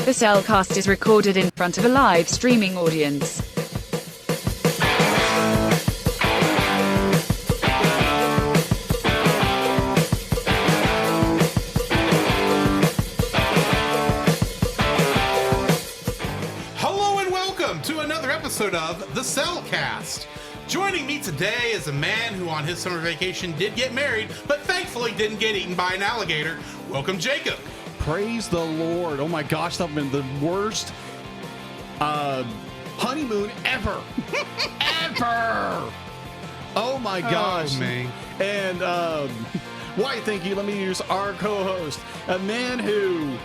The Cellcast is recorded in front of a live streaming audience. Hello and welcome to another episode of The Cellcast. Joining me today is a man who on his summer vacation did get married, but thankfully didn't get eaten by an alligator. Welcome, Jacob. Praise the Lord. Oh my gosh, that would have been the worst honeymoon ever. Ever. Oh my gosh. Oh, man. And why, thank you. Let me use our co-host, a man who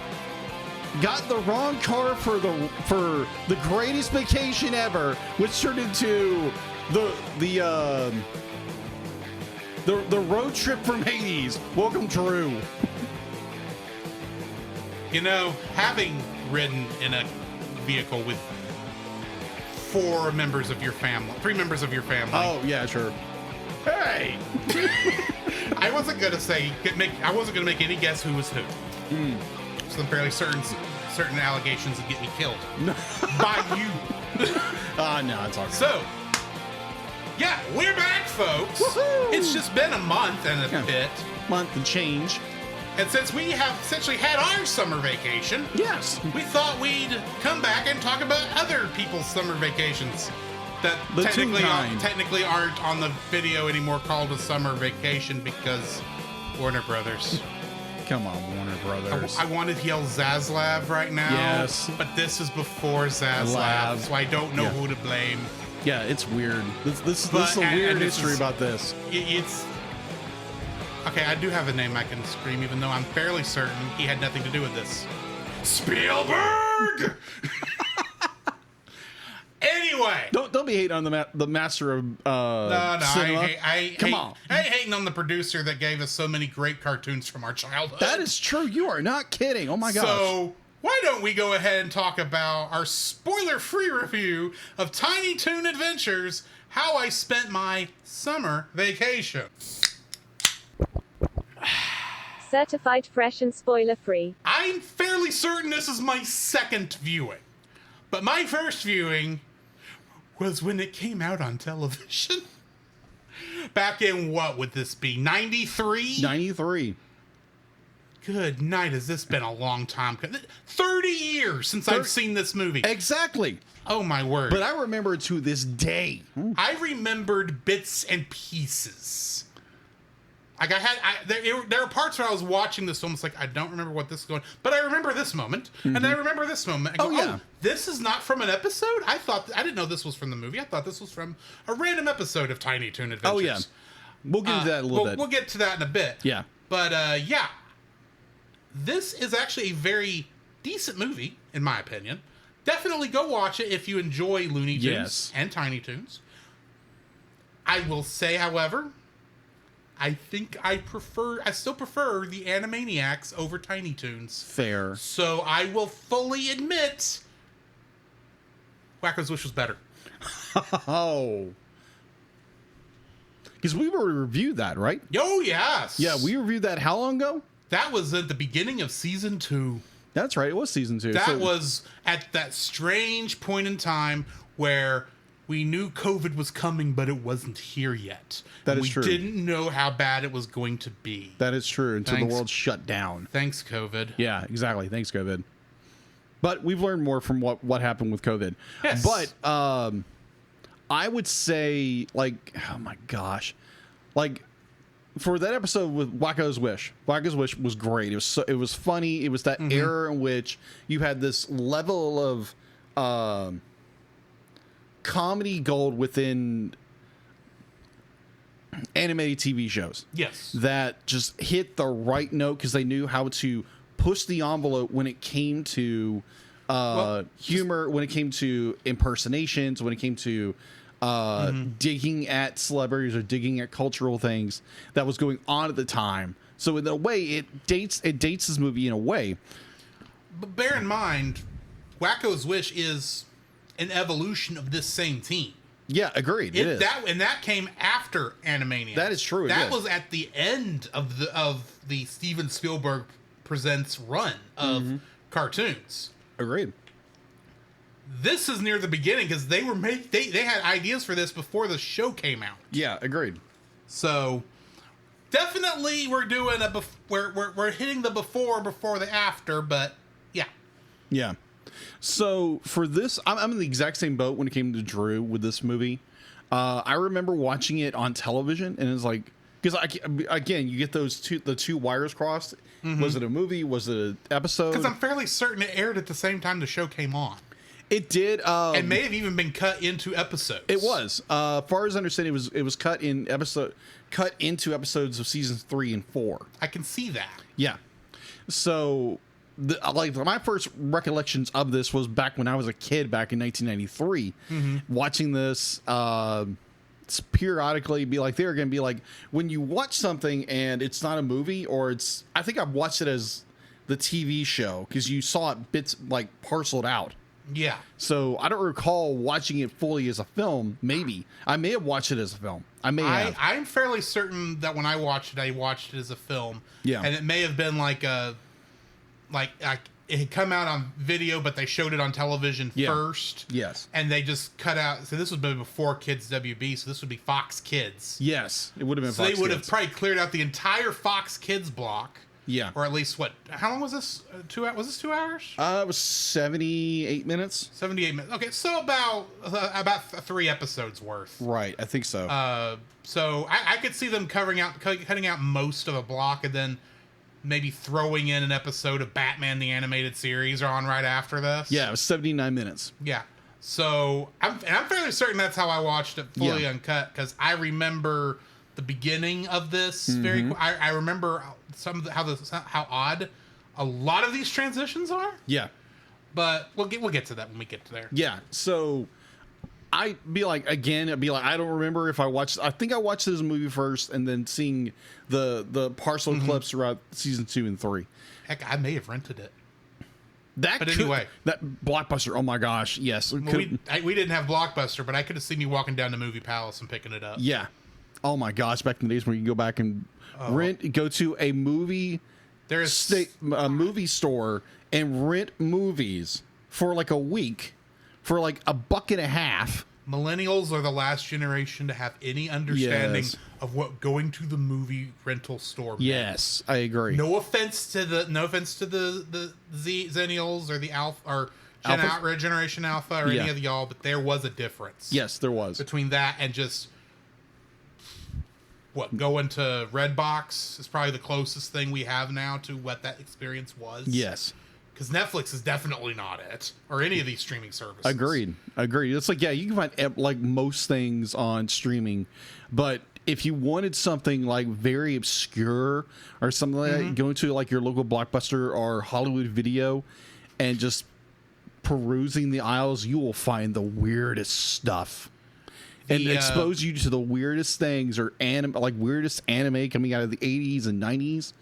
got the wrong car for the greatest vacation ever, which turned into the road trip from Hades. Welcome, Drew. You know, having ridden in a vehicle with three members of your family. Oh yeah, sure. Hey, I wasn't gonna make any guess who was who. So I'm fairly certain allegations would get me killed by you. No, it's all good. So, yeah, we're back, folks. Woohoo! It's just been a month and a bit. Month and change. And since we have essentially had our summer vacation, Yes. we thought we'd come back and talk about other people's summer vacations that The technically aren't on the video anymore, called a summer vacation because Warner Brothers. Come on, Warner Brothers. I wanted to yell Zaslav right now. Yes. But this is before Zaslav, Lab. so I don't know Yeah. who to blame. Yeah, it's weird. This But- is a and weird this history is- about this. It's okay. I do have a name I can scream, even though I'm fairly certain he had nothing to do with this. Spielberg. Anyway, Don't be hating on the master of no, cinema. I Come hate, on. I ain't hating on the producer that gave us so many great cartoons from our childhood. That is true. You are not kidding. Oh my gosh. So why don't we go ahead and talk about our spoiler-free review of Tiny Toon Adventures: How I Spent My Summer Vacation. Certified fresh and spoiler-free. I'm fairly certain this is my second viewing, but my first viewing was when it came out on television. Back in, what would this be, 93? 93. Good night, has this been a long time? 30 years since I've seen this movie. Exactly. Oh my word. But I remember it to this day. I remembered bits and pieces. Like there were parts where I was watching this film, it's like, I don't remember what this is going, but I remember this moment, and I remember this moment. I go, yeah. This is not from an episode? I didn't know this was from the movie. I thought this was from a random episode of Tiny Toon Adventures. Oh yeah. We'll get into that a little bit. We'll get to that in a bit. Yeah. But yeah, this is actually a very decent movie, in my opinion. Definitely go watch it if you enjoy Looney Tunes Yes. and Tiny Toons. I will say, however, I think I still prefer the Animaniacs over Tiny Toons. Fair. So I will fully admit Wacko's Wish was better. Oh. Because we reviewed that, right? Oh, yes. Yeah, we reviewed that how long ago? That was at the beginning of season 2. That's right. It was season 2. That was at that strange point in time where we knew COVID was coming, but it wasn't here yet. That is we true. didn't know how bad it was going to be. That is true until Thanks. the world shut down. Thanks, COVID. Yeah, exactly. Thanks, COVID. But we've learned more from what happened with COVID. Yes. But I would say, like, oh my gosh, like for that episode with Wacko's Wish was great. It was funny. It was that era in which you had this level of comedy gold within animated TV shows. Yes. That just hit the right note because they knew how to push the envelope when it came to humor, when it came to impersonations, when it came to digging at celebrities or digging at cultural things that was going on at the time. So in a way, it dates this movie in a way. But bear in mind, Wacko's Wish is an evolution of this same team. Yeah, agreed. It is. That came after Animaniacs. That is true. That was at the end of the Steven Spielberg Presents run of cartoons. Agreed. This is near the beginning because they had ideas for this before the show came out. Yeah, agreed. So definitely we're doing we're hitting the before the after, but yeah. Yeah. So for this, I'm in the exact same boat when it came to Drew with this movie. I remember watching it on television, and it's like, because again, you get the two wires crossed. Mm-hmm. Was it a movie? Was it an episode? Because I'm fairly certain it aired at the same time the show came on. It did. It may have even been cut into episodes. It was. Far as I understand, it was cut into episodes of seasons 3 and 4. I can see that. Yeah. So, my first recollections of this was back when I was a kid, back in 1993, watching this. Periodically, be like, they're going to be like, when you watch something and it's not a movie, or it's, I think I've watched it as the TV show because you saw it bits like parceled out. Yeah. So I don't recall watching it fully as a film. Maybe I may have watched it as a film. I'm fairly certain that when I watched it as a film. Yeah. And it may have been like it had come out on video, but they showed it on television first. Yes. And they just cut out. So this would be before Kids WB. So this would be Fox Kids. Yes, it would have been. So Fox they would Kids. have probably cleared out the entire Fox Kids block. Yeah. Or at least how long was this? Was this 2 hours? It was 78 minutes. 78 minutes. Okay, so about 3 episodes worth. Right, I think so. So I could see them cutting out most of a block and then maybe throwing in an episode of Batman the Animated Series on right after this. Yeah, it was 79 minutes. Yeah. So I'm fairly certain that's how I watched it fully uncut, because I remember the beginning of this I remember how odd a lot of these transitions are. Yeah. But we'll get to that when we get to there. Yeah. So I'd be like, I don't remember if I think I watched this movie first and then seeing the partial clips throughout season 2 and 3. Heck, I may have rented it. Anyway, that Blockbuster. Oh my gosh, yes. Well, we didn't have Blockbuster, but I could have seen me walking down to Movie Palace and picking it up. Yeah. Oh my gosh, back in the days when you go back and go to a movie, a movie store and rent movies for like a week for like $1.50. Millennials are the last generation to have any understanding of what going to the movie rental store meant. Yes, I agree. No offense to the Zennials or the Alpha or Generation Alpha or any of y'all, but there was a difference. Yes, there was. Between that and just going to Redbox is probably the closest thing we have now to what that experience was. Yes. Because Netflix is definitely not it, or any of these streaming services. Agreed. It's like, you can find like most things on streaming, but if you wanted something like very obscure or something like that, going to like your local Blockbuster or Hollywood Video and just perusing the aisles, you will find the weirdest stuff. And expose you to the weirdest things or weirdest anime coming out of the 80s and 90s.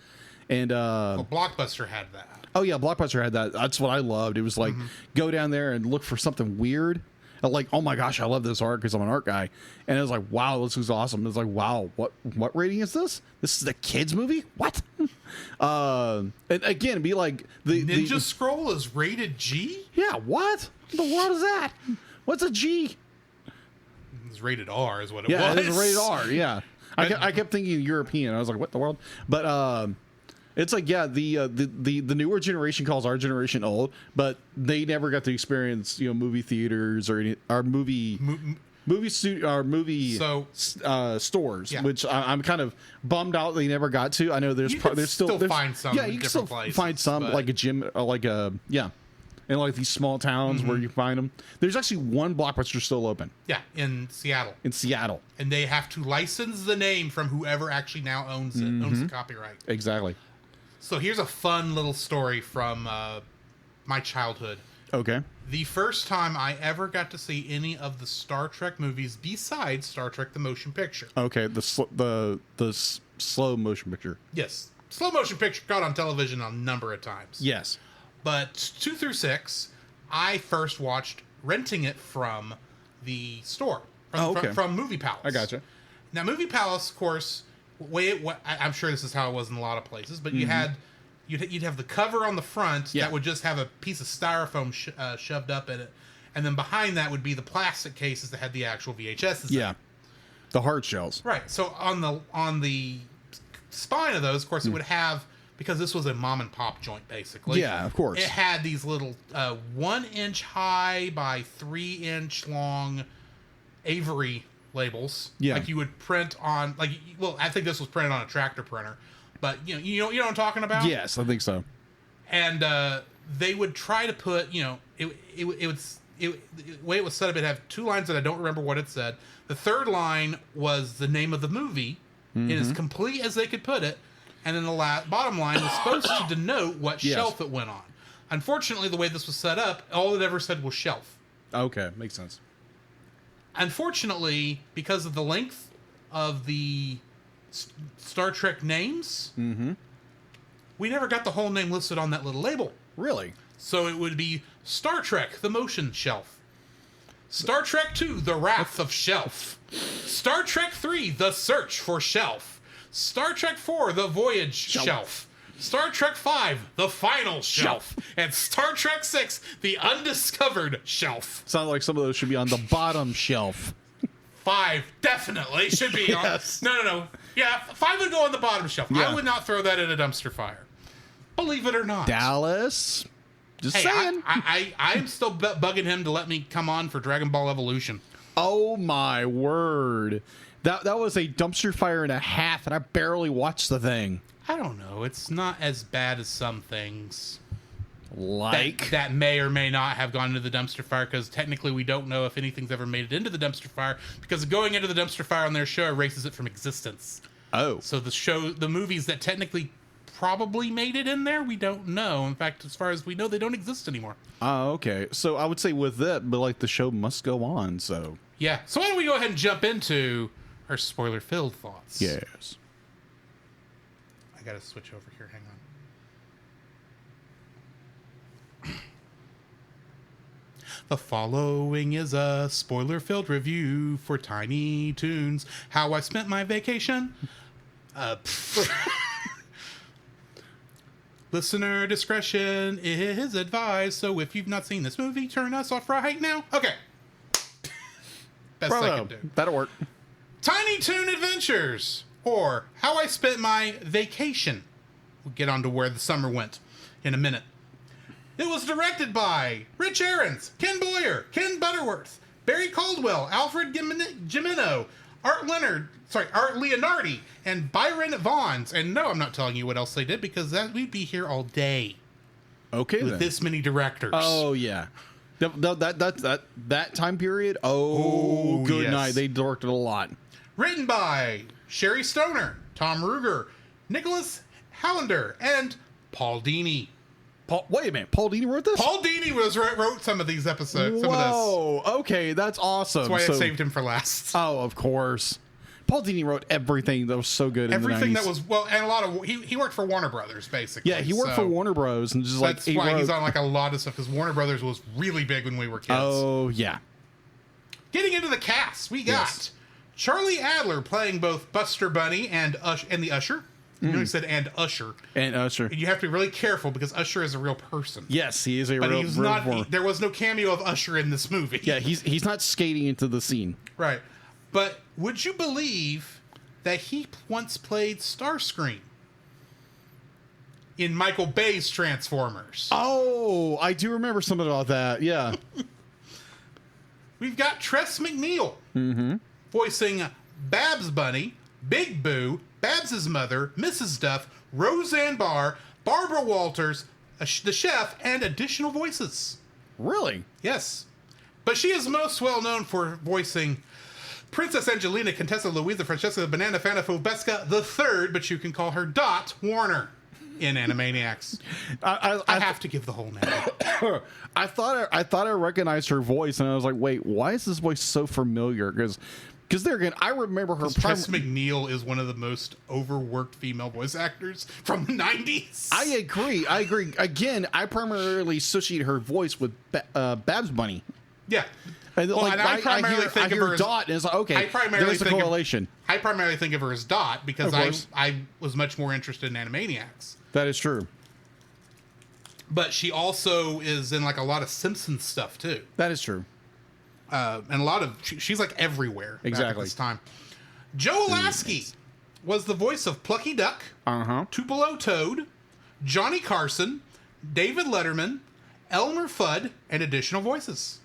And Blockbuster had that. Oh yeah, Blockbuster had that. That's what I loved. It was like go down there and look for something weird. Like, oh my gosh, I love this art because I'm an art guy. And it was like, wow, this was awesome. It was like, wow, what rating is this? This is a kids movie? What? And again, be like the Ninja Scroll is rated G? Yeah, what? What the world is that? What's a G? It's rated R is what it was. Yeah, it was rated R, yeah. I kept thinking European. I was like, what the world? But it's like, the newer generation calls our generation old, but they never got to experience, movie theaters or movie stores, which I'm kind of bummed out they never got to. I know there's still find some. Yeah, you can still places, find some like a gym, in like these small towns where you find them. There's actually one Blockbuster still open. Yeah, in Seattle. And they have to license the name from whoever actually now owns it, owns the copyright. Exactly. So here's a fun little story from my childhood. Okay. The first time I ever got to see any of the Star Trek movies besides Star Trek the Motion Picture. Okay, the slow motion picture. Yes. Slow motion picture got on television a number of times. Yes. But 2 through 6, I first watched renting it from the store. From Movie Palace. I gotcha. Now, Movie Palace, of course, I'm sure this is how it was in a lot of places, but you had you'd have the cover on the front that would just have a piece of styrofoam shoved up in it, and then behind that would be the plastic cases that had the actual VHSs. Yeah, the hard shells. Right. So on the spine of those, of course, it would have, because this was a mom and pop joint, basically. Yeah, of course. It had these little 1 inch high by 3 inch long Avery labels. Yeah. Like you would print on, I think this was printed on a tractor printer, but you know what I'm talking about? Yes, I think so. And they would try to put, the way it was set up, it'd have 2 lines that I don't remember what it said. The third line was the name of the movie, in as complete as they could put it, and then the bottom line was supposed to denote what shelf it went on. Unfortunately, the way this was set up, all it ever said was shelf. Okay, makes sense. Unfortunately, because of the length of the Star Trek names, we never got the whole name listed on that little label. Really? So it would be Star Trek, the motion shelf. Star Trek II, the wrath of shelf. Star Trek III, the search for shelf. Star Trek IV, the voyage shelf. Star Trek V, the final shelf. And Star Trek VI, the undiscovered shelf. Sounds like some of those should be on the bottom shelf. 5 definitely should be Yes. on. No. Yeah, 5 would go on the bottom shelf. Yeah. I would not throw that in a dumpster fire. Believe it or not. Dallas. Just saying. I'm still bugging him to let me come on for Dragon Ball Evolution. Oh my word. That was a dumpster fire and a half, and I barely watched the thing. I don't know. It's not as bad as some things. Like? That may or may not have gone into the dumpster fire, because technically we don't know if anything's ever made it into the dumpster fire, because going into the dumpster fire on their show erases it from existence. Oh. So the movies that technically probably made it in there, we don't know. In fact, as far as we know, they don't exist anymore. Oh, okay. So I would say with that, but like the show must go on, so. Yeah. So why don't we go ahead and jump into our spoiler-filled thoughts? Yes. I gotta switch over here. Hang on. The following is a spoiler-filled review for Tiny Toons. How I spent my vacation. Listener discretion is advised. So if you've not seen this movie, turn us off right now. Okay. Best I can do. That'll work. Tiny Toon Adventures, or How I Spent My Vacation. We'll get on to where the summer went in a minute. It was directed by Rich Aarons, Ken Boyer, Ken Butterworth, Barry Caldwell, Alfred Gimeno, Art Leonardi, and Byron Vaughns. And no, I'm not telling you what else they did, because we'd be here all day. Okay, with then. this many directors. Oh, yeah. That time period, good yes. night. They directed a lot. Written by Sherry Stoner, Tom Ruger, Nicholas Hallander, and Paul Dini. Wait a minute. Paul Dini wrote this? Paul Dini wrote some of these episodes. Whoa. Okay, that's awesome. That's why I saved him for last. Oh, of course. Paul Dini wrote everything that was so good in the 90s. Everything that was, and a lot of, he worked for Warner Brothers, basically. Yeah, he worked for Warner Bros. And just that's why he's on like a lot of stuff, because Warner Brothers was really big when we were kids. Oh, yeah. Getting into the cast, we got Charlie Adler playing both Buster Bunny and the Usher. You know, he said and Usher. And Usher. And you have to be really careful, because Usher is a real person. Yes, he is a but real he's real not. There was no cameo of Usher in this movie. Yeah, he's not skating into the scene. Right. But would you believe that he once played Starscream in Michael Bay's Transformers? Oh, I do remember something about that. Yeah. We've got Tress MacNeille voicing Babs Bunny, Big Boo, Babs's mother, Mrs. Duff, Roseanne Barr, Barbara Walters, the chef, and additional voices. Really? Yes. But she is most well known for voicing Princess Angelina, Contessa Louisa Francesca Banana Fanafobesca III, but you can call her Dot Warner in Animaniacs. I have to give the whole name. I thought I recognized her voice, and I was like, wait, why is this voice so familiar? Because there again, I remember her. Tress MacNeille is one of the most overworked female voice actors from the 90s. I agree. Again, I primarily associate her voice with Babs Bunny. Yeah. And well, and I primarily think of her as Dot, and it's like, okay, there's a correlation. I primarily think of her as Dot, because I was much more interested in Animaniacs. That is true. But she also is in like a lot of Simpsons stuff too. That is true. And a lot of she's like everywhere back at this time. Joe Lasky was the voice of Plucky Duck, Tupelo Toad, Johnny Carson, David Letterman, Elmer Fudd, and additional voices.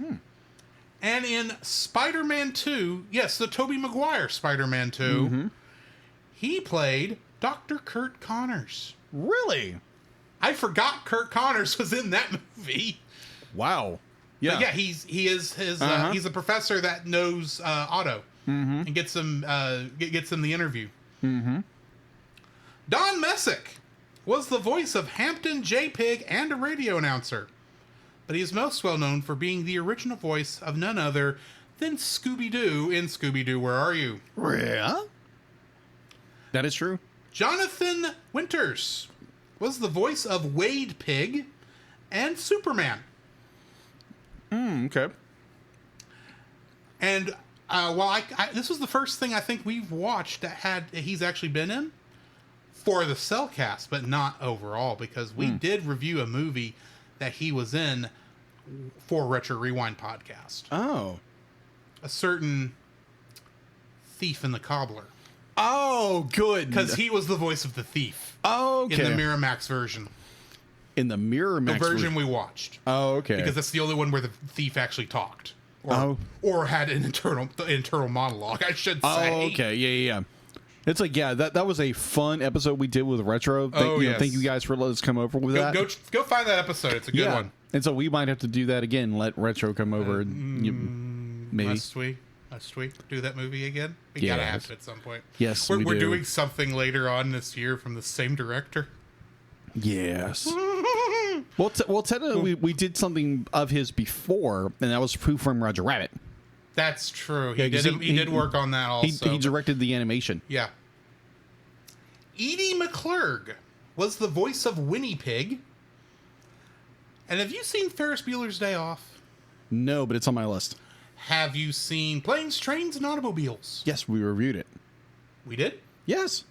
And in Spider-Man 2, yes, the Tobey Maguire Spider-Man 2, he played Dr. Kurt Connors. Really? I forgot Kurt Connors was in that movie. Wow. Yeah. But yeah, he's a professor that knows Otto and gets him the interview. Don Messick was the voice of Hampton J. Pig and a radio announcer, but he is most well known for being the original voice of none other than Scooby-Doo in Scooby-Doo, Where Are You? Yeah. That is true. Jonathan Winters was the voice of Wade Pig and Superman. Okay. And while this was the first thing I think we've watched that he's actually been in for the Cellcast, but not overall, because we did review a movie that he was in for Retro Rewind podcast. Oh. A certain Thief and the Cobbler. Oh, good. Because he was the voice of the thief. Oh, okay. In the Miramax version. In the Miramax version we watched. Oh, okay. Because that's the only one where the thief actually talked. Or had an internal monologue, I should say. Oh, okay. Yeah. It's like, that was a fun episode we did with Retro. Thank you guys for letting us come over with that. Go find that episode. It's a good one. And so we might have to do that again. Let Retro come over. Maybe. Must we do that movie again? We gotta have it at some point. Yes, we're doing something later on this year from the same director. Yes. Well, technically, we did something of his before, and that was Who Framed Roger Rabbit. That's true. He did work on that also. He directed the animation. Yeah. Edie McClurg was the voice of Winnie Pig. And have you seen Ferris Bueller's Day Off? No, but it's on my list. Have you seen Planes, Trains, and Automobiles? Yes, we reviewed it. We did? Yes.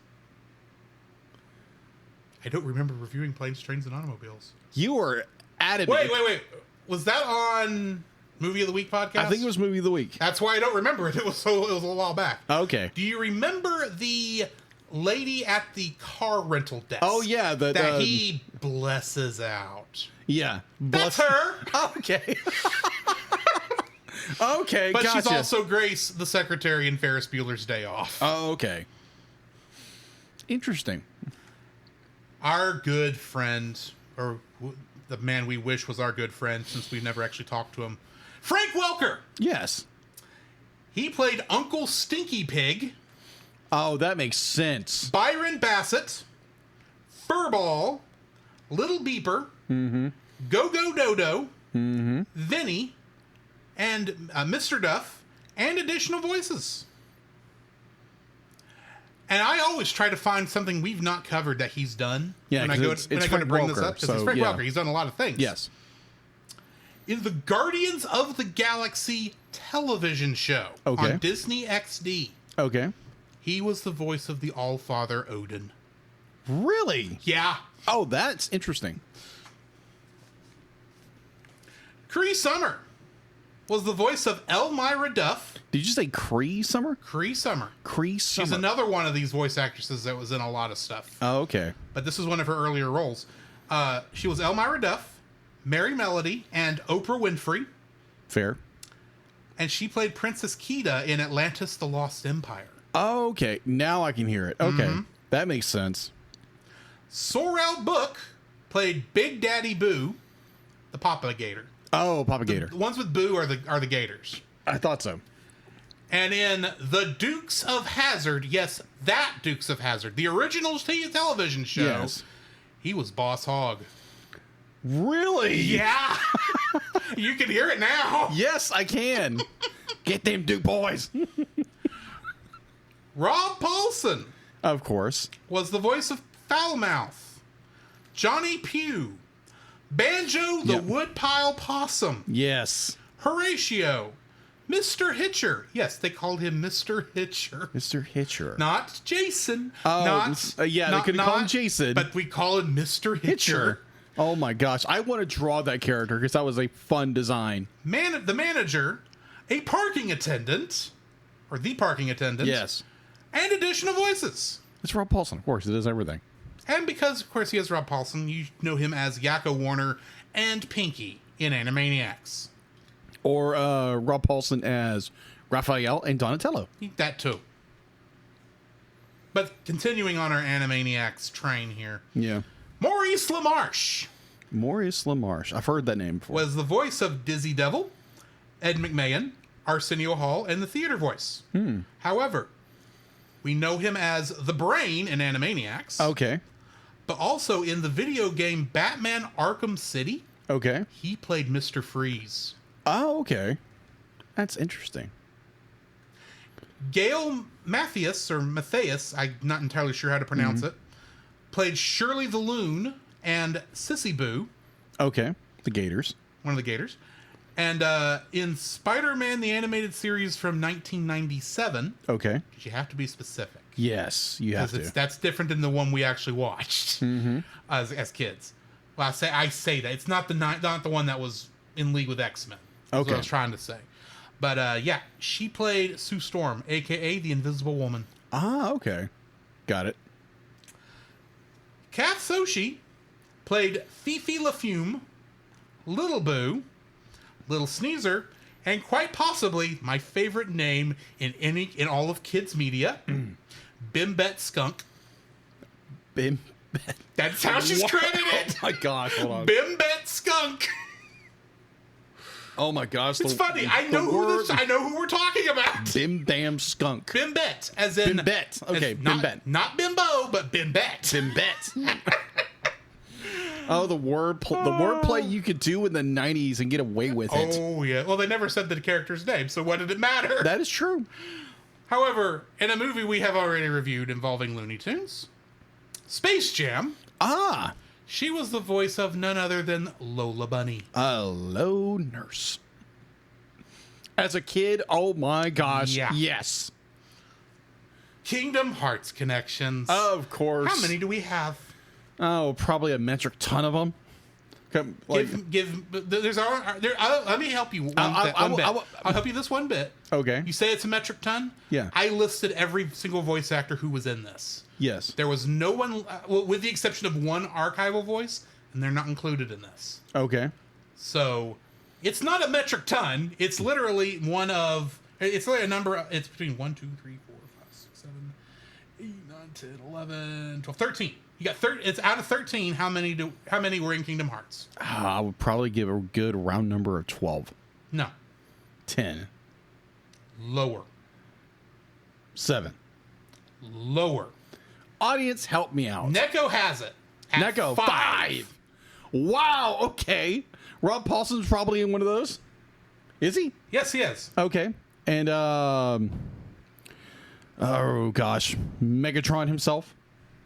I don't remember reviewing Planes, Trains, and Automobiles. You were adamant. Wait. Was that on Movie of the Week podcast? I think it was Movie of the Week. That's why I don't remember it. It was a while back. Okay. Do you remember the lady at the car rental desk? Oh, yeah. That he blesses out. Yeah. That's her. Okay. Okay, but gotcha. She's also Grace, the secretary in Ferris Bueller's Day Off. Oh, okay. Interesting. Our good friend, or the man we wish was our good friend since we've never actually talked to him, Frank Welker. Yes. He played Uncle Stinky Pig. Oh, that makes sense. Byron Bassett, Furball, Little Beeper, Go-Go Dodo, Vinny, and Mr. Duff, and additional voices. And I always try to find something we've not covered that he's done. Yeah, when I go to bring this up, because it's Frank Welker. He's done a lot of things. Yes. In the Guardians of the Galaxy television show on Disney XD, he was the voice of the All-Father Odin. Really? Yeah. Oh, that's interesting. Cree Summer was the voice of Elmira Duff. Did you say Cree Summer? Cree Summer. Cree Summer. She's another one of these voice actresses that was in a lot of stuff. Oh, okay. But this is one of her earlier roles. She was Elmira Duff, Mary Melody, and Oprah Winfrey. Fair. And she played Princess Kida in Atlantis: The Lost Empire. Oh, okay. Now I can hear it. Okay. That makes sense. Sorrel Book played Big Daddy Boo, the Propagator. Oh, Propagator. The ones with Boo are the Gators. I thought so. And in The Dukes of Hazzard, yes, that Dukes of Hazzard, the original television show, he was Boss Hogg. Really? Yeah. You can hear it now. Yes, I can. Get them Duke boys. Rob Paulson. Of course. Was the voice of Foulmouth. Johnny Pugh. Banjo the Woodpile Possum. Yes. Horatio. Mr. Hitcher. Yes, they called him Mr. Hitcher. Mr. Hitcher. Not Jason. Oh, they could call him Jason. But we call him Mr. Hitcher. Oh my gosh, I want to draw that character because that was a fun design. The manager, a parking attendant, or the parking attendant. Yes. And additional voices. It's Rob Paulson, of course. It is everything. And because, of course, he is Rob Paulson, you know him as Yakko Warner and Pinky in Animaniacs. Or Rob Paulson as Raphael and Donatello. That too. But continuing on our Animaniacs train here. Yeah. Maurice LaMarche. Maurice LaMarche. I've heard that name before. Was the voice of Dizzy Devil, Ed McMahon, Arsenio Hall, and the theater voice. However, we know him as the Brain in Animaniacs. Okay. But also in the video game Batman Arkham City, Okay. he played Mr. Freeze. Oh, okay. That's interesting. Gail Mathias, or Matthias, I'm not entirely sure how to pronounce it, played Shirley the Loon and Sissy Boo. Okay. The Gators. One of the Gators. And in Spider-Man, the animated series from 1997, Okay. you have to be specific. Yes, you have to. That's different than the one we actually watched as kids. Well, I say that. It's not the one that was in league with X-Men. That's what I was trying to say. But yeah, she played Sue Storm, a.k.a. the Invisible Woman. Ah, okay. Got it. Kath Soshi played Fifi LaFume, Little Boo, Little Sneezer, and quite possibly my favorite name in all of kids media, Bimbette Skunk. Bimbette. That's how she's credited. Oh my gosh, hold on. Bimbette Skunk. Oh my gosh. It's funny. I know who we're talking about. Bim Bam Skunk. Bimbette, as in Bimbette. Okay, Bimbette. Not bimbo, but Bimbette. Bimbette. Oh, the wordplay you could do in the 90s and get away with it. Oh yeah. Well, they never said the character's name, so what did it matter? That is true. However, in a movie we have already reviewed involving Looney Tunes, Space Jam, she was the voice of none other than Lola Bunny. Hello, nurse. As a kid, oh my gosh, Yeah. yes. Kingdom Hearts connections. Of course. How many do we have? Oh, probably a metric ton of them. Let me help you one bit. I'll help you this one bit. Okay. You say it's a metric ton? Yeah. I listed every single voice actor who was in this. Yes. There was no one, with the exception of one archival voice, and they're not included in this. Okay. So, it's not a metric ton. It's literally it's like a number, it's between 1, 2, 3, 4, 5, 6, 7, 8, 9, 10, 11, 12, 13. You got 30, it's out of 13, how many were in Kingdom Hearts? I would probably give a good round number of 12. No. 10. Lower. 7. Lower. Audience, help me out. Neko has it. At Neko, 5. Wow, okay. Rob Paulson's probably in one of those. Is he? Yes, he is. Okay. And, oh gosh. Megatron himself?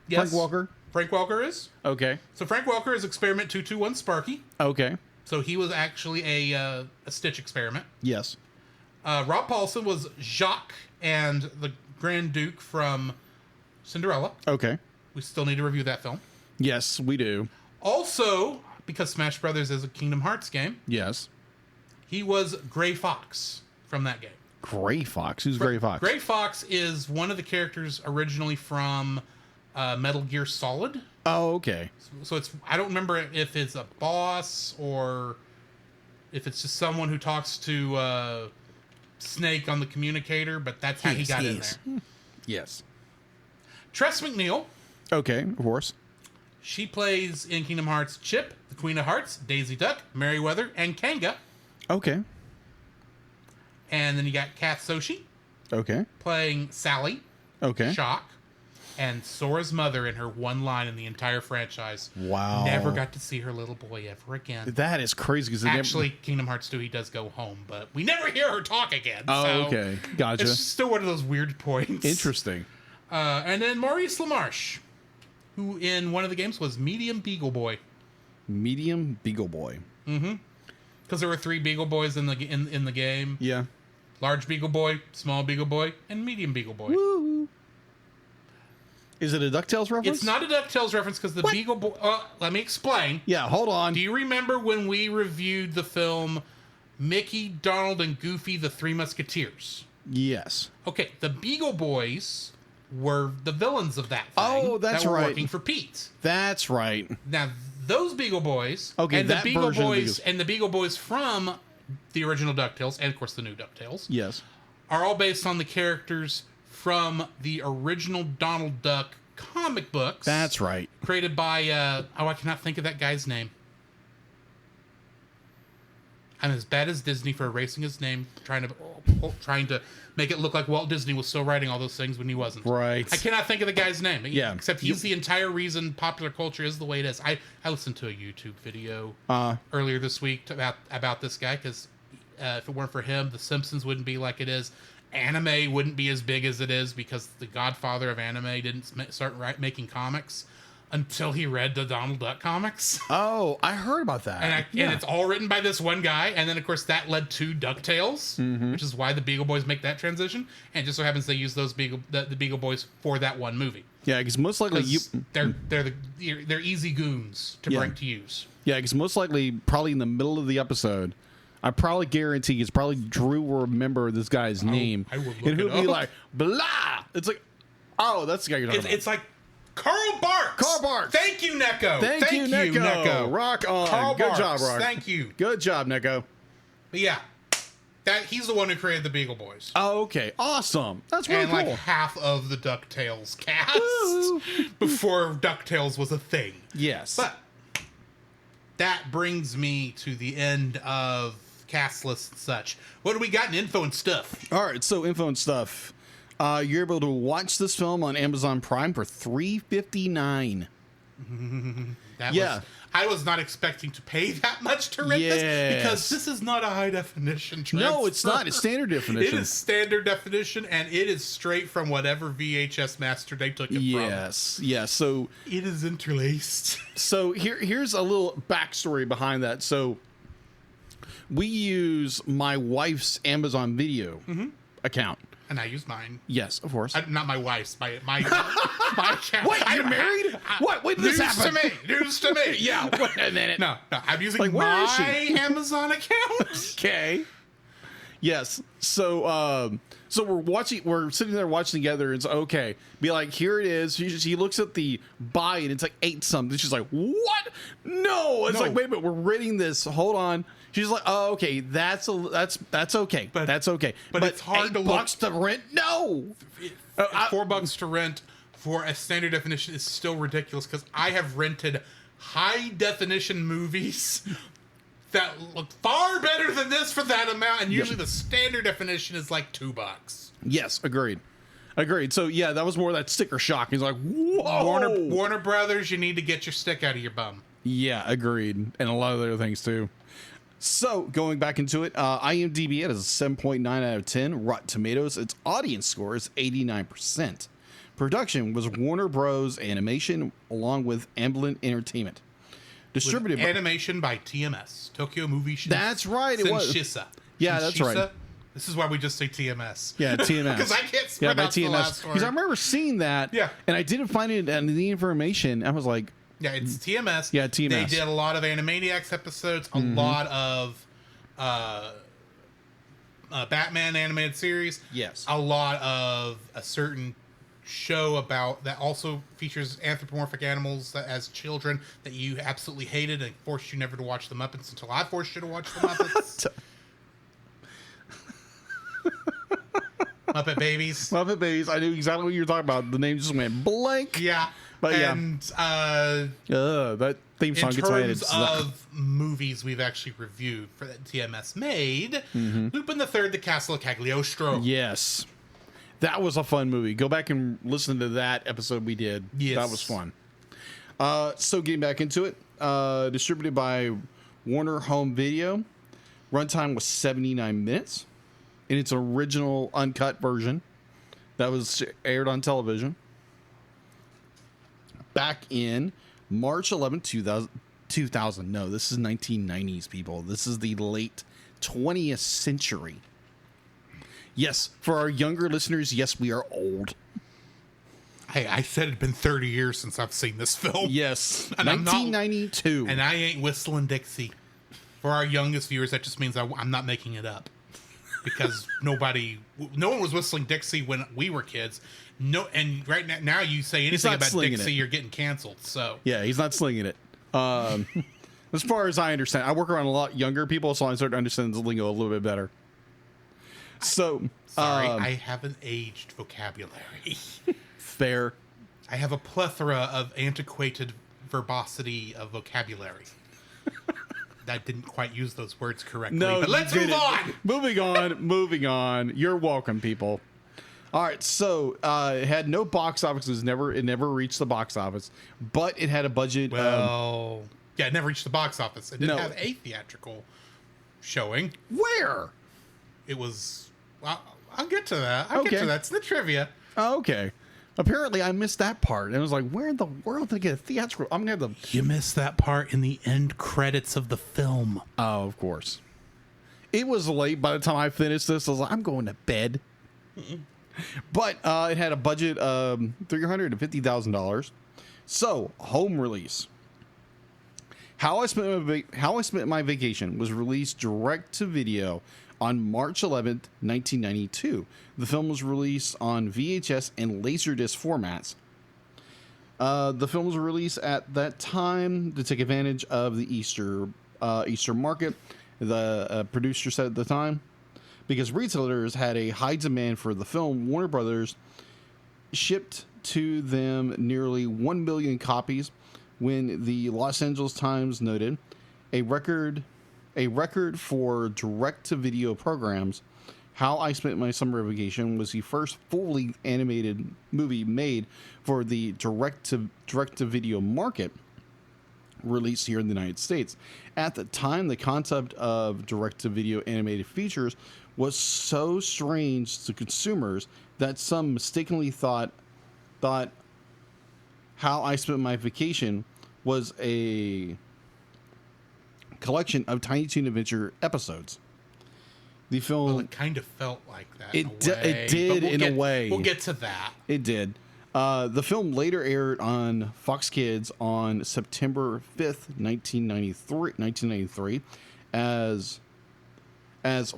Yes. Frank Walker? Frank Welker is. Okay. So Frank Welker is Experiment 221 Sparky. Okay. So he was actually a Stitch experiment. Yes. Rob Paulson was Jacques and the Grand Duke from Cinderella. Okay. We still need to review that film. Yes, we do. Also, because Smash Brothers is a Kingdom Hearts game, Yes. he was Gray Fox from that game. Gray Fox? Who's Gray Fox? Gray Fox is one of the characters originally from Metal Gear Solid. Oh, okay. So it's, I don't remember if it's a boss or if it's just someone who talks to Snake on the communicator, but that's how he got in there. Yes. Tress MacNeille. Okay, of course. She plays in Kingdom Hearts Chip, the Queen of Hearts, Daisy Duck, Merryweather, and Kanga. Okay. And then you got Kath Soshi Okay. playing Sally, Okay. Shock, and Sora's mother in her one line in the entire franchise. Wow. Never got to see her little boy ever again. That is crazy. Cause Actually, Kingdom Hearts 2, he does go home, but we never hear her talk again. Oh, so okay. Gotcha. It's still one of those weird points. Interesting. And then Maurice LaMarche, who in one of the games was Medium Beagle Boy. Medium Beagle Boy. Mm-hmm. Because there were 3 Beagle Boys in the game. Yeah. Large Beagle Boy, Small Beagle Boy, and Medium Beagle Boy. Woo. Is it a DuckTales reference? It's not a DuckTales reference because the Beagle Boy... let me explain. Yeah, hold on. Do you remember when we reviewed the film Mickey, Donald, and Goofy, the Three Musketeers? Yes. Okay, the Beagle Boys were the villains of that thing. Oh, that's that were right. working for Pete. That's right. Now, those Beagle Boys... Okay, and the that Beagle version of the Boys and the Beagle Boys from the original DuckTales, and of course the new DuckTales, Yes. are all based on the characters from the original Donald Duck comic books. That's right. Created by, I cannot think of that guy's name. I'm as bad as Disney for erasing his name, trying to make it look like Walt Disney was still writing all those things when he wasn't. Right. I cannot think of the guy's name. Yeah. Except he's the entire reason popular culture is the way it is. I listened to a YouTube video earlier this week about this guy, because if it weren't for him, The Simpsons wouldn't be like it is. Anime wouldn't be as big as it is, because the godfather of anime didn't start making comics until he read the Donald Duck comics. Oh, I heard about that. And it's all written by this one guy. And then, of course, that led to DuckTales, which is why the Beagle Boys make that transition. And it just so happens they use those the Beagle Boys for that one movie. Yeah, because most likely they're easy goons to bring to use. Yeah, because most likely, probably in the middle of the episode, I probably guarantee it's probably Drew will remember this guy's name. I will look and he'll it be up. like, blah! It's like, oh, that's the guy you're talking about. It's like Carl Barks. Carl Barks. Thank you, Neko. Thank you, Neko. Rock on. Carl Good Barks. job, Rock. Thank you. Good job, Neko. But yeah, he's the one who created the Beagle Boys. Oh, okay. Awesome. That's really And cool. like half of the DuckTales cast Woo. before DuckTales was a thing. Yes. But that brings me to the end of cast lists and such. What do we got in info and stuff? All right, so info and stuff. You're able to watch this film on Amazon Prime for $3.59. I was not expecting to pay that much to rent this, because this is not a high definition transfer. No, it's not. It's standard definition. It is standard definition, and it is straight from whatever VHS master they took it from. Yes. So it is interlaced. So here's a little backstory behind that. So we use my wife's Amazon Video account. And I use mine. Yes, of course. Not my wife's, my account. Wait, you're married? What? When did this happen? News to me. Yeah, wait a minute. No, I'm using Like, where is my she? Amazon account. Okay. Yes. So we're sitting there watching together, and it's okay. Be like, here it is. She looks at the buy, and it's like 8 something. She's like, what? No. It's like, wait a minute, we're renting this. Hold on. She's like, oh, okay, that's okay. But that's okay. But it's hard to look. $8 to rent? No. $4 to rent for a standard definition is still ridiculous, because I have rented high definition movies that look far better than this for that amount, and usually the standard definition is like $2. Yes, agreed. So yeah, that was more of that sticker shock. He's like, whoa. Warner Brothers, you need to get your stick out of your bum. Yeah, agreed. And a lot of other things too. So going back into it, IMDb it is a 7.9 out of 10. Rotten Tomatoes, its audience score is 89%. Production was Warner Bros. Animation along with Amblin Entertainment. Distributed by animation by TMS, Tokyo Movie Shinsha. That's right, it was. Shinsha. Yeah, that's right. This is why we just say TMS. Yeah, TMS. Because I can't pronounce the last word. Because I remember seeing that. Yeah. And I didn't find it in the information. I was like, yeah, it's TMS. Yeah, TMS. They did a lot of Animaniacs episodes, a lot of Batman animated series. Yes. A lot of a certain show about that also features anthropomorphic animals that, as children, that you absolutely hated and forced you never to watch the Muppets until I forced you to watch the Muppets. Muppet Babies. Muppet Babies. I knew exactly what you were talking about. The name just went blank. Yeah. But and that theme song in gets my head. terms of movies we've actually reviewed for that TMS made, Lupin the Third, The Castle of Cagliostro. Yes. That was a fun movie. Go back and listen to that episode we did. Yes. That was fun. So getting back into it, distributed by Warner Home Video. Runtime was 79 minutes in its original uncut version that was aired on television back in March 11, 2000. No, this is 1990s, people. This is the late 20th century. Yes, for our younger listeners, yes, we are old. Hey, I said it'd been 30 years since I've seen this film. Yes, And I'm not- 1992. And I ain't whistling Dixie. For our youngest viewers, that just means I'm not making it up. Because no one was whistling Dixie when we were kids. No, and right now you say anything not about slinging Dixie, it. you're getting canceled. So Yeah, he's not slinging it. As far as I understand, I work around a lot younger people, so I start to understand the lingo a little bit better. So, sorry, I have an aged vocabulary. fair. I have a plethora of antiquated verbosity of vocabulary. I didn't quite use those words correctly. No, but let's you move didn't. on. Moving on. You're welcome, people. All right, so it had no box office. It never reached the box office, but it had a budget. Well, yeah, it never reached the box office. It didn't No. have a theatrical showing. Where? It was. Well, I'll get to that. I'll get Okay. to that. It's the trivia. Oh, okay. Apparently, I missed that part, and I was like, "Where in the world did I get a theatrical?" I'm gonna have to. You missed that part in the end credits of the film. Oh, of course. It was late by the time I finished this. I was like, I'm going to bed. But it had a budget of $350,000. So, home release. How I Spent My Vacation was released direct to video on March 11th, 1992. The film was released on VHS and Laserdisc formats. The film was released at that time to take advantage of the Easter market. The producer said at the time, because retailers had a high demand for the film, Warner Brothers shipped to them nearly 1 million copies. When the Los Angeles Times noted a record for direct-to-video programs, How I Spent My Summer Vacation was the first fully animated movie made for the direct-to-video market, released here in the United States. At the time, the concept of direct-to-video animated features was so strange to consumers that some mistakenly thought How I Spent My Vacation was a collection of Tiny Toon Adventure episodes. The film... Well, it kind of felt like that. It did in a way. We'll get to that. It did. The film later aired on Fox Kids on September 5th, 1993, as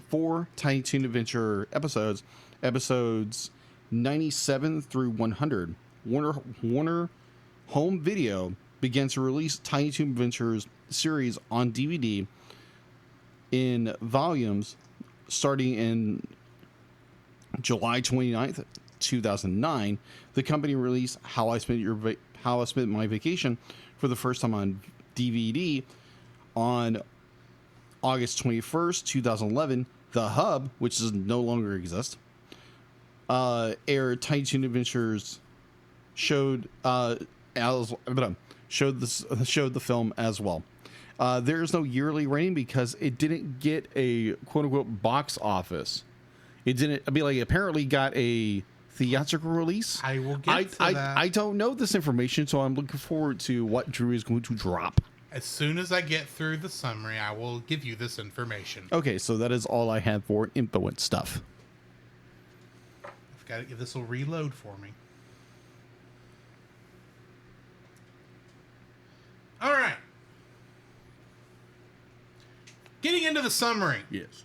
4 Tiny Toon Adventure episodes 97 through 100. Warner Home Video began to release Tiny Toon Adventures series on DVD in volumes starting in July 29th, 2009. The company released How I Spent My Vacation for the first time on DVD on August 21st, 2011. The Hub, which does no longer exist, aired Tiny Toon Adventures, showed the film as well. There is no yearly rating because it didn't get a quote unquote box office. It didn't. I mean, like, apparently got a theatrical release. I will get to that. I don't know this information, so I'm looking forward to what Drew is going to drop. As soon as I get through the summary, I will give you this information. Okay, so that is all I had for info and stuff. I've got to, this will reload for me. All right. Getting into the summary. Yes.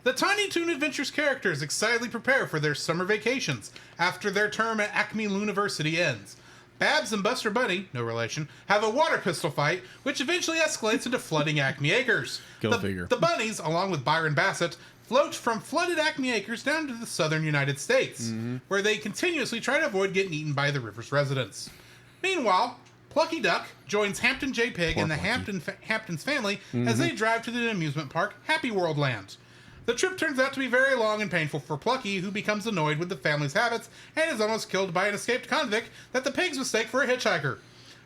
The Tiny Toon Adventures characters excitedly prepare for their summer vacations after their term at Acme University ends. Babs and Buster Bunny, no relation, have a water pistol fight, which eventually escalates into flooding Acme Acres. Go figure. The bunnies, along with Byron Bassett, float from flooded Acme Acres down to the southern United States, where they continuously try to avoid getting eaten by the river's residents. Meanwhile, Plucky Duck joins Hampton J. Pig and the Hamptons family as they drive to the amusement park Happy World Land. The trip turns out to be very long and painful for Plucky, who becomes annoyed with the family's habits and is almost killed by an escaped convict that the pigs mistake for a hitchhiker.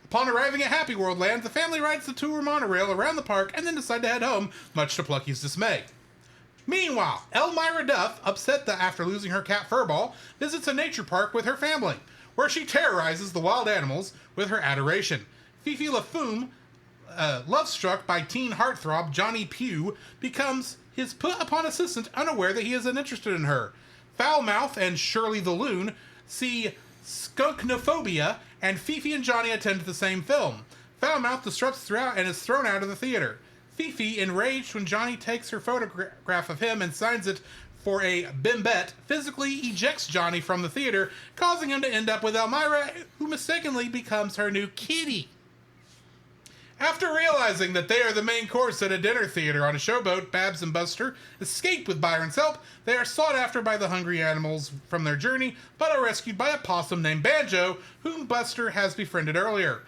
Upon arriving at Happy World Land, the family rides the tour monorail around the park and then decide to head home, much to Plucky's dismay. Meanwhile, Elmira Duff, upset that after losing her cat Furball, visits a nature park with her family, where she terrorizes the wild animals with her adoration. Fifi LaFume, love-struck by teen heartthrob Johnny Pugh, becomes his put-upon assistant, unaware that he is uninterested in her. Foulmouth and Shirley the Loon see skunknophobia, and Fifi and Johnny attend the same film. Foulmouth disrupts throughout and is thrown out of the theater. Fifi, enraged when Johnny takes her photograph of him and signs it for a bimbette, physically ejects Johnny from the theater, causing him to end up with Elmira, who mistakenly becomes her new kitty. After realizing that they are the main course at a dinner theater on a showboat, Babs and Buster escape with Byron's help. They are sought after by the hungry animals from their journey, but are rescued by a possum named Banjo, whom Buster has befriended earlier.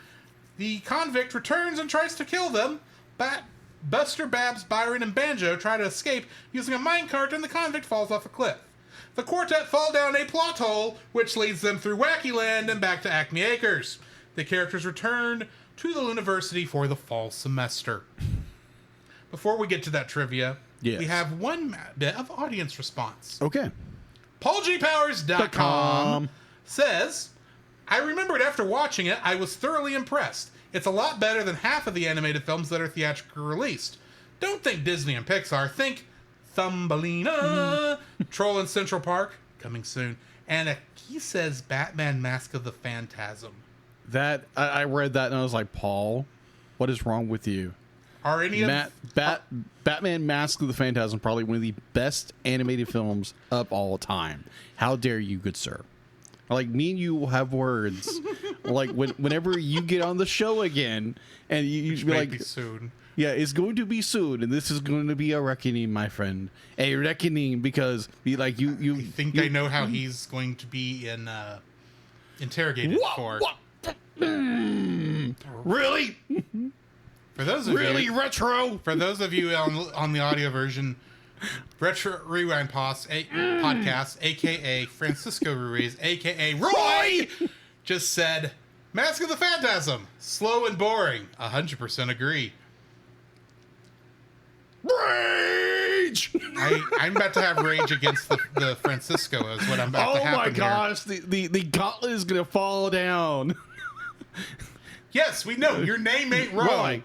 The convict returns and tries to kill them, but Buster, Babs, Byron, and Banjo try to escape using a minecart, and the convict falls off a cliff. The quartet fall down a plot hole, which leads them through Wacky Land and back to Acme Acres. The characters return to the Luniversity for the fall semester. Before we get to that trivia, we have one bit of audience response. Okay. PaulGPowers.com says, I remembered after watching it, I was thoroughly impressed. It's a lot better than half of the animated films that are theatrically released. Don't think Disney and Pixar. Think Thumbelina, Troll in Central Park, coming soon. And he says Batman Mask of the Phantasm. That I read that and I was like, Paul, what is wrong with you? Are any Batman Mask of the Phantasm probably one of the best animated films of all time? How dare you, good sir? Like, me and you will have words. Like whenever you get on the show again, and you be like, soon. Yeah, it's going to be soon, and this is going to be a reckoning, my friend. A reckoning, because I think I know how he's going to be interrogated for. What? Really? For those of you, retro. For those of you on the audio version, Retro Rewind podcast, aka Francisco Ruiz, aka Roy, just said Mask of the Phantasm, slow and boring. 100% agree. Rage! I'm about to have rage against the Francisco is what I'm about to happen. Oh my gosh, the gauntlet is gonna fall down. Yes, we know your name ain't Roy.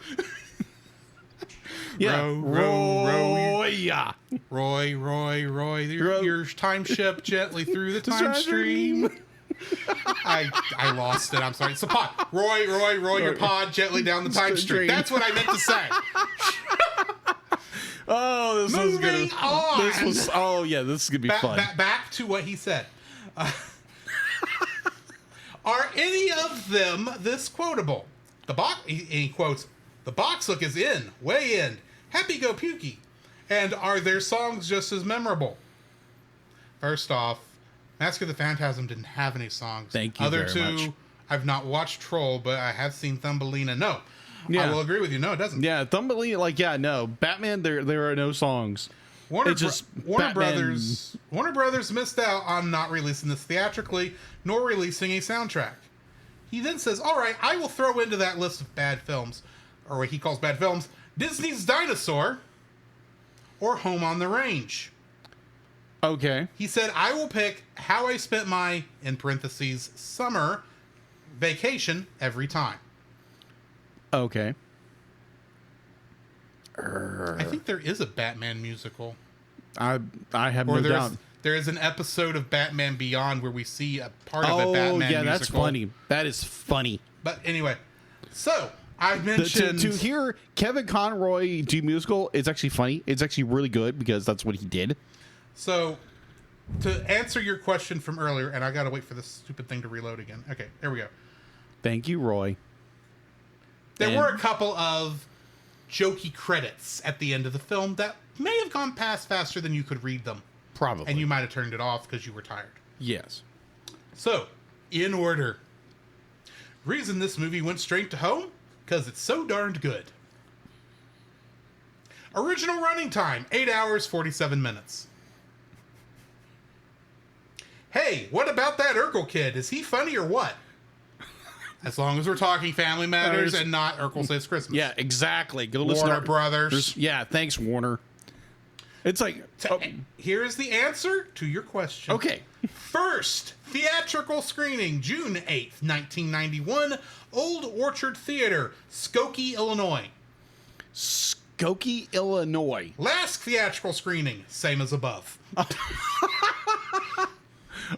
Yeah, Roy. Yeah. Roy. Your time ship gently through the time stream. I lost it. I'm sorry. It's a pod. Roy, your pod gently down the time stream. That's what I meant to say. Oh, this was Moving on. This is gonna be fun. Back to what he said. Are any of them this quotable? He quotes, the box look is in, way in. Happy go pukey. And are their songs just as memorable? First off, Mask of the Phantasm didn't have any songs. Thank you Other very much. two, I've not watched Troll, but I have seen Thumbelina. No. Yeah. I will agree with you. No, it doesn't. Yeah, Thumbelina, no. Batman, there are no songs. Warner Brothers missed out on not releasing this theatrically, nor releasing a soundtrack. He then says, all right, I will throw into that list of bad films, or what he calls bad films, Disney's Dinosaur or Home on the Range. Okay. He said, I will pick How I Spent My, in parentheses, summer vacation every time. Okay. I think there is a Batman musical. I have no doubt. There is an episode of Batman Beyond where we see a part of a Batman musical. That's funny. That is funny. But anyway, so I mentioned... To hear Kevin Conroy do musical, it's actually funny. It's actually really good because that's what he did. So, to answer your question from earlier, and I gotta wait for this stupid thing to reload again. Okay, there we go. Thank you, Roy. There were a couple of jokey credits at the end of the film that may have gone past faster than you could read them. Probably. And you might have turned it off because you were tired. Yes. So, in order. Reason this movie went straight to home? Because it's so darned good. Original running time, 8 hours, 47 minutes. Hey, what about that Urkel kid? Is he funny or what? As long as we're talking Family Matters and not Urkel Saves Christmas. Yeah, exactly. Go listen Warner to Brothers. Yeah, thanks, Warner. It's like... Here is the answer to your question. Okay. First theatrical screening, June 8th, 1991, Old Orchard Theater, Skokie, Illinois. Skokie, Illinois. Last theatrical screening, same as above.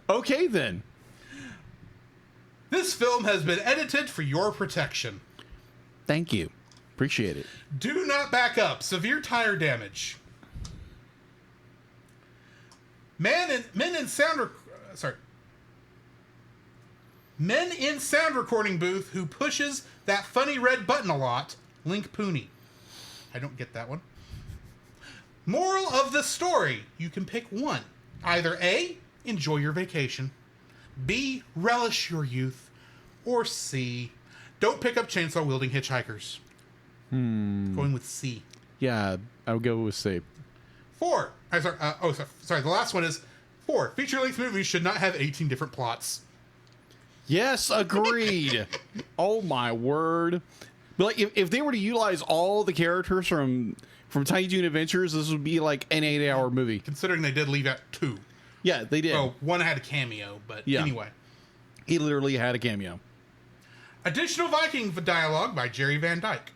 Okay, then. This film has been edited for your protection. Thank you. Appreciate it. Do not back up. Severe tire damage. Men in sound recording booth who pushes that funny red button a lot. Link Pooney. I don't get that one. Moral of the story. You can pick one. Either A, enjoy your vacation. B, relish your youth. Or C, don't pick up chainsaw wielding hitchhikers. Going with C. Yeah, I would go with C. 4. Sorry. The last one is 4. Feature-length movies should not have 18 different plots. Yes, agreed. Oh my word! But like, if they were to utilize all the characters from Tiny Toon Adventures, this would be like an 8-hour movie. Considering they did leave out 2. Yeah, they did. Oh, one had a cameo, but Yeah. anyway. He literally had a cameo. Additional Viking dialogue by Jerry Van Dyke.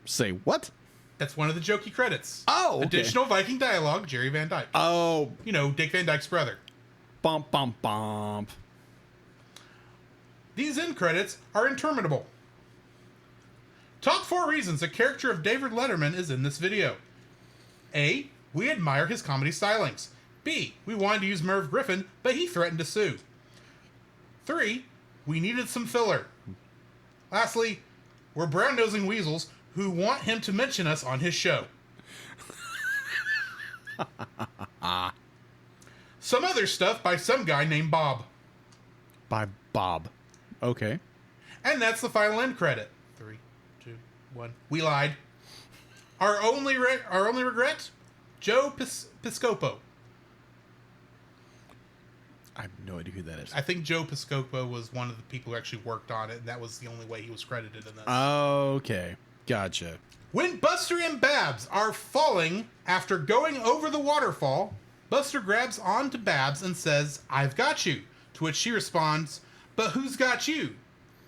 Say what? That's one of the jokey credits. Oh, okay. Additional Viking dialogue, Jerry Van Dyke. Oh, You know, Dick Van Dyke's brother. bump, bump, bump. These end credits are interminable. Top 4 reasons a character of David Letterman is in this video. A. We admire his comedy stylings. B. We wanted to use Merv Griffin, but he threatened to sue. 3. We needed some filler. Lastly, we're brown-nosing weasels who want him to mention us on his show. Some other stuff by some guy named Bob. By Bob. Okay. And that's the final end credit. 3, 2, 1. We lied. Our only regret? Joe Piscopo. I have no idea who that is. I think Joe Piscopo was one of the people who actually worked on it, and that was the only way he was credited in this. Okay. Gotcha. When Buster and Babs are falling after going over the waterfall, Buster grabs onto Babs and says, "I've got you," to which she responds, "But who's got you?"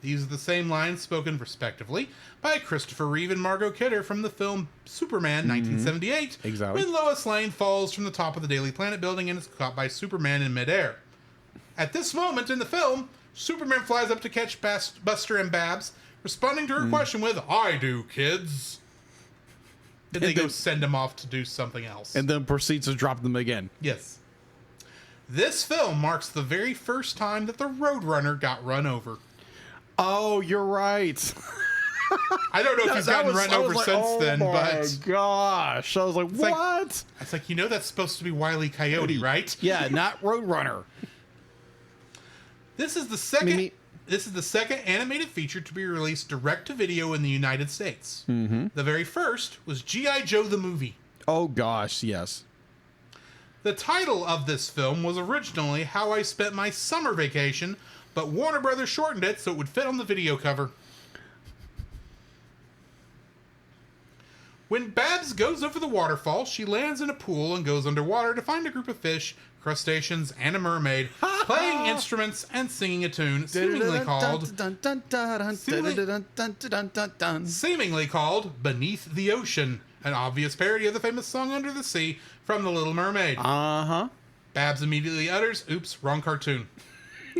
These are the same lines spoken respectively by Christopher Reeve and Margot Kidder from the film Superman 1978, Exactly. when Lois Lane falls from the top of the Daily Planet building and is caught by Superman in midair. At this moment in the film, Superman flies up to catch Buster and Babs, responding to her question with, "I do, kids." Then they go send him off to do something else. And then proceeds to drop them again. Yes. This film marks the very first time that the Roadrunner got run over. Oh, you're right. I don't know if he's gotten run over since then, but... Oh my gosh. I was like, what? It's like, you know that's supposed to be Wile E. Coyote, right? Yeah, not Roadrunner. This is the second animated feature to be released direct to video in the United States. Mm-hmm. The very first was G.I. Joe the movie. Oh gosh, yes. The title of this film was originally How I Spent My Summer Vacation, but Warner Brothers shortened it so it would fit on the video cover. When Babs goes over the waterfall, she lands in a pool and goes underwater to find a group of fish, crustaceans, and a mermaid playing instruments and singing a tune seemingly called Beneath the Ocean, an obvious parody of the famous song Under the Sea from The Little Mermaid. Uh-huh. Babs immediately utters, "Oops, wrong cartoon."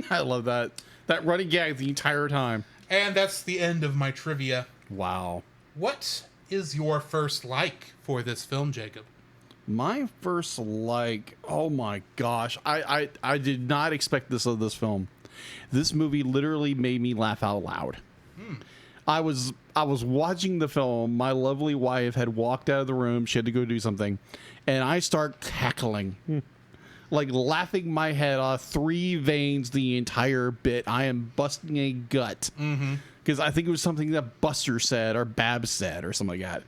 I love that. That running gag the entire time. And that's the end of my trivia. Wow. What is your first like for this film, Jacob? My first like, oh my gosh. I did not expect this of this film. This movie literally made me laugh out loud. I was watching the film. My lovely wife had walked out of the room. She had to go do something. And I start cackling. Like laughing my head off, 3 veins the entire bit. I am busting a gut. Because I think it was something that Buster said or Babs said or something like that.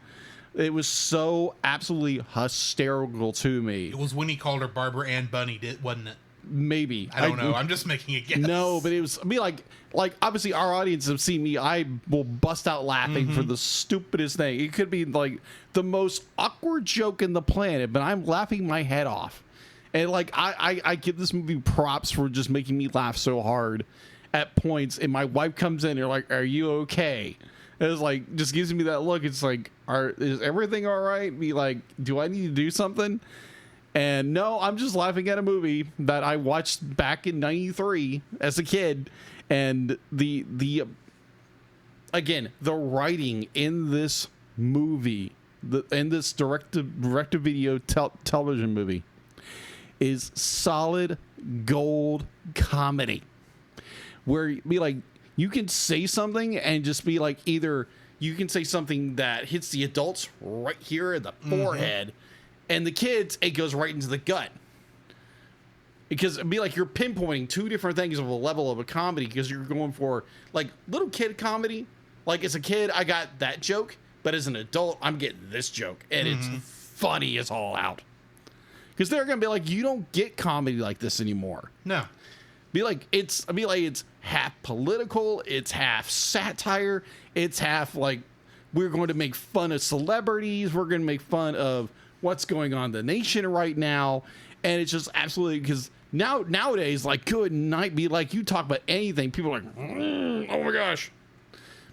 It was so absolutely hysterical to me. It was when he called her Barbara Ann Bunny, wasn't it? Maybe. I don't know. I'm just making a guess. No, but it was, I mean, like obviously our audience have seen me. I will bust out laughing for the stupidest thing. It could be like the most awkward joke in the planet, but I'm laughing my head off. And like, I give this movie props for just making me laugh so hard at points. And my wife comes in and you're like, "Are you okay?" And it's like, just gives me that look. It's like, is everything all right? Be like, do I need to do something? And no, I'm just laughing at a movie that I watched back in '93 as a kid, and the again, the writing in this movie, in this direct-to-video television movie, is solid gold comedy. Where be like, you can say something and just be like, either you can say something that hits the adults right here in the forehead, and the kids, it goes right into the gut. Because it'd be like you're pinpointing two different things of a level of a comedy, because you're going for like little kid comedy. Like as a kid, I got that joke, but as an adult, I'm getting this joke, and it's funny as all out. Because they're gonna be like, you don't get comedy like this anymore. No. Be like it's half political, it's half satire, it's half like we're going to make fun of celebrities, we're going to make fun of what's going on in the nation right now, and it's just absolutely, because nowadays, like, good night, be like, you talk about anything, people are like, oh my gosh.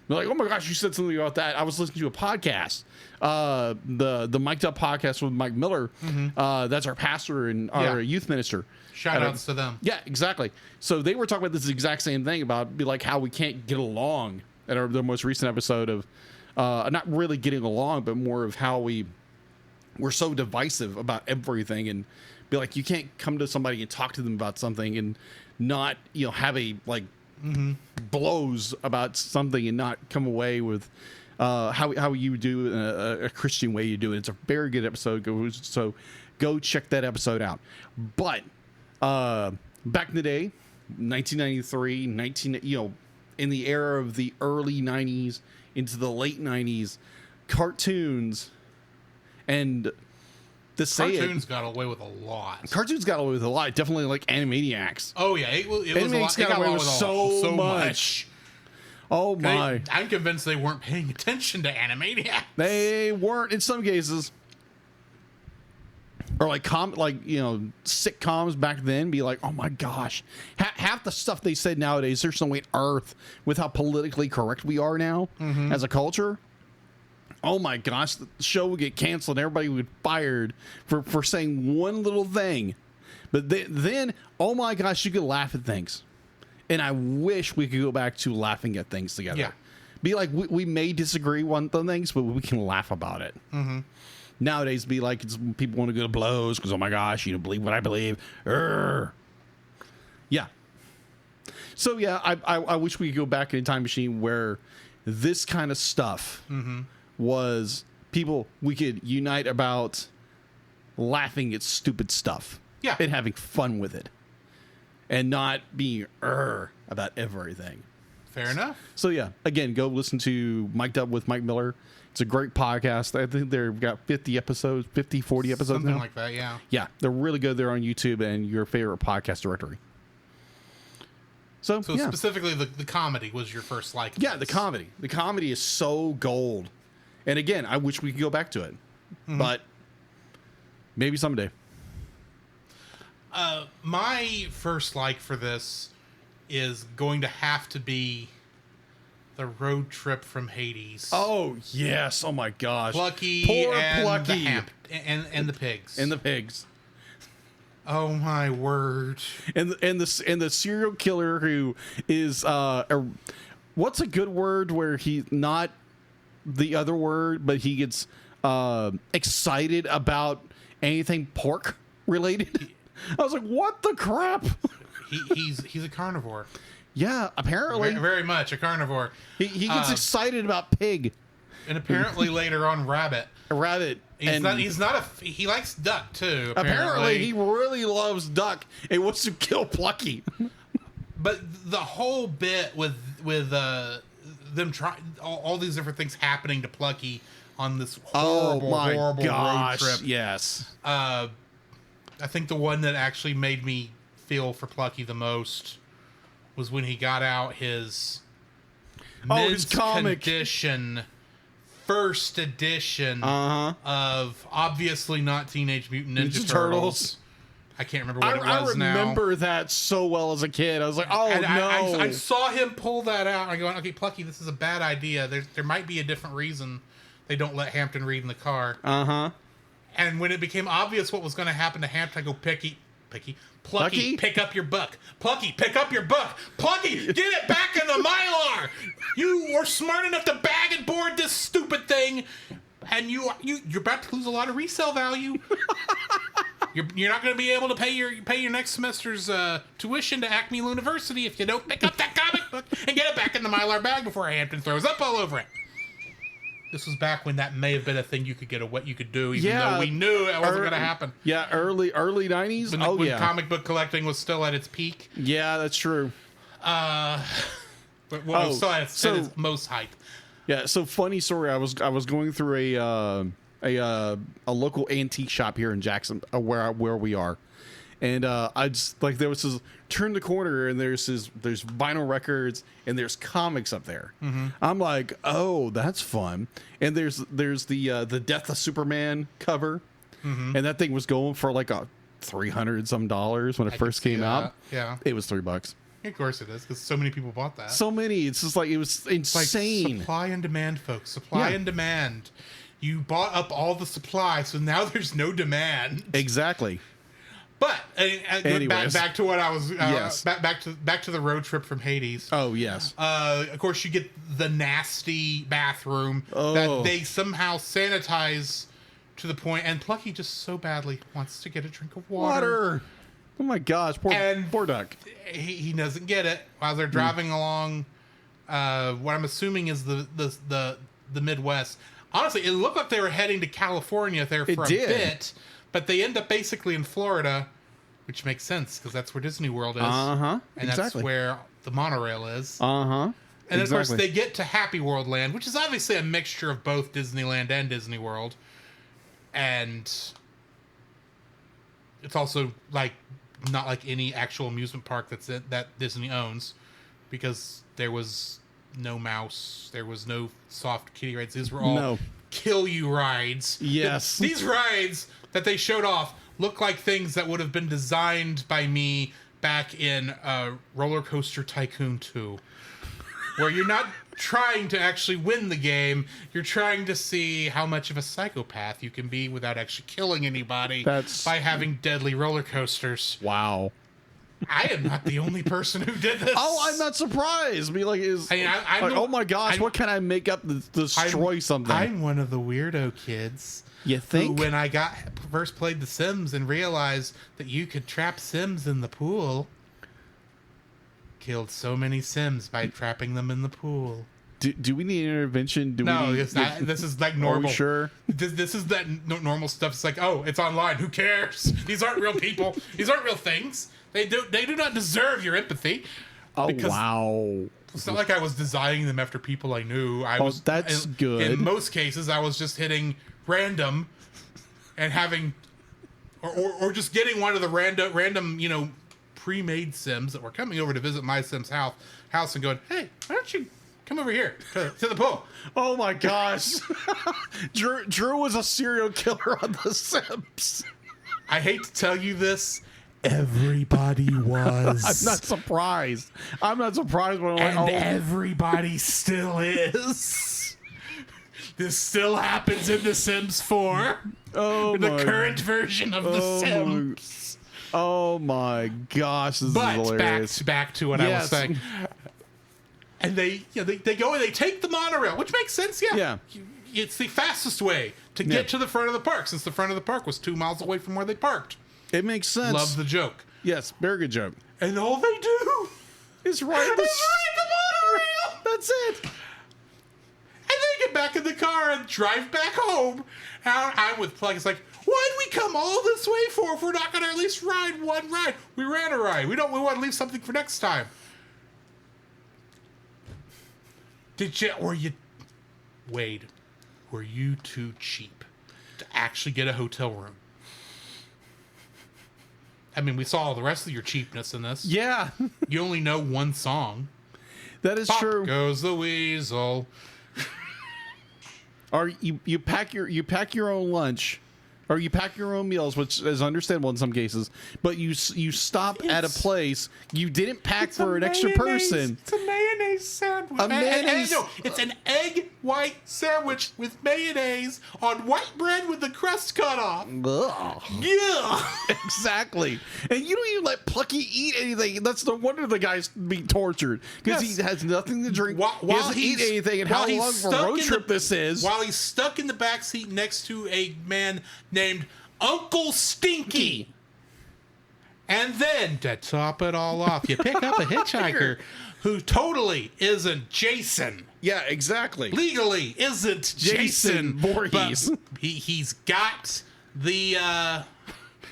They're like, oh my gosh, you said something about that. I was listening to a podcast, the Mic'd Up podcast with Mike Miller. That's our pastor and our youth minister. Shout outs to them. Yeah, exactly. So they were talking about this exact same thing about be like how we can't get along at the most recent episode of not really getting along, but more of how we're so divisive about everything, and be like, you can't come to somebody and talk to them about something and not, have a like blows about something and not come away with how you do a Christian way you do it. It's a very good episode. So go check that episode out. But back in the day, 1993, in the era of the early 90s into the late 90s, cartoons and Cartoons got away with a lot. Cartoons got away with a lot. Definitely like Animaniacs. Oh yeah, it was a lot. Got away with so much. Oh my! I'm convinced they weren't paying attention to Animaniacs. They weren't in some cases. Or like sitcoms back then, be like, oh my gosh, half the stuff they said nowadays, there's no way on earth with how politically correct we are now as a culture. Oh my gosh, the show would get canceled. Everybody would get fired for saying one little thing. But then, oh my gosh, you could laugh at things. And I wish we could go back to laughing at things together. Yeah. Be like, we may disagree on the things, but we can laugh about it. Nowadays, be like, people want to go to blows because, oh my gosh, you don't believe what I believe. Urgh. Yeah. So yeah, I wish we could go back in a time machine where this kind of stuff was people, we could unite about laughing at stupid stuff. Yeah. And having fun with it. And not being about everything. Fair enough. So yeah, again, go listen to Mic'd Up with Mike Miller. It's a great podcast. I think they've got 40 episodes Something now. like that, yeah. Yeah, they're really good. They're on YouTube and your favorite podcast directory. So yeah. Specifically, the comedy was your first like. Yeah, the comedy. The comedy is so gold. And again, I wish we could go back to it. But maybe someday. My first like for this is going to have to be the road trip from Hades. Oh, yes. Oh, my gosh. Plucky. Poor and Plucky. And the pigs. And the pigs. Oh, my word. And the serial killer who is, what's a good word where he's not the other word, but he gets excited about anything pork related? I was like, what the crap? He's a carnivore. Yeah, apparently. Very much a carnivore. He gets excited about pig. And apparently later on rabbit. A rabbit. He likes duck too. Apparently he really loves duck and wants to kill Plucky. But the whole bit with them trying all these different things happening to Plucky on this horrible road trip. Yes. I think the one that actually made me feel for Plucky the most was when he got out his his comic condition first edition of obviously not Teenage Mutant Ninja Turtles. I can't remember what it was now. I remember that so well as a kid. I was like, oh, and no. I saw him pull that out. And I'm going, okay, Plucky, this is a bad idea. There might be a different reason they don't let Hampton read in the car. And when it became obvious what was going to happen to Hampton, I go, Plucky, pick up your book. Plucky, pick up your book. Plucky, get it back in the Mylar. You were smart enough to bag and board this stupid thing, and you're about to lose a lot of resale value. You're not going to be able to pay your next semester's tuition to Acme University if you don't pick up that comic book and get it back in the Mylar bag before Hampton throws up all over it. This was back when that may have been a thing you could do, even though we knew it wasn't going to happen. Yeah, early 90s. When comic book collecting was still at its peak. Yeah, that's true. But it was still at its most hype. Yeah, so funny story. I was going through a local antique shop here in Jackson, where we are, and I just like there was this turn the corner and there's vinyl records and there's comics up there. Mm-hmm. I'm like, oh, that's fun. And there's the Death of Superman cover, and that thing was going for like $300 some when it first came out. Yeah, it was $3. Of course it is, because so many people bought that. So many. It's just like it was insane. Like supply and demand, folks. Supply and demand. You bought up all the supply, so now there's no demand. Exactly. But back to what I was back to the road trip from Hades. Oh yes. Of course, you get the nasty bathroom that they somehow sanitize to the point, and Plucky just so badly wants to get a drink of water. Oh my gosh, poor duck. He doesn't get it while they're driving along. What I'm assuming is the Midwest. Honestly, it looked like they were heading to California there for a bit. But they end up basically in Florida, which makes sense because that's where Disney World is. And that's where the monorail is. And then, of course, they get to Happy World Land, which is obviously a mixture of both Disneyland and Disney World. And it's also not like any actual amusement park that Disney owns, because there was no mouse, there was no soft kiddie rides. These were all kill you rides. Yes. These rides that they showed off look like things that would have been designed by me back in Roller Coaster Tycoon 2, where you're not trying to actually win the game, you're trying to see how much of a psychopath you can be without actually killing anybody by having deadly roller coasters. Wow. I am not the only person who did this. Oh, I'm not surprised. Oh my gosh, what can I make up to destroy something? I'm one of the weirdo kids. You think? Who, when I first played The Sims and realized that you could trap Sims in the pool, killed so many Sims by trapping them in the pool. Do we need intervention? This is like normal. Are we sure? This is that normal stuff. It's like, oh, it's online. Who cares? These aren't real people. These aren't real things. They do not deserve your empathy. Oh, wow. It's not like I was designing them after people I knew. That's good. In most cases, I was just hitting random and having, or just getting one of the random, pre-made Sims that were coming over to visit my Sims house and going, hey, why don't you come over here to the pool? Oh my gosh. Drew was a serial killer on The Sims. I hate to tell you this. Everybody was. I'm not surprised. When everybody still is. This still happens in The Sims 4. Oh, in the current version of The Sims. Oh my gosh, this is hilarious. Back to what I was saying. And they go and they take the monorail, which makes sense. Yeah. It's the fastest way to get to the front of the park, since the front of the park was 2 miles away from where they parked. It makes sense. Love the joke. Yes, very good joke. And all they do is ride the monorail. That's it. And they get back in the car and drive back home. And I'm with Plug. It's like, why'd we come all this way for if we're not going to at least ride one ride? We ran a ride. We want to leave something for next time. Wade, were you too cheap to actually get a hotel room? I mean, we saw all the rest of your cheapness in this. Yeah. You only know one song. That is Pop true. Goes the weasel. Or you pack your own lunch, or you pack your own meals, which is understandable in some cases. But you stop at a place you didn't pack for an extra person. It's a mayonnaise sandwich. No, it's an egg white sandwich with mayonnaise on white bread with the crust cut off. Ugh. Yeah, Exactly. And you don't even let Plucky eat anything. That's no wonder the guy's being tortured, because he has nothing to drink. He doesn't eat anything. And how long of a road trip this is? While he's stuck in the back seat next to a man named Uncle Stinky. And then, to top it all off, you pick up a hitchhiker who totally isn't Jason. Yeah, exactly. Legally isn't Jason Voorhees. But he's got the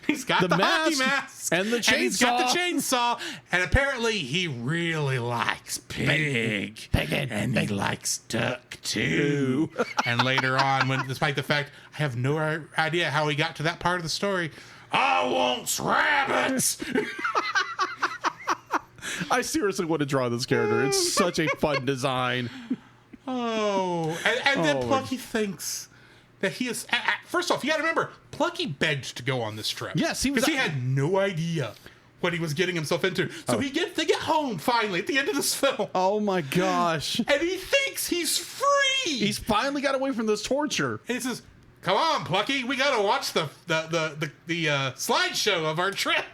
hockey mask and the chainsaw. And he's got the chainsaw. And apparently he really likes pig. And he likes duck too. And later on, despite the fact I have no idea how he got to that part of the story, I want rabbits. I seriously want to draw this character. It's such a fun design. Oh, and then Plucky thinks that he is. First off, you got to remember, Plucky begged to go on this trip. Yes, he was. Because he had no idea what he was getting himself into. So they get home finally at the end of this film. Oh my gosh! And he thinks he's free. He's finally got away from this torture. And he says, "Come on, Plucky, we got to watch the slideshow of our trip."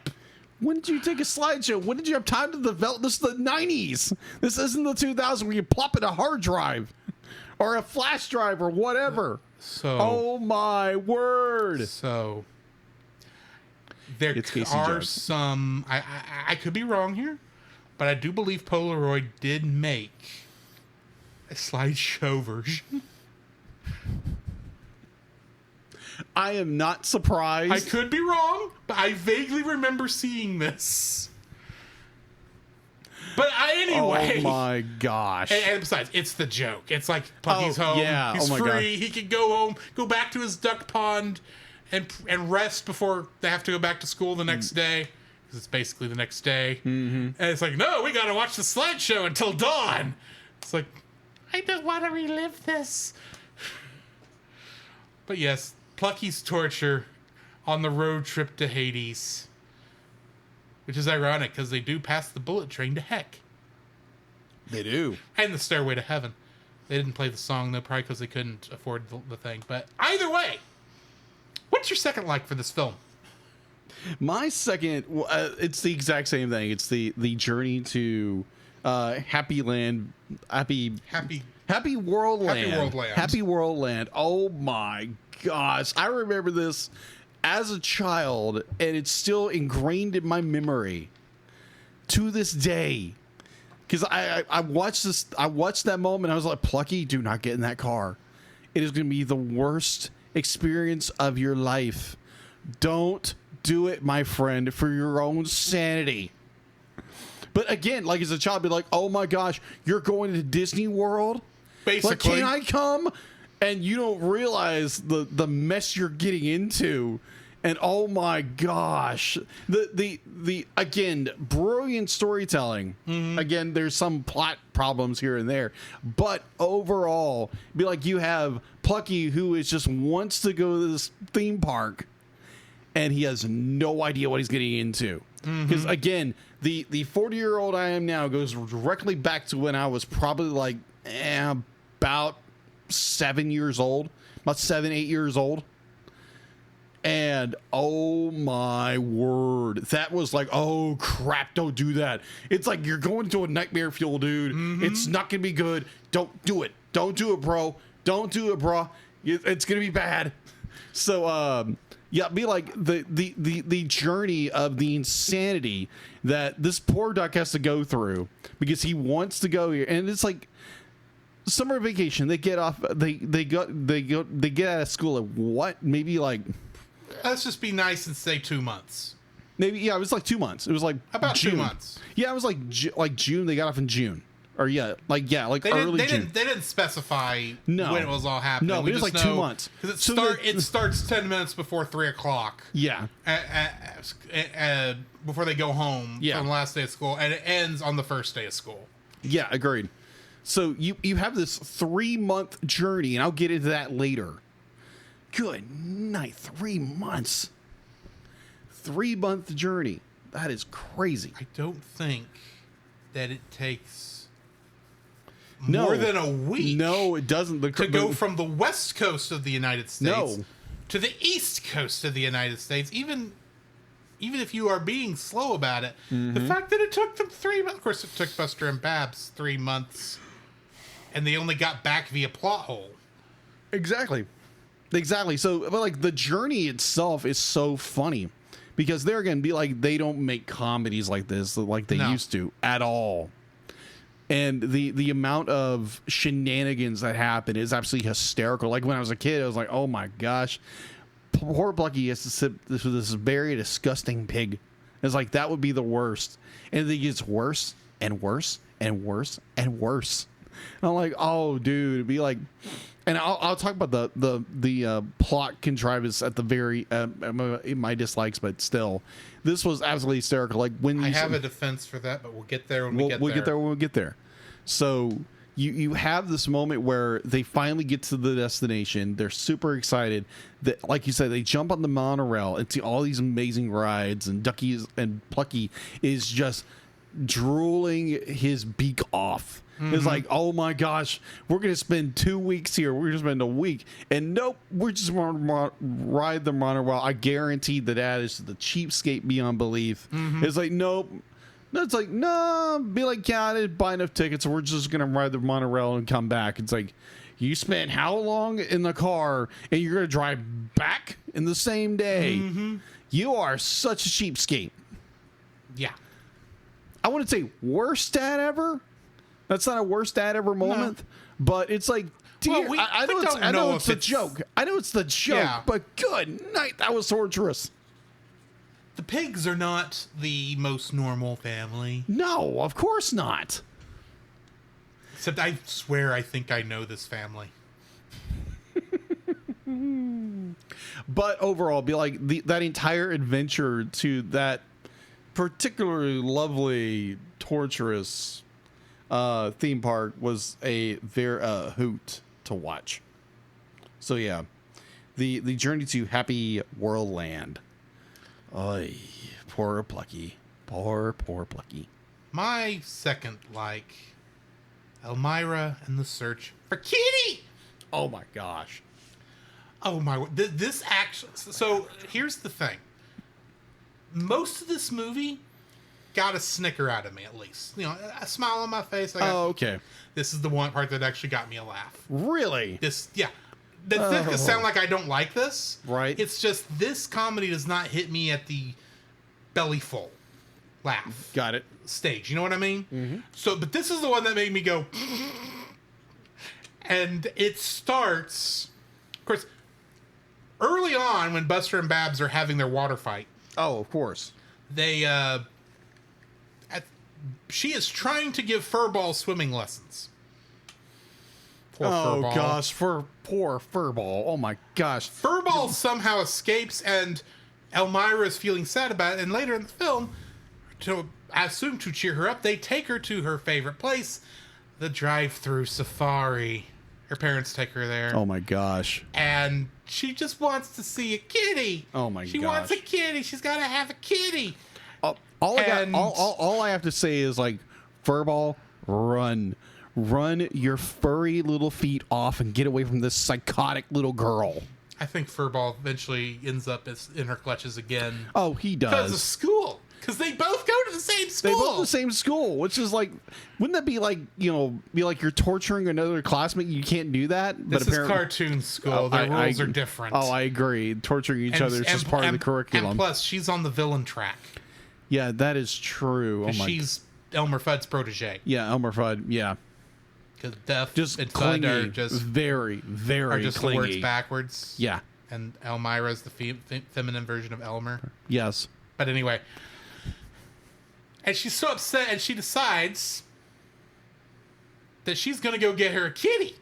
When did you take a slideshow? When did you have time to develop? This is the 90s. This isn't the 2000s where you plop in a hard drive or a flash drive or whatever. So, oh my word! So there are some. I could be wrong here, but I do believe Polaroid did make a slideshow version. I am not surprised. I could be wrong, but I vaguely remember seeing this. But anyway. Oh my gosh. And besides, it's the joke. It's like Plucky's home. Yeah. He's free. God. He can go home, go back to his duck pond and rest before they have to go back to school the next day. Because it's basically the next day. Mm-hmm. And it's like, no, we got to watch the slideshow until dawn. It's like, I don't want to relive this. But yes, Plucky's torture on the road trip to Hades. Which is ironic because they do pass the bullet train to heck. They do. And the Stairway to Heaven. They didn't play the song, though, probably because they couldn't afford the thing. But either way, what's your second like for this film? My second, it's the exact same thing. It's the journey to Happy Land, Happy World Land. Happy World Land. Oh my gosh. I remember this as a child, and it's still ingrained in my memory to this day. Because I watched this, I watched that moment, I was like, Plucky, do not get in that car. It is going to be the worst experience of your life. Don't do it, my friend, for your own sanity. But again, like as a child, I'd be like, oh my gosh, you're going to Disney World? Basically. Like, can I come? And you don't realize the mess you're getting into. And oh my gosh, the again, brilliant storytelling. Mm-hmm. Again, there's some plot problems here and there, but overall, be like you have Plucky who is just wants to go to this theme park, and he has no idea what he's getting into. Because again, the 40-year-old I am now goes directly back to when I was probably like about 7 years old, about 7-8 years old. And oh my word, that was like, oh crap, don't do that. It's like you're going to a nightmare fuel, dude. Mm-hmm. It's not gonna be good. Don't do it. Don't do it, bro. Don't do it, bro. It's gonna be bad. So yeah, be like the journey of the insanity that this poor duck has to go through because he wants to go here. And it's like summer vacation. They get off. They get out of school at what? Maybe like. Let's just be nice and say 2 months. Maybe, yeah, it was like 2 months. It was like about June. 2 months. Yeah, it was like June. They got off in June, or like early June. They didn't specify when it was all happening. No, it was like 2 months. Because it starts 10 minutes before 3:00. Yeah, before they go home from the last day of school, and it ends on the first day of school. Yeah, agreed. So you have this 3-month journey, and I'll get into that later. good night. 3 months. 3-month journey. That is crazy. I don't think that it takes more than a week. No, it doesn't. To go from the west coast of the United States to the east coast of the United States, even if you are being slow about it, the fact that it took them 3 months. Of course, it took Buster and Babs 3 months, and they only got back via plot hole. Exactly. So, but like the journey itself is so funny because they're going to be like, they don't make comedies like this like they used to at all. And the amount of shenanigans that happen is absolutely hysterical. Like when I was a kid, I was like, oh my gosh, poor Plucky has to sit this very disgusting pig. It's like, that would be the worst. And it gets worse and worse and worse and worse. And I'm like, oh dude, it'd be like, and I'll talk about the plot contrivance at the very my dislikes, but still, this was absolutely hysterical. Like when I have a defense for that, but we'll get there when we get there. We'll get there when we get there. So you have this moment where they finally get to the destination. They're super excited. That, like you said, they jump on the monorail and see all these amazing rides, and Plucky is just drooling his beak off. It's like, oh my gosh, we're going to spend 2 weeks here. We're going to spend a week. And nope, we're just going to ride the monorail. I guarantee that is the cheapskate beyond belief. It's like, nope. It's like, no, be like, yeah, I didn't buy enough tickets. So we're just going to ride the monorail and come back. It's like, you spent how long in the car and you're going to drive back in the same day? You are such a cheapskate. Yeah. I wouldn't say worst dad ever. That's not a worst dad ever moment, but it's like, dear, well, I know it's the joke. I know it's the joke, but good night, that was torturous. The pigs are not the most normal family. No, of course not. Except I swear I think I know this family. But overall, be like that entire adventure to that particularly lovely, torturous theme park was a very hoot to watch. So yeah, the journey to Happy World Land. Oy, poor Plucky, poor Plucky. My second, Elmira and the Search for Kitty. Oh my gosh. Oh my! This actually. So here's the thing. Most of this movie got a snicker out of me, at least. You know, a smile on my face. Okay. This is the one part that actually got me a laugh. Really? Yeah. That's not to sound like I don't like this. Right. It's just this comedy does not hit me at the belly full laugh. Got it. Stage. You know what I mean? So, but this is the one that made me go. And it starts, of course, early on when Buster and Babs are having their water fight. Oh, of course. They, she is trying to give Furball swimming lessons. Poor Furball. Gosh, poor Furball. Oh my gosh. Furball somehow escapes, and Elmira is feeling sad about it. And later in the film, I assume to cheer her up, they take her to her favorite place, the drive-through safari. Her parents take her there. Oh my gosh. And she just wants to see a kitty. Oh my gosh. She wants a kitty. She's got to have a kitty. All I have to say is, like, Furball, run your furry little feet off and get away from this psychotic little girl. I think Furball eventually ends up in her clutches again. Oh, he does. Because of school. Because they both go to the same school. They both the same school, which is like, wouldn't that be like, you're torturing another classmate? You can't do that. This is cartoon school. Their rules are different. Oh, I agree. Torturing each other is just part of the curriculum. And plus, she's on the villain track. Yeah, that is true. She's Elmer Fudd's protege. Yeah, Elmer Fudd. Yeah. Because Duff just and clingy, Fudd are just very, very are just clingy. the words backwards. Yeah. And Elmira's the feminine version of Elmer. Yes. But anyway. And she's so upset, and she decides that she's going to go get her a kitty.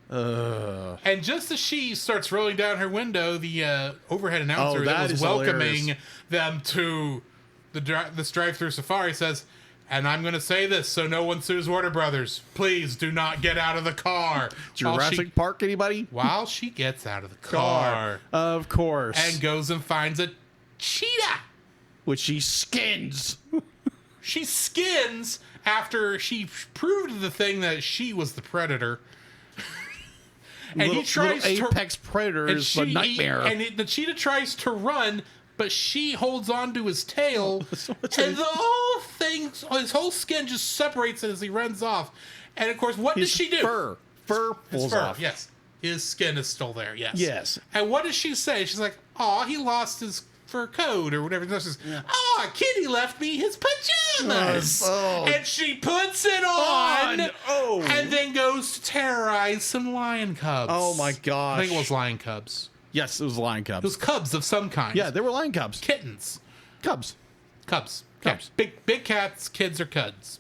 And just as she starts rolling down her window, the overhead announcer that was welcoming them to this drive-through safari says, And I'm going to say this so no one sues Warner Brothers. Please do not get out of the car. Jurassic Park, anybody? While she gets out of the car. Of course. And goes and finds a cheetah. Which she skins. She skins after she proved the thing that she was the predator. And he tries little apex predator is the nightmare. The cheetah tries to run, but she holds on to his tail, and the whole thing, his whole skin just separates as he runs off. And of course, what does she do? Fur pulls off. Yes, his skin is still there. Yes. Yes. And what does she say? She's like, "Oh, he lost his fur coat or whatever." She says, "Oh, Kitty left me his pajamas," and she puts it on, and then goes to terrorize some lion cubs. Oh my gosh! I think it was lion cubs. Yes, it was lion cubs. It was cubs of some kind. Yeah, they were lion cubs. Kittens. Cubs. Yeah, big cats, kids are cubs.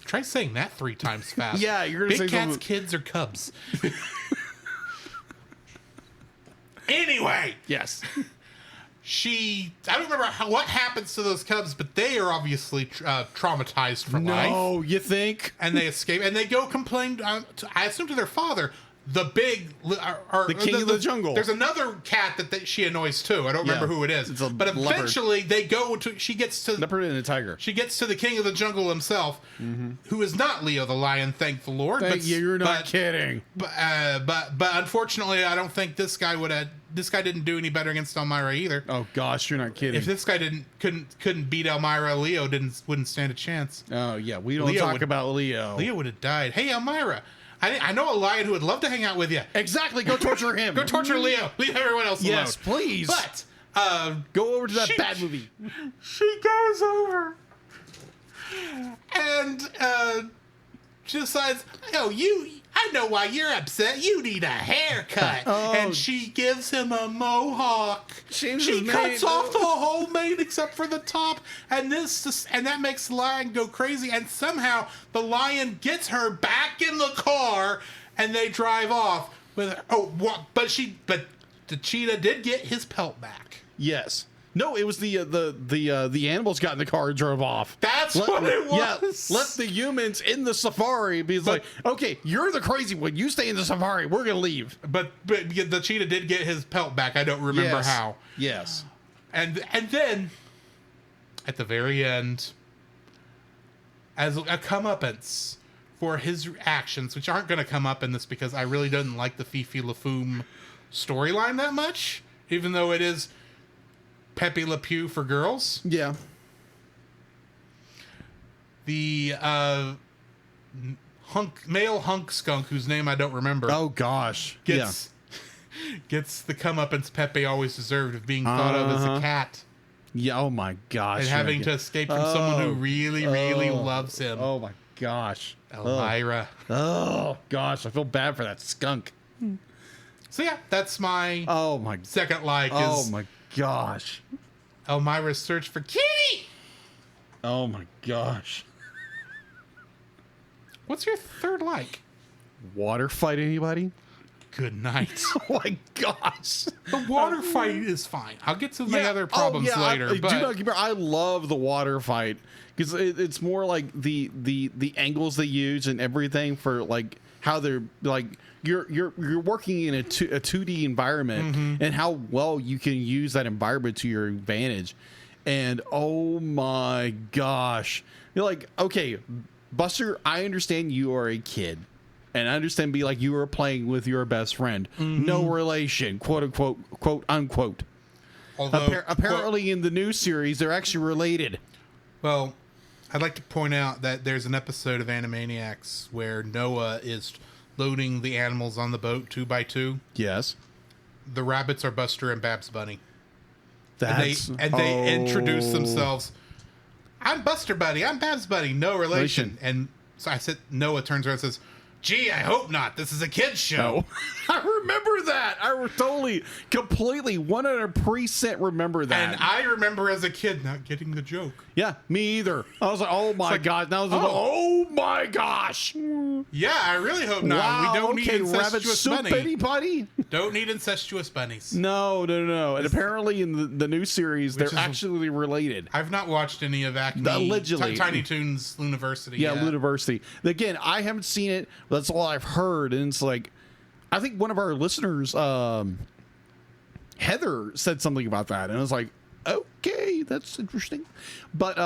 Try saying that 3 times fast. Yeah, you're gonna say big cats, something. kids are cubs. Anyway, Yes. I don't remember what happens to those cubs, but they are obviously traumatized for life. No, you think? And they escape, and they go complain, I assume to their father, the king of the jungle. There's another cat that she annoys too. I don't remember who it is. It's a but leopard. eventually they go to, she gets to Leopard and a tiger. She gets to the king of the jungle himself, who is not Leo the lion, thank the Lord. You're not kidding. But unfortunately, I don't think this guy didn't do any better against Elmira either. Oh gosh, you're not kidding. If this guy couldn't beat Elmira, Leo wouldn't stand a chance. Oh yeah, we don't talk about Leo. Leo would have died. Hey, Elmira, I know a lion who would love to hang out with you. Exactly. Go torture him. Go torture Leo. Leave everyone else alone. Yes, please. But go over to that bad movie. She goes over and she decides, I know why you're upset. You need a haircut. And she gives him a mohawk. She cuts off the whole mane except for the top. And that makes the lion go crazy. And somehow the lion gets her back in the car and they drive off with her. But the cheetah did get his pelt back. Yes. No, it was the animals got in the car and drove off. That's what it was. Yeah, let the humans in the safari be like, okay, you're the crazy one. You stay in the safari. We're gonna leave. But the cheetah did get his pelt back. I don't remember how. Yes. And then at the very end, as a comeuppance for his actions, which aren't going to come up in this because I really didn't like the Fifi LaFoom storyline that much, even though it is Pepe Le Pew for girls. Yeah. The male hunk skunk, whose name I don't remember. Oh gosh. Gets the comeuppance Pepe always deserved of being thought of as a cat. Yeah. Oh my gosh. And having to escape from someone who really, really loves him. Oh my gosh. Elmira. Oh gosh. I feel bad for that skunk. So yeah, that's my second like. Oh my gosh. Elmira's search for Kitty. Oh my gosh. What's your third like? Water fight, anybody? Good night. Oh my gosh. The water fight is fine. I'll get to my other problems later. I love the water fight because it's more like the angles they use and everything for like how they're like you're working in a 2D environment and how well you can use that environment to your advantage. And oh my gosh, you're like, okay, Buster, I understand you are a kid. And I understand be like you were playing with your best friend. No relation, quote unquote, quote unquote. Although, apparently in the new series, they're actually related. Well, I'd like to point out that there's an episode of Animaniacs where Noah is loading the animals on the boat 2 by 2. Yes. The rabbits are Buster and Babs Bunny. That's, and they introduce themselves. I'm Buster Bunny. I'm Babs Bunny. No relation. And so I said, Noah turns around and says, gee, I hope not. This is a kid's show. I remember that. I totally, completely, 100% remember that. And I remember as a kid not getting the joke. Yeah, me either. I was like, oh my God. Now I was like, oh Oh my gosh! Yeah, I really hope not. Wow, We don't need rabbit incestuous soup, bunny. anybody? Don't need incestuous bunnies. No. And apparently in the new series, they're is- actually related. I've not watched any of Acme. Allegedly. Tiny Toon's Looniversity. Yeah, yet. Looniversity. Again, I haven't seen it. That's all I've heard. And it's like, I think one of our listeners, Heather, said something about that. And I was like, okay, that's interesting. But,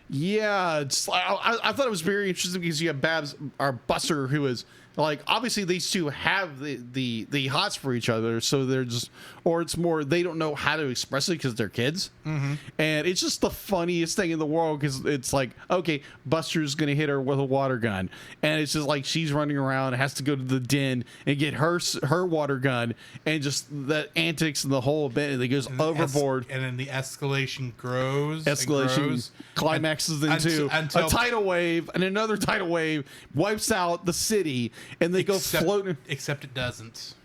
yeah, it's, I thought it was very interesting because you have Babs, our Buster, who is like, obviously these two have the hots for each other, so they're just, or it's more they don't know how to express it because they're kids, and it's just the funniest thing in the world because it's like, okay, Buster's gonna hit her with a water gun, and it's just like she's running around, has to go to the den and get her water gun, and just the antics and the whole bit, and it goes overboard, and then the escalation grows. escalation and grows, climaxes into until a tidal wave, and another tidal wave wipes out the city, and they go floating. Except it doesn't.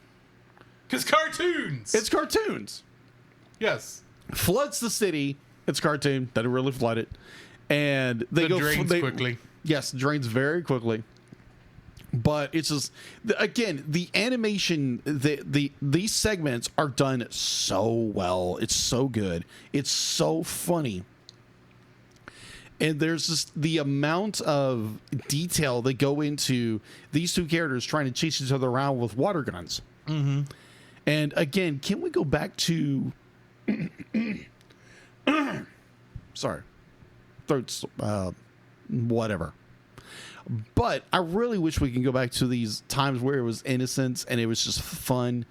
Because cartoons! It's cartoons. Yes. Floods the city. It's cartoon. Doesn't really flood it. And they It go drains quickly. Yes, drains very quickly. But it's just, again, the animation, these segments are done so well. It's so good. It's so funny. And there's just the amount of detail that go into these two characters trying to chase each other around with water guns. Mm-hmm. And again, can we go back to... Sorry. Throats, whatever. But I really wish we can go back to these times where it was innocence and it was just fun,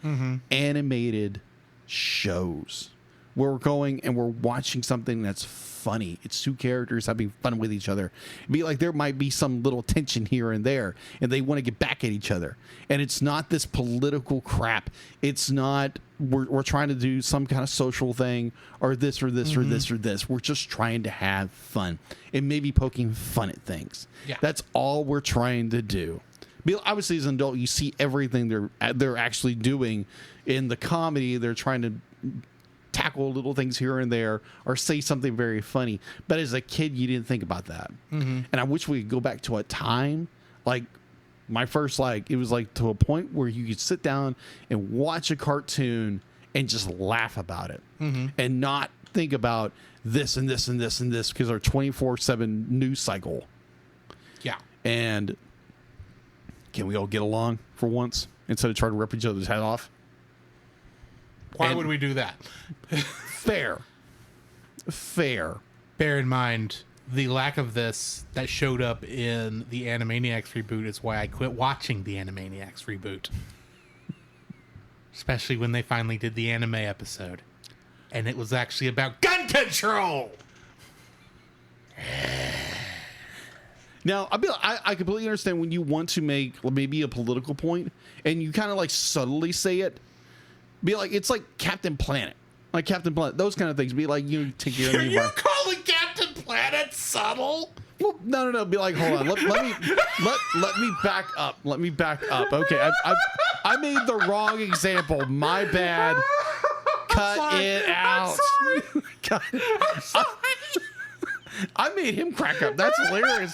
animated shows. Where we're going and we're watching something that's funny. It's two characters having fun with each other. It'd be like there might be some little tension here and there, and they want to get back at each other. And it's not this political crap. It's not we're trying to do some kind of social thing or this or this or this or this. We're just trying to have fun and maybe poking fun at things. Yeah. That's all we're trying to do. Obviously, as an adult, you see everything they're actually doing in the comedy. They're trying to tackle little things here and there or say something very funny, but as a kid you didn't think about that. And I wish we could go back to a time like my first, like it was like to a point where you could sit down and watch a cartoon and just laugh about it and not think about this and this and this and this because our 24/7 news cycle. Yeah. And can we all get along for once instead of trying to rip each other's head off? Why would we do that? Fair. Bear in mind, the lack of this that showed up in the Animaniacs reboot is why I quit watching the Animaniacs reboot. Especially when they finally did the anime episode. And it was actually about gun control! Now, I completely understand when you want to make maybe a political point and you kind of like subtly say it. Be like, it's like Captain Planet. Like Captain Planet. Those kind of things. Be like, you take care of You're calling Captain Planet subtle? Well, no. Be like, hold on. Let me back up. Let me back up. Okay, I made the wrong example. My bad. Cut it out. Cut it. I'm sorry. I made him crack up. That's hilarious.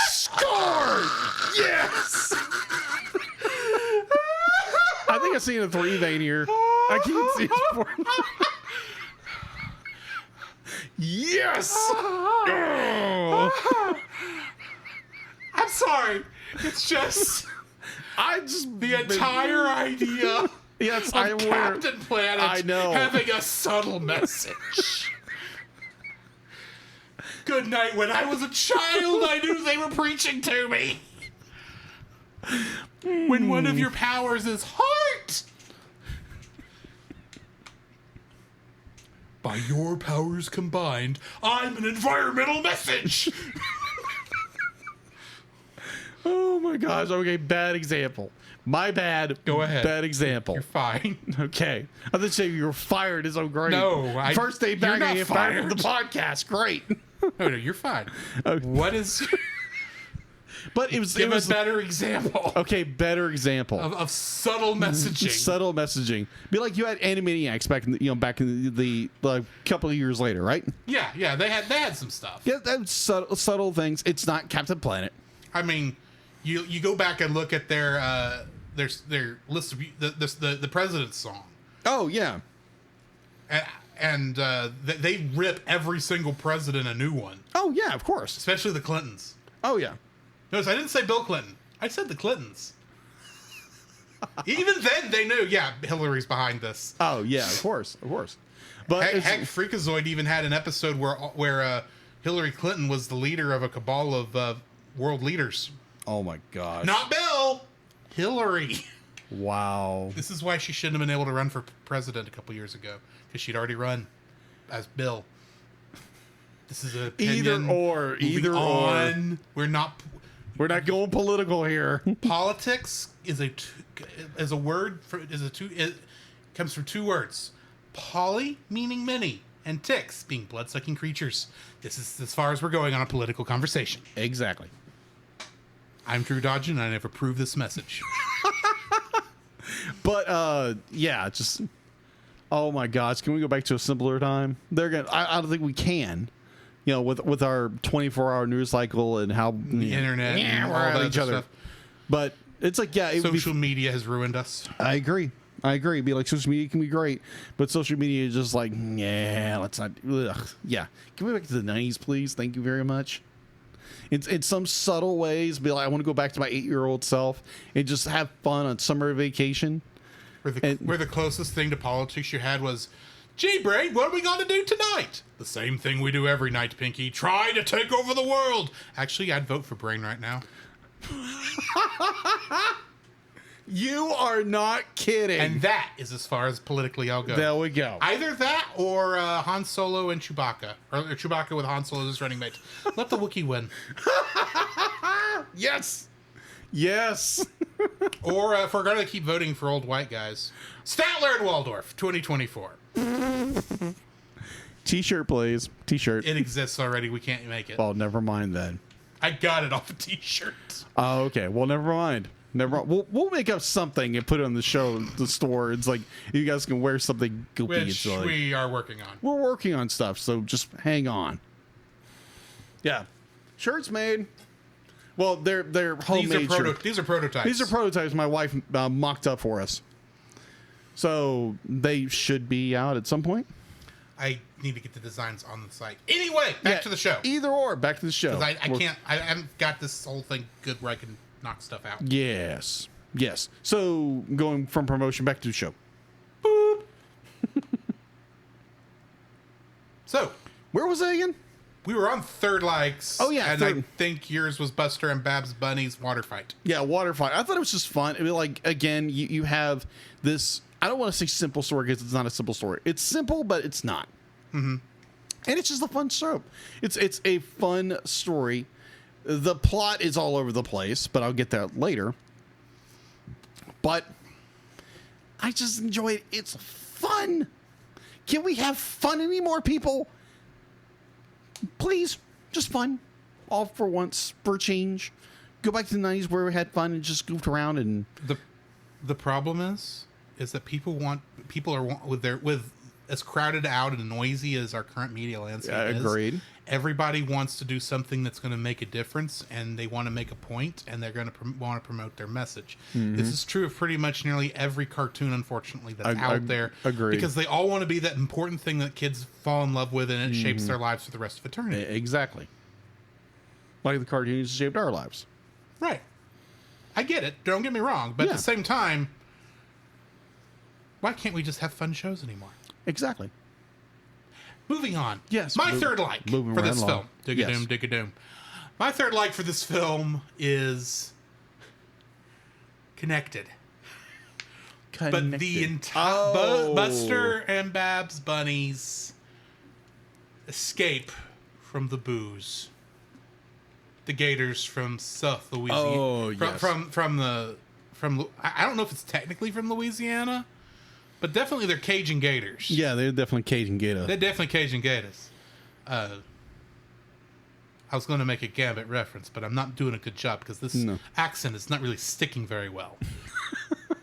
Score! Yes! I think I've seen a 3 vein here. I can't see it before. Yes! Oh. I'm sorry. It's just the entire idea Yes, of I'm aware. Captain Planet I know. having a subtle message. Good night. When I was a child, I knew they were preaching to me. When one of your powers is heart. By your powers combined, I'm an environmental message. Oh my gosh. Okay, bad example. My bad. Go ahead. Bad example. You're fine. Okay. I thought you were fired is so great. No, First day you're back not and you fired fired. from the podcast. Great. Oh, no, you're fine. Okay. What is... But it was Give a better example. Okay, better example Of subtle messaging. Subtle messaging. Be like you had Animaniacs back in the like, couple of years later, right? Yeah, they had some stuff. Yeah, that's subtle things. It's not Captain Planet. I mean, you go back and look at their list of the president's song. Oh yeah. And they rip every single president a new one. Oh yeah, of course. Especially the Clintons. Oh yeah. Notice I didn't say Bill Clinton. I said the Clintons. Even then, they knew. Yeah, Hillary's behind this. Oh yeah, of course. But Heck, Freakazoid even had an episode where Hillary Clinton was the leader of a cabal of world leaders. Oh my gosh. Not Bill. Hillary. Wow. This is why she shouldn't have been able to run for president a couple years ago, because she'd already run as Bill. This is an opinion. Either or. We're not going political here. Politics is a word it comes from two words. Poly meaning many, and ticks being blood-sucking creatures. This is as far as we're going on a political conversation. Exactly. I'm Drew Dodgen, and I never approve this message. But yeah, just oh my gosh, can we go back to a simpler time? I don't think we can. With our 24-hour news cycle and how the internet, and we're all at that each other. stuff. But it's like Social media has ruined us. I agree. It'd be like social media can be great, but social media is just like, yeah, let's not. Ugh. Yeah, can we go back to the 90s, please? Thank you very much. In some subtle ways, be like, I want to go back to my 8-year-old self and just have fun on summer vacation. Where the closest thing to politics you had was, gee, Brain, what are we going to do tonight? The same thing we do every night, Pinky. Try to take over the world. Actually, I'd vote for Brain right now. You are not kidding. And that is as far as politically I'll go. There we go. Either that or Han Solo and Chewbacca. Or Chewbacca with Han Solo as his running mate. Let the Wookiee win. Yes. Or if we're going to keep voting for old white guys, Statler and Waldorf, 2024. T-shirt, please. T-shirt. It exists already. We can't make it. Oh, never mind then. I got it off a T-shirt. Oh, okay. Well, never mind. We'll make up something and put it on the store. It's like you guys can wear something goopy. Which we are working on. We're working on stuff, so just hang on. Yeah, shirts made. Well, they're homemade. These are prototypes. These are prototypes my wife mocked up for us. So they should be out at some point. I need to get the designs on the site. Anyway, back to the show. Either or, back to the show. I haven't got this whole thing good where I can knock stuff out. Yes. So going from promotion back to the show. Boop. So where was I again? We were on Third Likes. Oh yeah, and I think yours was Buster and Babs Bunny's water fight. Yeah, water fight. I thought it was just fun. I mean, like again, you have this. I don't want to say simple story because it's not a simple story. It's simple, but it's not. Mm-hmm. And it's just a fun show. It's a fun story. The plot is all over the place, but I'll get that later. But I just enjoy it. It's fun. Can we have fun anymore, people? Please, just fun. All for once, for a change. Go back to the 90s where we had fun and just goofed around. And the problem is that people are with as crowded out and noisy as our current media landscape is. Agreed. Everybody wants to do something that's going to make a difference, and they want to make a point, and they're going to want to promote their message. Mm-hmm. This is true of pretty much nearly every cartoon, unfortunately, that's out there. Agreed. Because they all want to be that important thing that kids fall in love with, and it shapes their lives for the rest of eternity. Exactly. Like the cartoons shaped our lives. Right. I get it. Don't get me wrong. But at the same time, why can't we just have fun shows anymore? Exactly. Moving on. Yes. My third like for this film. Dig-a-doom, dig-a-doom. My third like for this film is connected. But the entire Buster and Babs Bunny's escape from the booze. The Gators from South Louisiana. Oh, yes. From I don't know if it's technically from Louisiana. But definitely they're Cajun Gators. Yeah, they're definitely Cajun Gators. They're definitely Cajun Gators. I I was going to make a Gambit reference, but I'm not doing a good job because this accent is not really sticking very well,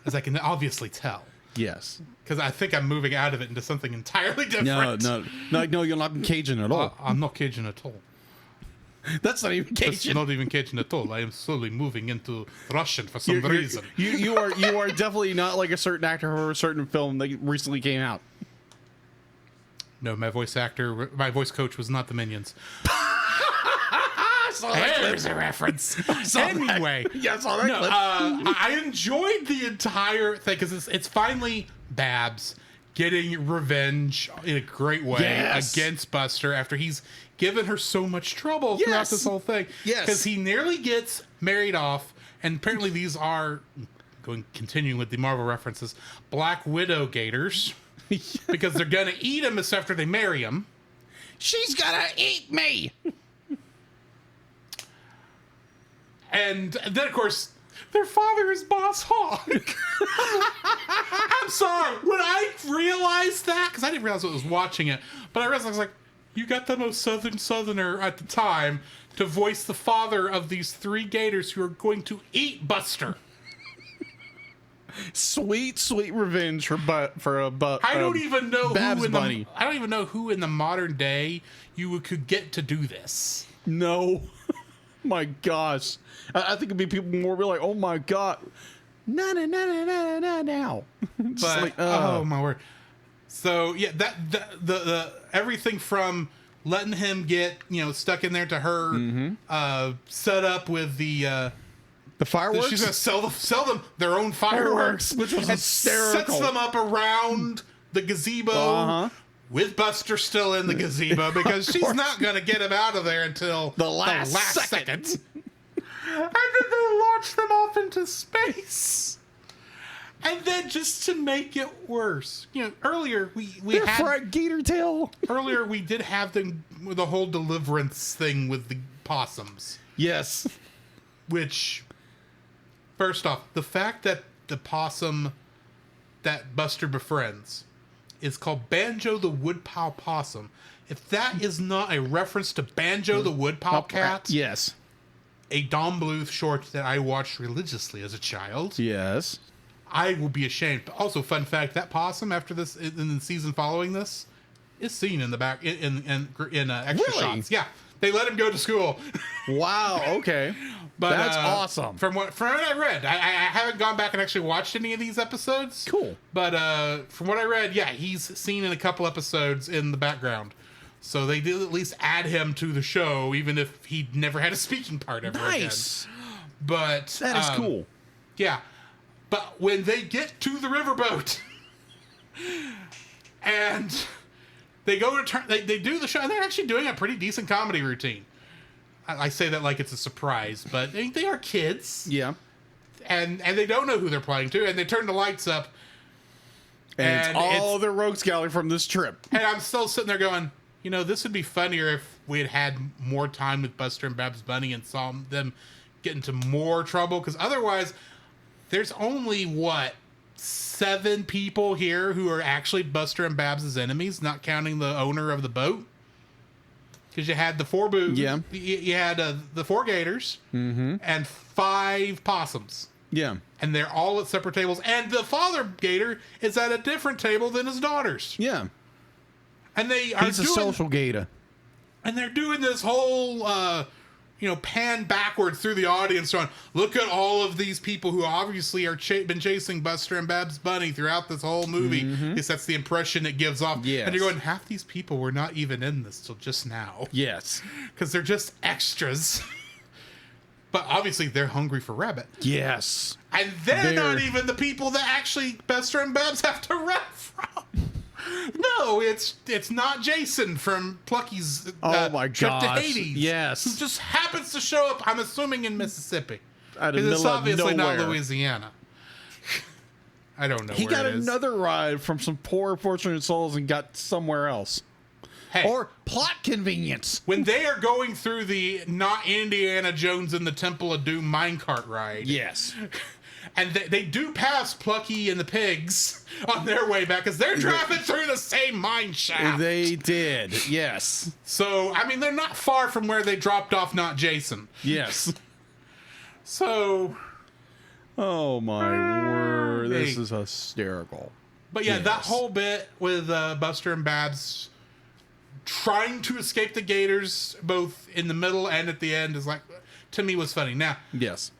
as I can obviously tell. Yes. Because I think I'm moving out of it into something entirely different. No, you're not Cajun at all. I'm not Cajun at all. That's not even Cajun. That's not even Cajun at all. I am slowly moving into Russian for some reason. You are definitely not like a certain actor for a certain film that recently came out. No, my voice coach was not the Minions. There's a reference. Anyway, I saw that clip. I enjoyed the entire thing because it's finally Babs getting revenge in a great way against Buster after he's given her so much trouble throughout this whole thing. Yes. Because he nearly gets married off, and apparently these are, continuing with the Marvel references, Black Widow gators. Because they're gonna eat him after they marry him. She's gonna eat me. And then, of course, their father is Boss Hogg. I'm sorry. When I realized that, because I didn't realize I was watching it, but I realized, I was like, you got the most southerner at the time to voice the father of these 3 gators who are going to eat Buster. Sweet revenge for I don't even know Babs Bunny. I don't even know who in the modern day could get to do this. No. My gosh. I think it'd be people more be like, oh my god. No. But like, oh my word. So yeah, the everything from letting him get stuck in there to her set up with the fireworks. She's gonna sell them their own fireworks, which was hysterical. Sets them up around the gazebo with Buster still in the gazebo because she's not gonna get him out of there until the last second. And then they launch them off into space. And then just to make it worse, earlier we had fried gator tail. Earlier we did have the whole deliverance thing with the possums. Yes. Which, first off, the fact that the possum that Buster befriends is called Banjo the Woodpile Possum. If that is not a reference to Banjo the Woodpile Cat, yes, a Don Bluth short that I watched religiously as a child, yes, I will be ashamed. But also, fun fact: that possum after this, in the season following this, is seen in the back in extra shots. Yeah, they let him go to school. Wow. Okay. But that's awesome. From what I read, I haven't gone back and actually watched any of these episodes. Cool. But from what I read, yeah, he's seen in a couple episodes in the background. So they did at least add him to the show, even if he never had a speaking part ever again. But that is cool. Yeah. But when they get to the riverboat and they go to they do the show, and they're actually doing a pretty decent comedy routine. I say that like it's a surprise, but they are kids. Yeah. And they don't know who they're playing to, and they turn the lights up. And it's all the rogues gallery from this trip. And I'm still sitting there going, this would be funnier if we had more time with Buster and Babs Bunny and saw them get into more trouble, because otherwise there's only, 7 people here who are actually Buster and Babs' enemies, not counting the owner of the boat. Because you had the 4 boobs, you had the 4 gators, and 5 possums. Yeah. And they're all at separate tables. And the father gator is at a different table than his daughters. Yeah. And he's a social gator. And they're doing this whole, pan backwards through the audience on, look at all of these people who obviously are been chasing Buster and Babs Bunny throughout this whole movie. At least that's the impression it gives off. Yes. And you're going, half these people were not even in this till just now. Yes. Because they're just extras. But obviously they're hungry for rabbit. Yes. And they're not even the people that actually Buster and Babs have to run from. No, it's not Jason from Plucky's trip to Hades. Yes. Who just happens to show up, I'm assuming, in Mississippi. Because it's obviously not Louisiana. I don't know. He where got it is. another ride from some poor fortunate souls and got somewhere else. Hey, or plot convenience. When they are going through the not Indiana Jones in the Temple of Doom minecart ride. Yes. And they do pass Plucky and the pigs on their way back because they're driving through the same mine shaft. They did, yes. So, I mean, they're not far from where they dropped off Not Jason. Yes. So... Oh, my word. This is hysterical. But yeah, that whole bit with Buster and Babs trying to escape the gators, both in the middle and at the end, is like, to me, was funny. Now... Yes.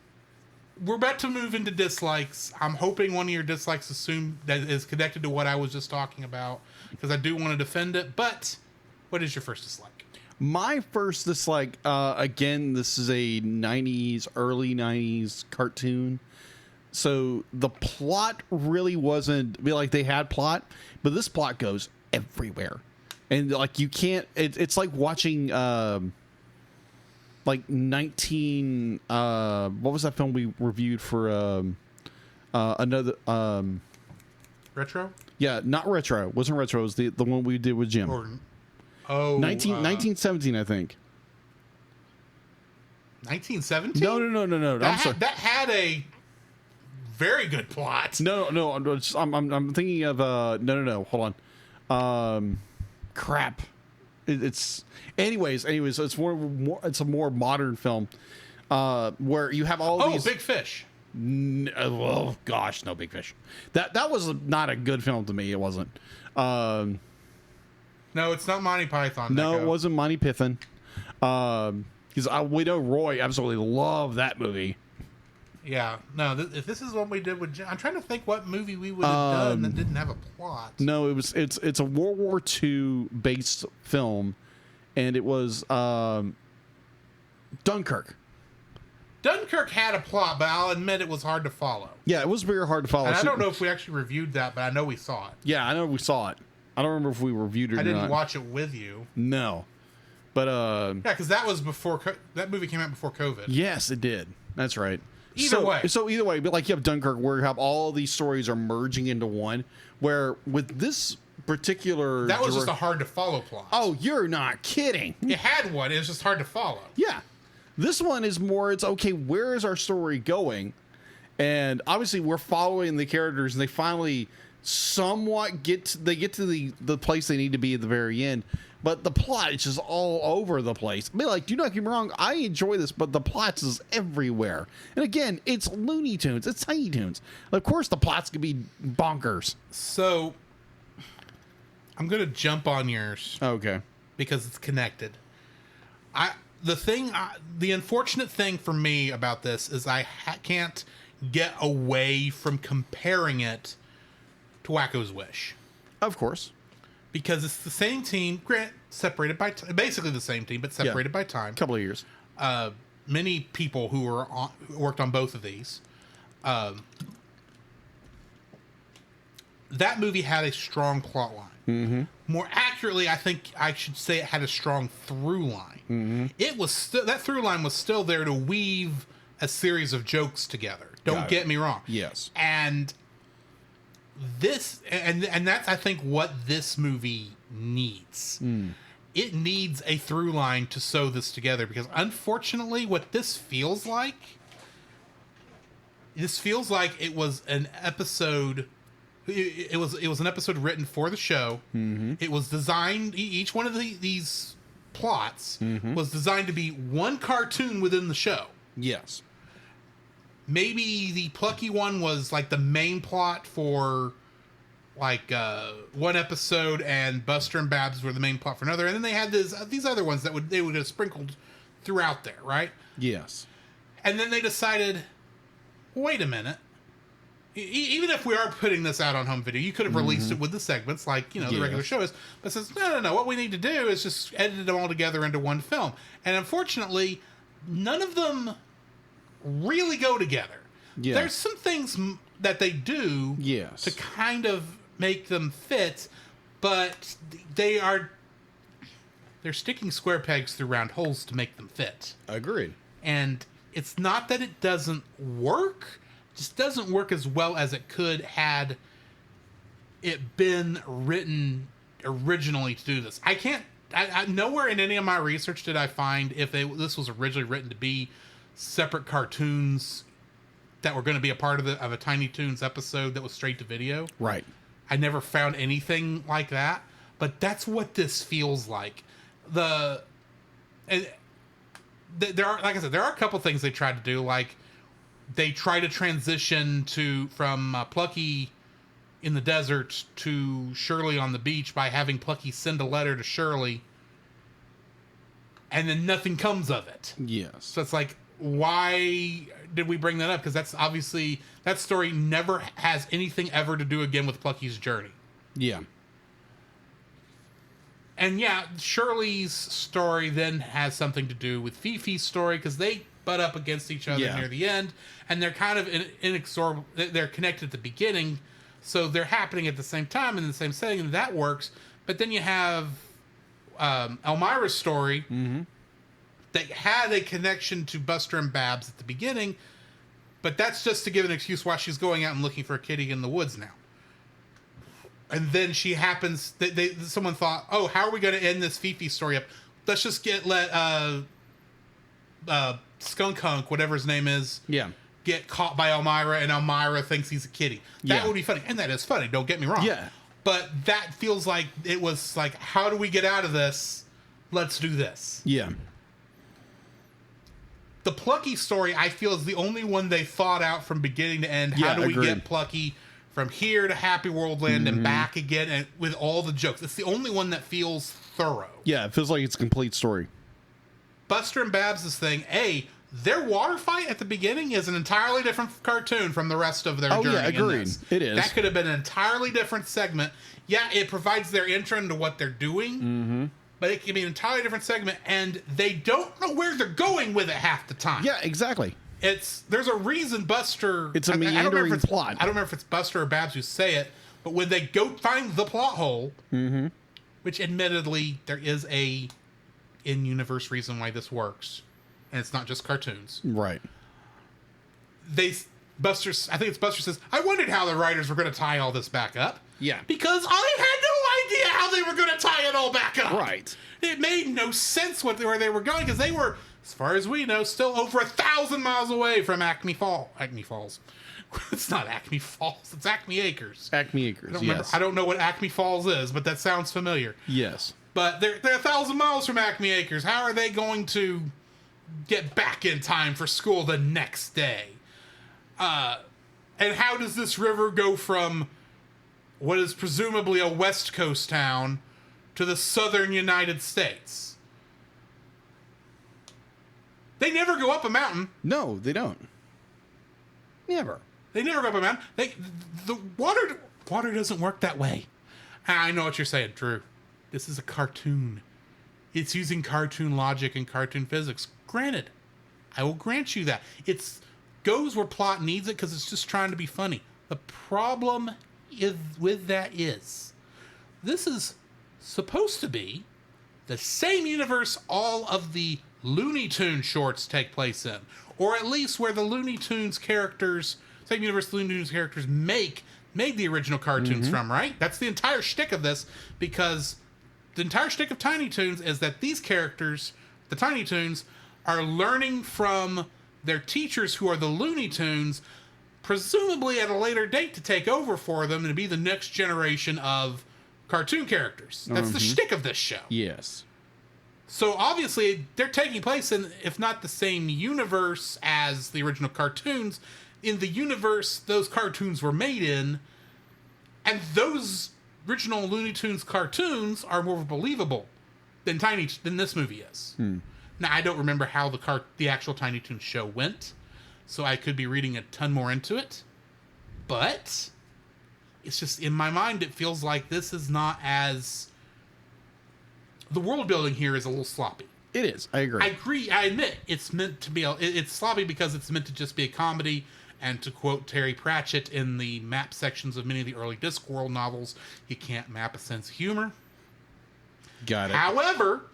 We're about to move into dislikes. I'm hoping one of your dislikes is connected to what I was just talking about, because I do want to defend it. But what is your first dislike? My first dislike, again, this is a early 90s cartoon. So the plot really wasn't, like, they had plot, but this plot goes everywhere. And, like, you can't, it's like watching... like 19 what was that film we reviewed for another Retro? Yeah, not Retro. Wasn't Retro. It was the one we did with Jim. 1917, I think. 1917? No. I'm sorry. That had a very good plot. No. I'm thinking of no. Hold on. Crap. It's anyways. So it's more. It's a more modern film, where you have all these. Big Fish. Oh gosh, no, Big Fish. That was not a good film to me. It wasn't. No, it's not Monty Python. No, it wasn't Monty Python. Because we know Roy absolutely loved that movie. Yeah, no. If this is what we did with, I'm trying to think what movie we would have done that didn't have a plot. No, it's a World War II based film, and it was Dunkirk. Dunkirk had a plot, but I'll admit it was hard to follow. Yeah, it was very hard to follow. And I don't know if we actually reviewed that, but I know we saw it. Yeah, I know we saw it. I don't remember if we reviewed it or not. I didn't watch it with you. No, but yeah, because that was before that movie came out before COVID. Yes, it did. That's right. Either way, but like you have Dunkirk, where you have all these stories are merging into one. Where with this particular, that was just a hard to follow plot. Oh, you're not kidding! It had one. It was just hard to follow. Yeah, this one is more. It's okay. Where is our story going? And obviously, we're following the characters, and they finally somewhat get to the place they need to be at the very end. But the plot is just all over the place. I mean, like, do not get me wrong, I enjoy this, but the plot is everywhere. And again, it's Looney Tunes, it's Tiny Toons. Of course, the plots could be bonkers. So, I'm gonna jump on yours. Okay. Because it's connected. The unfortunate thing for me about this is I can't get away from comparing it to Wacko's Wish. Of course. Because it's the same team, separated by basically the same team, but separated by time. Couple of years. Many people who worked on both of these. That movie had a strong plot line. Mm-hmm. More accurately, I think I should say it had a strong through line. Mm-hmm. It was that through line was still there to weave a series of jokes together. Don't get me wrong. Yes. And this and that's I think what this movie needs. It needs a through line to sew this together, because unfortunately what this feels like it was an episode. It was an episode written for the show. Mm-hmm. It was designed, each one of these plots was designed to be one cartoon within the show. Yes. Maybe the Plucky one was like the main plot for like one episode, and Buster and Babs were the main plot for another, and then they had these other ones that they would have sprinkled throughout there, right? Yes. And then they decided, wait a minute. Even if we are putting this out on home video, you could have released it with the segments like, the regular show is. But says, no. What we need to do is just edit them all together into one film. And unfortunately, none of them really go together. Yeah. There's some things that they do to kind of make them fit, but they're sticking square pegs through round holes to make them fit. Agreed. And it's not that it doesn't work. Just doesn't work as well as it could had it been written originally to do this. I nowhere in any of my research did I find if this was originally written to be separate cartoons that were going to be a part of a Tiny Toons episode that was straight to video. Right. I never found anything like that, but that's what this feels like. There are, like I said, there are a couple things they tried to do. Like they try to transition from Plucky in the desert to Shirley on the beach by having Plucky send a letter to Shirley, and then nothing comes of it. Yes. So it's like, why did we bring that up? Because that's obviously, that story never has anything ever to do again with Plucky's journey. Yeah. And yeah, Shirley's story then has something to do with Fifi's story, because they butt up against each other near the end, and they're kind of inexorable. They're connected at the beginning, so they're happening at the same time in the same setting, and that works. But then you have Elmira's story, that had a connection to Buster and Babs at the beginning, but that's just to give an excuse why she's going out and looking for a kitty in the woods now. And then she happens, someone thought, oh, how are we going to end this Fifi story up? Let's just let Skunk Hunk, whatever his name is, get caught by Elmira, and Elmira thinks he's a kitty. That would be funny. And that is funny, don't get me wrong. Yeah. But that feels like it was like, how do we get out of this? Let's do this. Yeah. The Plucky story, I feel, is the only one they thought out from beginning to end. How do we get Plucky from here to Happy World Land and back again, and with all the jokes? It's the only one that feels thorough. Yeah, it feels like it's a complete story. Buster and Babs' thing, their water fight at the beginning is an entirely different cartoon from the rest of their journey. Oh, yeah, agreed. It is. That could have been an entirely different segment. Yeah, it provides their intro into what they're doing, but it can be an entirely different segment, and they don't know where they're going with it half the time. Yeah, exactly. There's a reason Buster... It's a meandering plot. I don't remember if it's Buster or Babs who say it, but when they go find the plot hole, which admittedly, there is a in-universe reason why this works, and it's not just cartoons. Right. I think it's Buster says, I wondered how the writers were going to tie all this back up. Yeah. Because I had no idea how they were going to tie it all back up. Right. It made no sense where they were going, because they were, as far as we know, still over 1,000 miles away from Acme Falls. It's not Acme Falls. It's Acme Acres. Acme Acres, yes. I don't know what Acme Falls is, but that sounds familiar. Yes. But they're 1,000 miles from Acme Acres. How are they going to get back in time for school the next day? And how does this river go from what is presumably a West Coast town to the southern United States? They never go up a mountain. No, they don't. Never. They never go up a mountain. The water doesn't work that way. I know what you're saying, Drew. This is a cartoon. It's using cartoon logic and cartoon physics. Granted, I will grant you that. It goes where plot needs it because it's just trying to be funny. The problem with that is this is supposed to be the same universe all of the Looney Tunes shorts take place in, or at least where the Looney Tunes characters, same universe the Looney Tunes characters made the original cartoons from, right? That's the entire shtick of this, because the entire shtick of Tiny Toons is that these characters, the Tiny Toons, are learning from their teachers who are the Looney Tunes, presumably at a later date to take over for them and be the next generation of cartoon characters. That's the shtick of this show. Yes. So obviously they're taking place in, if not the same universe as the original cartoons, in the universe those cartoons were made in, and those original Looney Tunes cartoons are more believable than this movie is. Now, I don't remember how the actual Tiny Toons show went, so I could be reading a ton more into it. But it's just, in my mind, it feels like this is not as... The world building here is a little sloppy. It is. I agree. I admit it's meant to be... It's sloppy because it's meant to just be a comedy, and to quote Terry Pratchett in the map sections of many of the early Discworld novels, you can't map a sense of humor. Got it. However...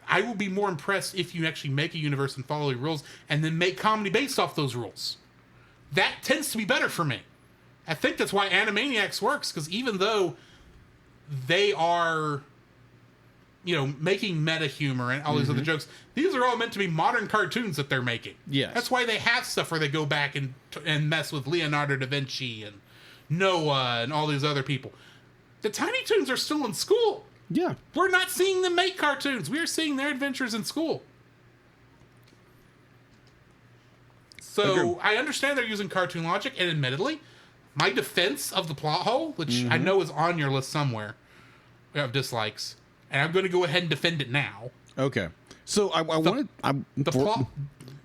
I will be more impressed if you actually make a universe and follow the rules and then make comedy based off those rules. That tends to be better for me. I think that's why Animaniacs works, because even though they are making meta humor and all these other jokes. These are all meant to be modern cartoons that they're making. Yes. That's why they have stuff where they go back and mess with Leonardo da Vinci and Noah and all these other people. The Tiny Toons are still in school. Yeah. We're not seeing them make cartoons. We're seeing their adventures in school. So I understand they're using cartoon logic, and admittedly, my defense of the plot hole, which I know is on your list somewhere, of dislikes, and I'm going to go ahead and defend it now. Okay. So I wanted... The plot...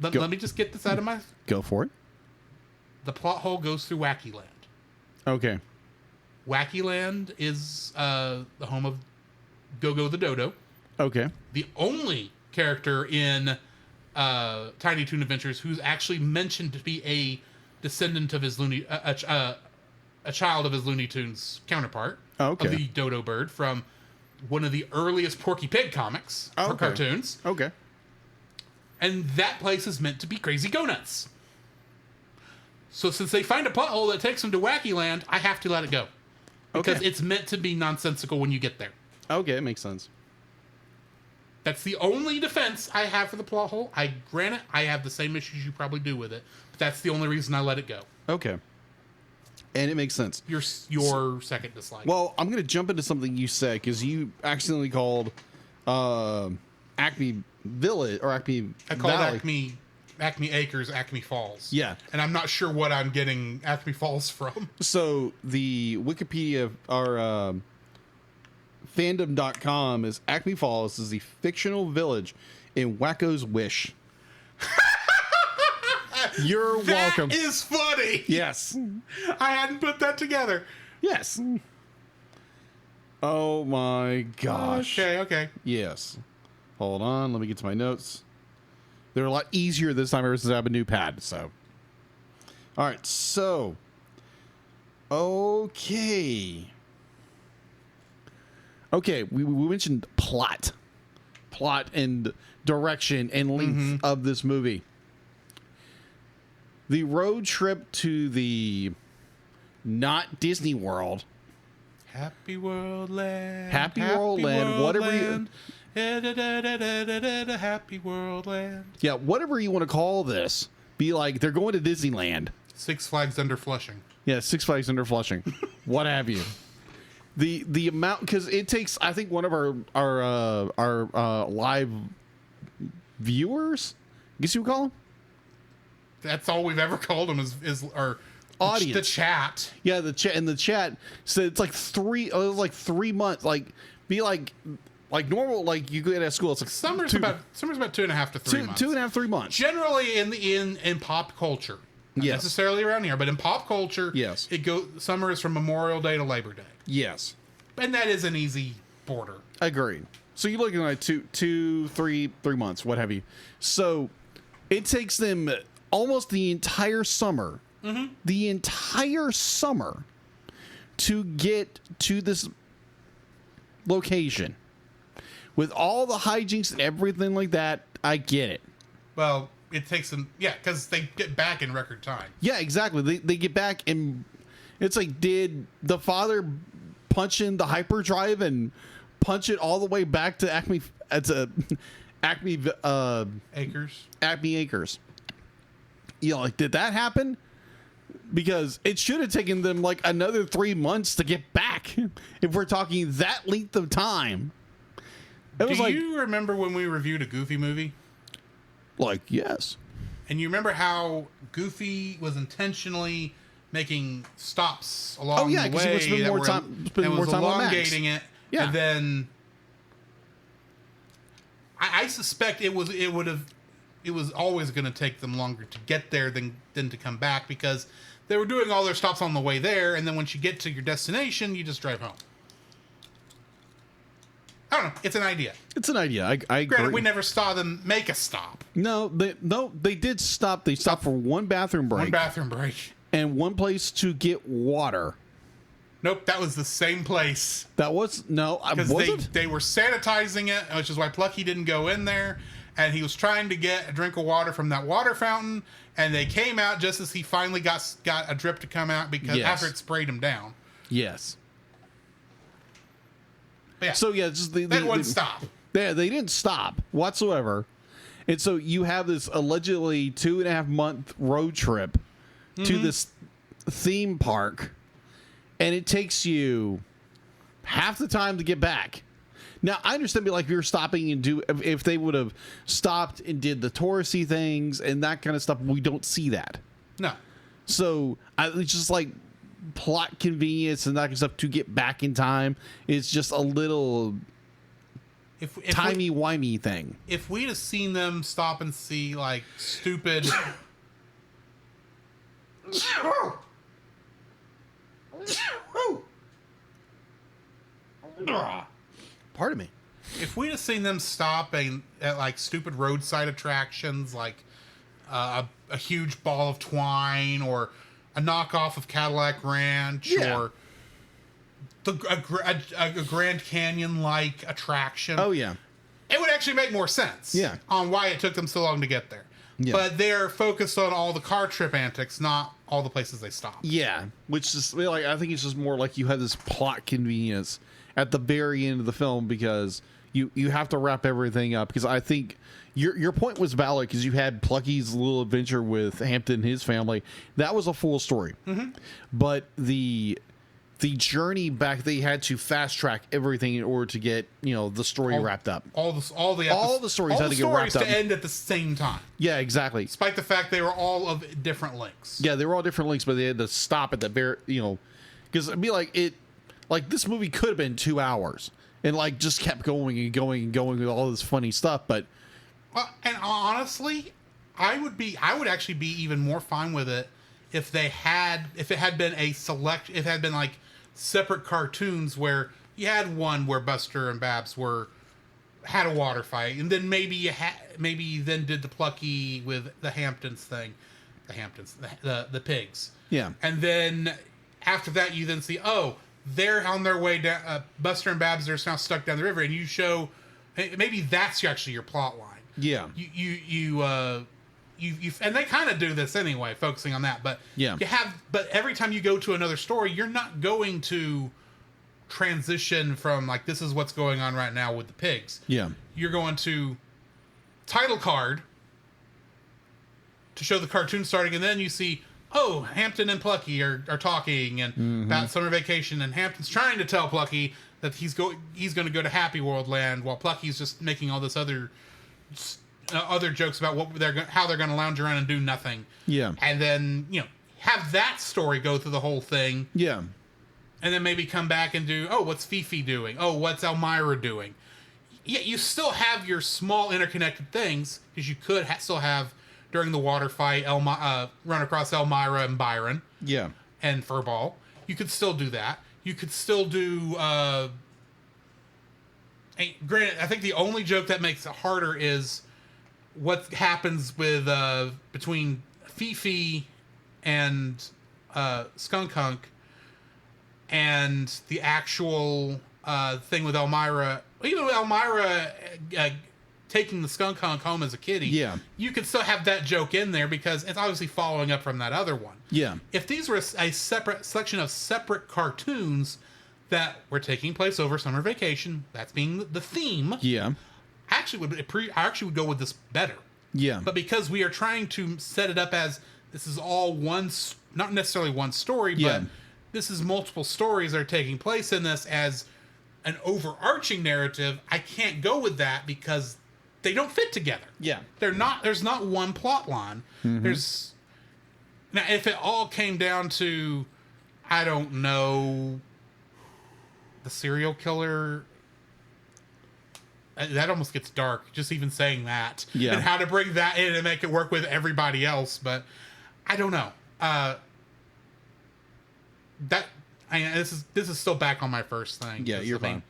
Let me just get this out of my... Go for it. The plot hole goes through Wacky Land. Okay. Wacky Land is the home of Go-Go the Dodo. Okay. The only character in Tiny Toon Adventures who's actually mentioned to be a descendant of his a child of his Looney Tunes counterpart. Okay. Of the dodo bird from one of the earliest Porky Pig comics or cartoons. Okay. And that place is meant to be crazy go-nuts. So since they find a plot hole that takes them to Wacky Land, I have to let it go. Because it's meant to be nonsensical when you get there. Okay, it makes sense. That's the only defense I have for the plot hole. I grant it, I have the same issues you probably do with it. But that's the only reason I let it go. Okay. And it makes sense. Your second dislike. Well, I'm going to jump into something you said, because you accidentally called Acme Village, or Acme I called Valley. Acme Acres, Acme Falls. Yeah. And I'm not sure what I'm getting Acme Falls from. So the Wikipedia, or fandom.com, is Acme Falls is the fictional village in Wacko's Wish. You're welcome. That is funny. Yes. I hadn't put that together. Yes. Oh my gosh. Okay. Yes. Hold on. Let me get to my notes. They're a lot easier this time ever since I have a new pad. So, all right. So, okay. We mentioned plot and direction and length of this movie. The road trip to the not Disney World. Happy World Land. Happy World Land. Whatever you... Happy World Land. Yeah, whatever you want to call this. Be like, they're going to Disneyland. Six Flags Under Flushing. Yeah, Six Flags Under Flushing. What have you. The amount... Because it takes, I think, one of our live viewers, I guess you would call them? That's all we've ever called them is our audience. The chat. Yeah, the chat. And the chat said it's like 3 months. Like, be like normal, like you get at school. It's like summer's about 2.5 to 3 months. 2.5, 3 months. Generally in pop culture. Not necessarily around here, but in pop culture, yes. Summer is from Memorial Day to Labor Day. Yes. And that is an easy border. Agreed. So you're looking at 3 months, what have you. So it takes them almost the entire summer, to get to this location. With all the hijinks and everything like that, I get it. Well, it takes them, because they get back in record time. Yeah, exactly. They get back, and it's like, did the father punch in the hyperdrive and punch it all the way back to Acme? Acme Acres. Acme Acres. Like, did that happen? Because it should have taken them like another 3 months to get back. If we're talking that length of time. Do you remember when we reviewed a Goofy movie? Like, yes. And you remember how Goofy was intentionally making stops along the way? Because he would spend more time on Max. Elongating it. Yeah. And then I suspect it was always going to take them longer to get there than to come back, because they were doing all their stops on the way there, and then once you get to your destination, you just drive home. I don't know. It's an idea. I agree. Granted, we never saw them make a stop. No, they did stop. They stopped for one bathroom break. And one place to get water. Nope, that was the same place. That was because they were sanitizing it, which is why Plucky didn't go in there. And he was trying to get a drink of water from that water fountain, and they came out just as he finally got a drip to come out, because after it sprayed him down. Yes. Yeah. So yeah, just That wouldn't stop. They didn't stop whatsoever. And so you have this allegedly 2.5 month road trip to this theme park, and it takes you half the time to get back. Now, I understand, like, if you're stopping and if they would have stopped and did the touristy things and that kind of stuff, we don't see that. No. So it's just like plot convenience and that kind of stuff to get back in time. It's just a little if timey-wimey thing. If we'd have seen them stop and see, like, stupid... Pardon me. If we'd have seen them stopping at, like, stupid roadside attractions, like a huge ball of twine or a knockoff of Cadillac Ranch or a Grand Canyon-like attraction. Oh, yeah. It would actually make more sense on why it took them so long to get there. Yeah. But they're focused on all the car trip antics, not all the places they stop. Yeah, which is, like, I think it's just more like you have this plot convenience at the very end of the film because you have to wrap everything up. Because I think your point was valid because you had Plucky's little adventure with Hampton and his family. That was a full story. Mm-hmm. But the journey back, they had to fast track everything in order to get the story wrapped up. All the stories had to get wrapped up to end at the same time. Yeah, exactly. Despite the fact they were all of different lengths. Yeah, they were all different lengths, but they had to stop at the very because it'd be like this movie could have been 2 hours and like just kept going and going and going with all this funny stuff. But and honestly, I would actually be even more fine with it if it had been like separate cartoons where you had one where Buster and Babs had a water fight, and then maybe you then did the Plucky with the Hamptons thing, the pigs. Yeah. And then after that, you then see, they're on their way down. Buster and Babs are now stuck down the river, and you show maybe that's actually your plot line. Yeah. You and they kind of do this anyway, focusing on that. But but every time you go to another story, you're not going to transition from like this is what's going on right now with the pigs. Yeah. You're going to title card to show the cartoon starting, and then you see Hampton and Plucky are talking and about summer vacation, and Hampton's trying to tell Plucky that he's going to go to Happy World Land while Plucky's just making all this other jokes about how they're going to lounge around and do nothing. Yeah. And then, have that story go through the whole thing. Yeah. And then maybe come back and do, what's Fifi doing? what's Elmira doing? Yeah, you still have your small interconnected things, because you could still have, during the water fight, run across Elmira and Byron. Yeah. And Furball. You could still do that. You could still do... granted, I think the only joke that makes it harder is what happens with between Fifi and Skunk Hunk and the actual thing with Elmira. Even with Elmira taking the Skunk Hunk home as a kitty, you could still have that joke in there because it's obviously following up from that other one. Yeah. If these were a separate selection of separate cartoons that were taking place over summer vacation, that's being the theme. Yeah. I actually would go with this better. Yeah. But because we are trying to set it up as this is all not necessarily one story, but this is multiple stories that are taking place in this as an overarching narrative, I can't go with that because they don't fit together. Yeah. There's not one plot line. Mm-hmm. Now, if it all came down to, I don't know, the serial killer, that almost gets dark, just even saying that. Yeah. And how to bring that in and make it work with everybody else. But I don't know. This is still back on my first thing. Yeah, you're fine.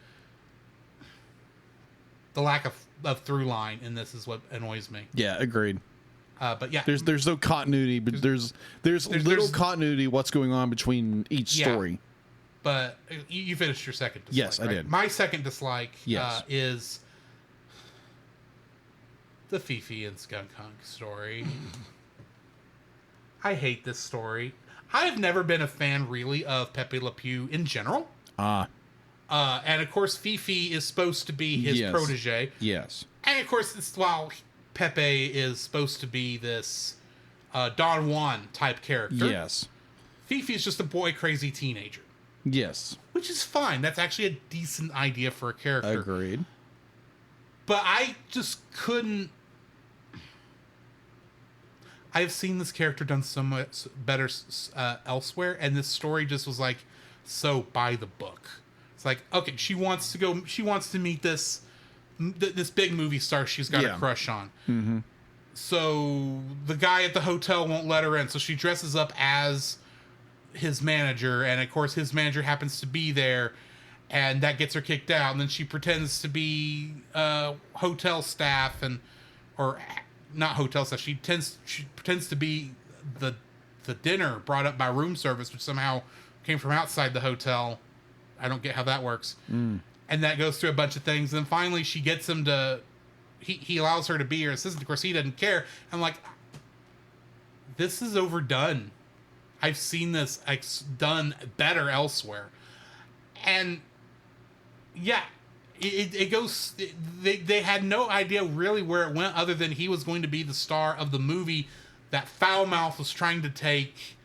The lack of through line in this is what annoys me. Yeah, agreed. But yeah, there's no continuity, but there's little continuity what's going on between each story. But you finished your second dislike. Yes, right? I did. My second dislike is the Fifi and Skunk Hunk story. I hate this story. I've never been a fan, really, of Pepe Le Pew in general. And And of course, Fifi is supposed to be his protege. Yes. And of course, while Pepe is supposed to be this Don Juan type character. Yes. Fifi is just a boy crazy teenager. Yes. Which is fine. That's actually a decent idea for a character. Agreed. But I just couldn't. I've seen this character done so much better elsewhere, and this story just was like so by the book. It's like, okay, she wants to meet this big movie star she's got a crush on. Mm-hmm. So the guy at the hotel won't let her in, so she dresses up as his manager, and of course his manager happens to be there, and that gets her kicked out. And then she pretends to be hotel staff, or not hotel staff. She pretends to be the dinner brought up by room service, which somehow came from outside the hotel. I don't get how that works. And that goes through a bunch of things. And then finally she gets him to, he allows her to be her assistant. Of course, he doesn't care. I'm like, this is overdone. I've seen this done better elsewhere. And yeah, it goes, they had no idea really where it went, other than he was going to be the star of the movie that Foulmouth was trying to take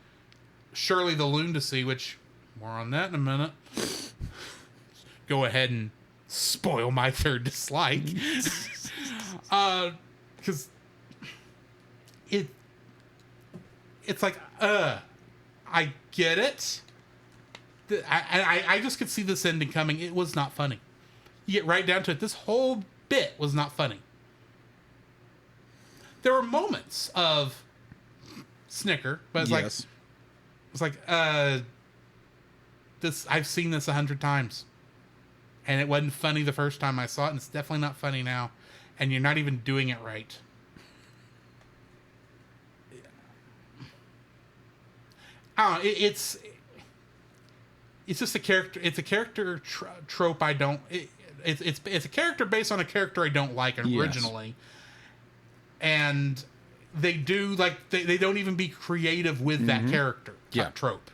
Shirley the Loon to see, which, more on that in a minute. Go ahead and spoil my third dislike. Because it's like, I get it. I just could see this ending coming. It was not funny. You get right down to it. This whole bit was not funny. There were moments of snicker, but it's this. I've seen this 100 times, and it wasn't funny the first time I saw it, and it's definitely not funny now. And you're not even doing it right. I don't know. It's just a character. It's a character trope. I don't. It's a character based on a character I don't like originally, and they do they don't even be creative with that character trope.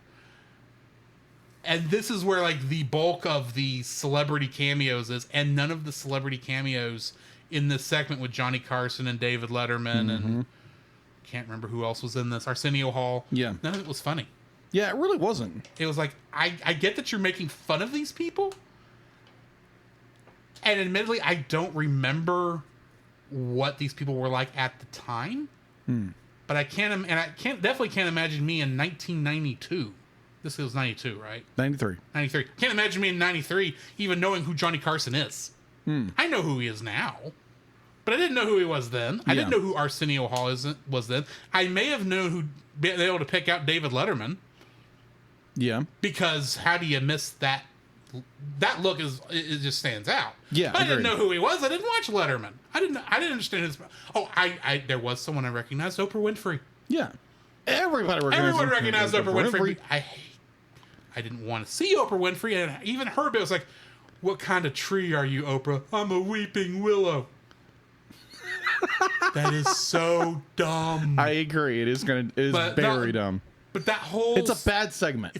And this is where the bulk of the celebrity cameos is, and none of the celebrity cameos in this segment with Johnny Carson and David Letterman and can't remember who else was in this, Arsenio Hall. Yeah, none of it was funny. Yeah, it really wasn't. It was like, I get that you're making fun of these people, and admittedly, I don't remember what these people were like at the time. But I definitely can't imagine me in 1992. This was 92, right? 93. Can't imagine me in 93 even knowing who Johnny Carson is. I know who he is now, but I didn't know who he was then. I didn't know who Arsenio Hall was then. I may have known been able to pick out David Letterman. Yeah. Because how do you miss that? That look it just stands out. Yeah. I didn't know who he was. I didn't watch Letterman. I didn't understand his. Oh, there was someone I recognized, Oprah Winfrey. Yeah. Everyone recognized Oprah Winfrey. I didn't want to see Oprah Winfrey, and even her bit was like, "What kind of tree are you, Oprah?" "I'm a weeping willow." That is so dumb. I agree. It is very dumb. But that whole... It's a bad segment.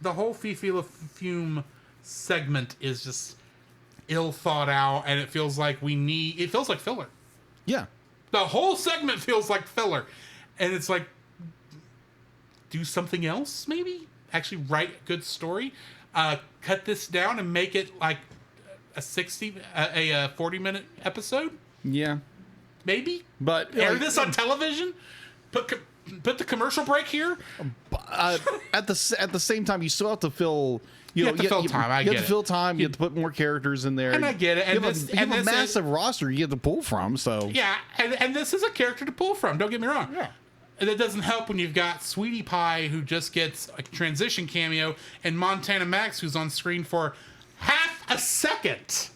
The whole Fifi LaFume segment is just ill thought out, and it feels like filler. Yeah. The whole segment feels like filler. And it's like, do something else, maybe? Actually write a good story. Cut this down and make it like a 40-minute episode. Yeah. Maybe? But air this on television? Put the commercial break here. At the same time, you still have to fill. You have to fill time. You have to fill time. You have to put more characters in there. And I get it. You have a massive roster you have to pull from. So yeah, and this is a character to pull from. Don't get me wrong. Yeah. And it doesn't help when you've got Sweetie Pie, who just gets a transition cameo, and Montana Max, who's on screen for half a second.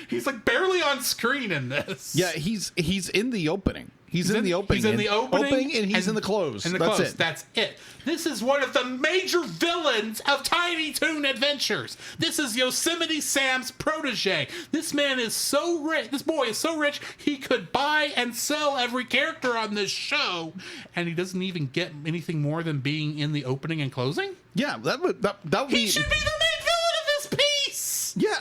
He's like barely on screen in this. Yeah, he's in the opening. He's in the opening. He's in the opening and he's in the close. That's it. This is one of the major villains of Tiny Toon Adventures. This is Yosemite Sam's protege. This man is so rich. This boy is so rich, he could buy and sell every character on this show, and he doesn't even get anything more than being in the opening and closing. Yeah, that would He should be the main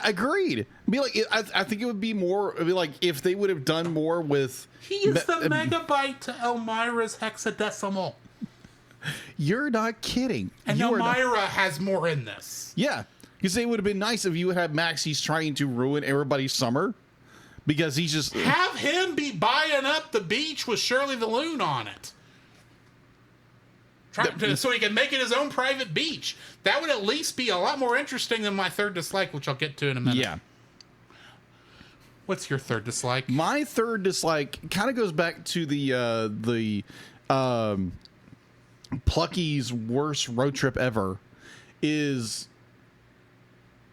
agreed. Be like, I think it would be more. It'd be like if they would have done more with. He is the megabyte to Elmira's hexadecimal. You're not kidding. And Elmira has more in this. Yeah, because it would have been nice if you would have Max. He's trying to ruin everybody's summer because he's just have him be buying up the beach with Shirley the Loon on it. So he can make it his own private beach. That would at least be a lot more interesting than my third dislike, which I'll get to in a minute. Yeah. What's your third dislike? My third dislike kind of goes back to the Plucky's worst road trip ever. Is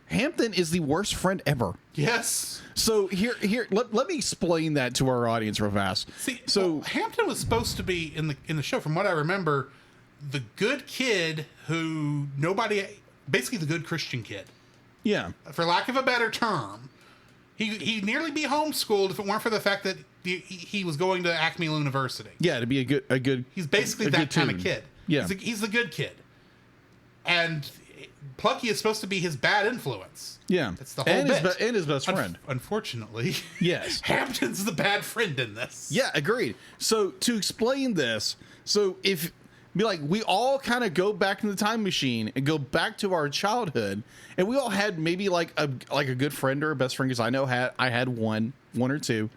Hampton is the worst friend ever. Yes. So let me explain that to our audience real fast. See, so Hampton was supposed to be in the show, from what I remember, the good kid who basically the good Christian kid. Yeah. For lack of a better term, he'd nearly be homeschooled if it weren't for the fact that he was going to Acme University. Yeah, to be a good. He's basically that kind of kid. Yeah. He's the good kid. And Plucky is supposed to be his bad influence. Yeah. That's the whole bit. And his best friend. Unfortunately. Yes. Hampton's the bad friend in this. Yeah, agreed. So to explain this, we all kind of go back in the time machine and go back to our childhood, and we all had maybe like a good friend or a best friend, because I had one or two,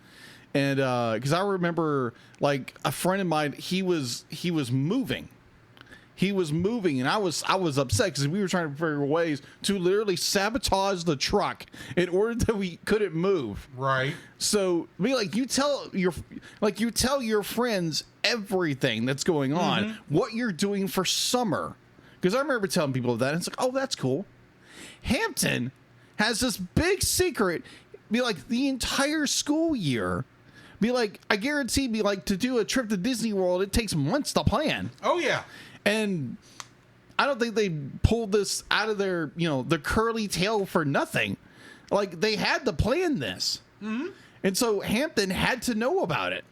and because I remember like a friend of mine, he was moving. And I was upset because we were trying to figure ways to literally sabotage the truck in order that we couldn't move. Right. So you tell your friends everything that's going on, what you're doing for summer. Because I remember telling people that, and it's like, oh, that's cool. Hampton has this big secret, the entire school year. I guarantee, to do a trip to Disney World, it takes months to plan. Oh, yeah. And I don't think they pulled this out of their curly tail for nothing. Like, they had to plan this. Mm-hmm. And so Hampton had to know about it.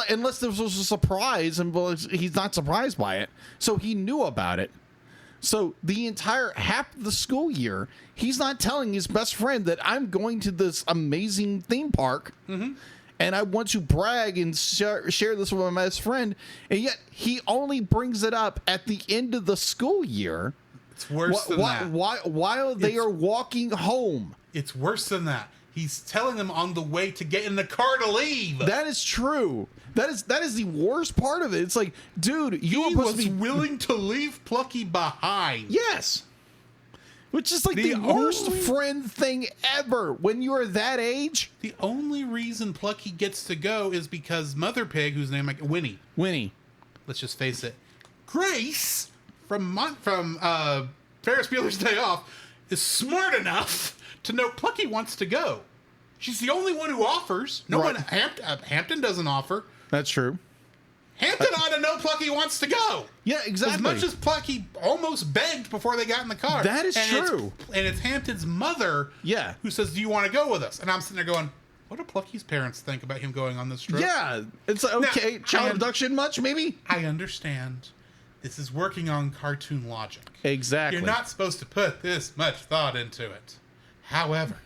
Unless this was a surprise, and he's not surprised by it. So he knew about it. So the entire half of the school year, he's not telling his best friend that I'm going to this amazing theme park. Mm-hmm. And I want to brag and share this with my best friend. And yet he only brings it up at the end of the school year. It's worse than that. While they are walking home. It's worse than that. He's telling them on the way to get in the car to leave. That is true. That is the worst part of it. It's like, dude, he was willing to leave Plucky behind. Yes. Which is like the worst friend thing ever when you're that age. The only reason Plucky gets to go is because Mother Pig, whose name Winnie. Let's just face it. Grace from Ferris Bueller's Day Off is smart enough to know Plucky wants to go. She's the only one who offers. No one. Hampton doesn't offer. That's true. Hampton ought to know Plucky wants to go. Yeah, exactly. As much as Plucky almost begged before they got in the car. That is true. It's Hampton's mother who says, do you want to go with us? And I'm sitting there going, what do Plucky's parents think about him going on this trip? Yeah, it's like, okay, now, child abduction much, maybe? I understand. This is working on cartoon logic. Exactly. You're not supposed to put this much thought into it. However,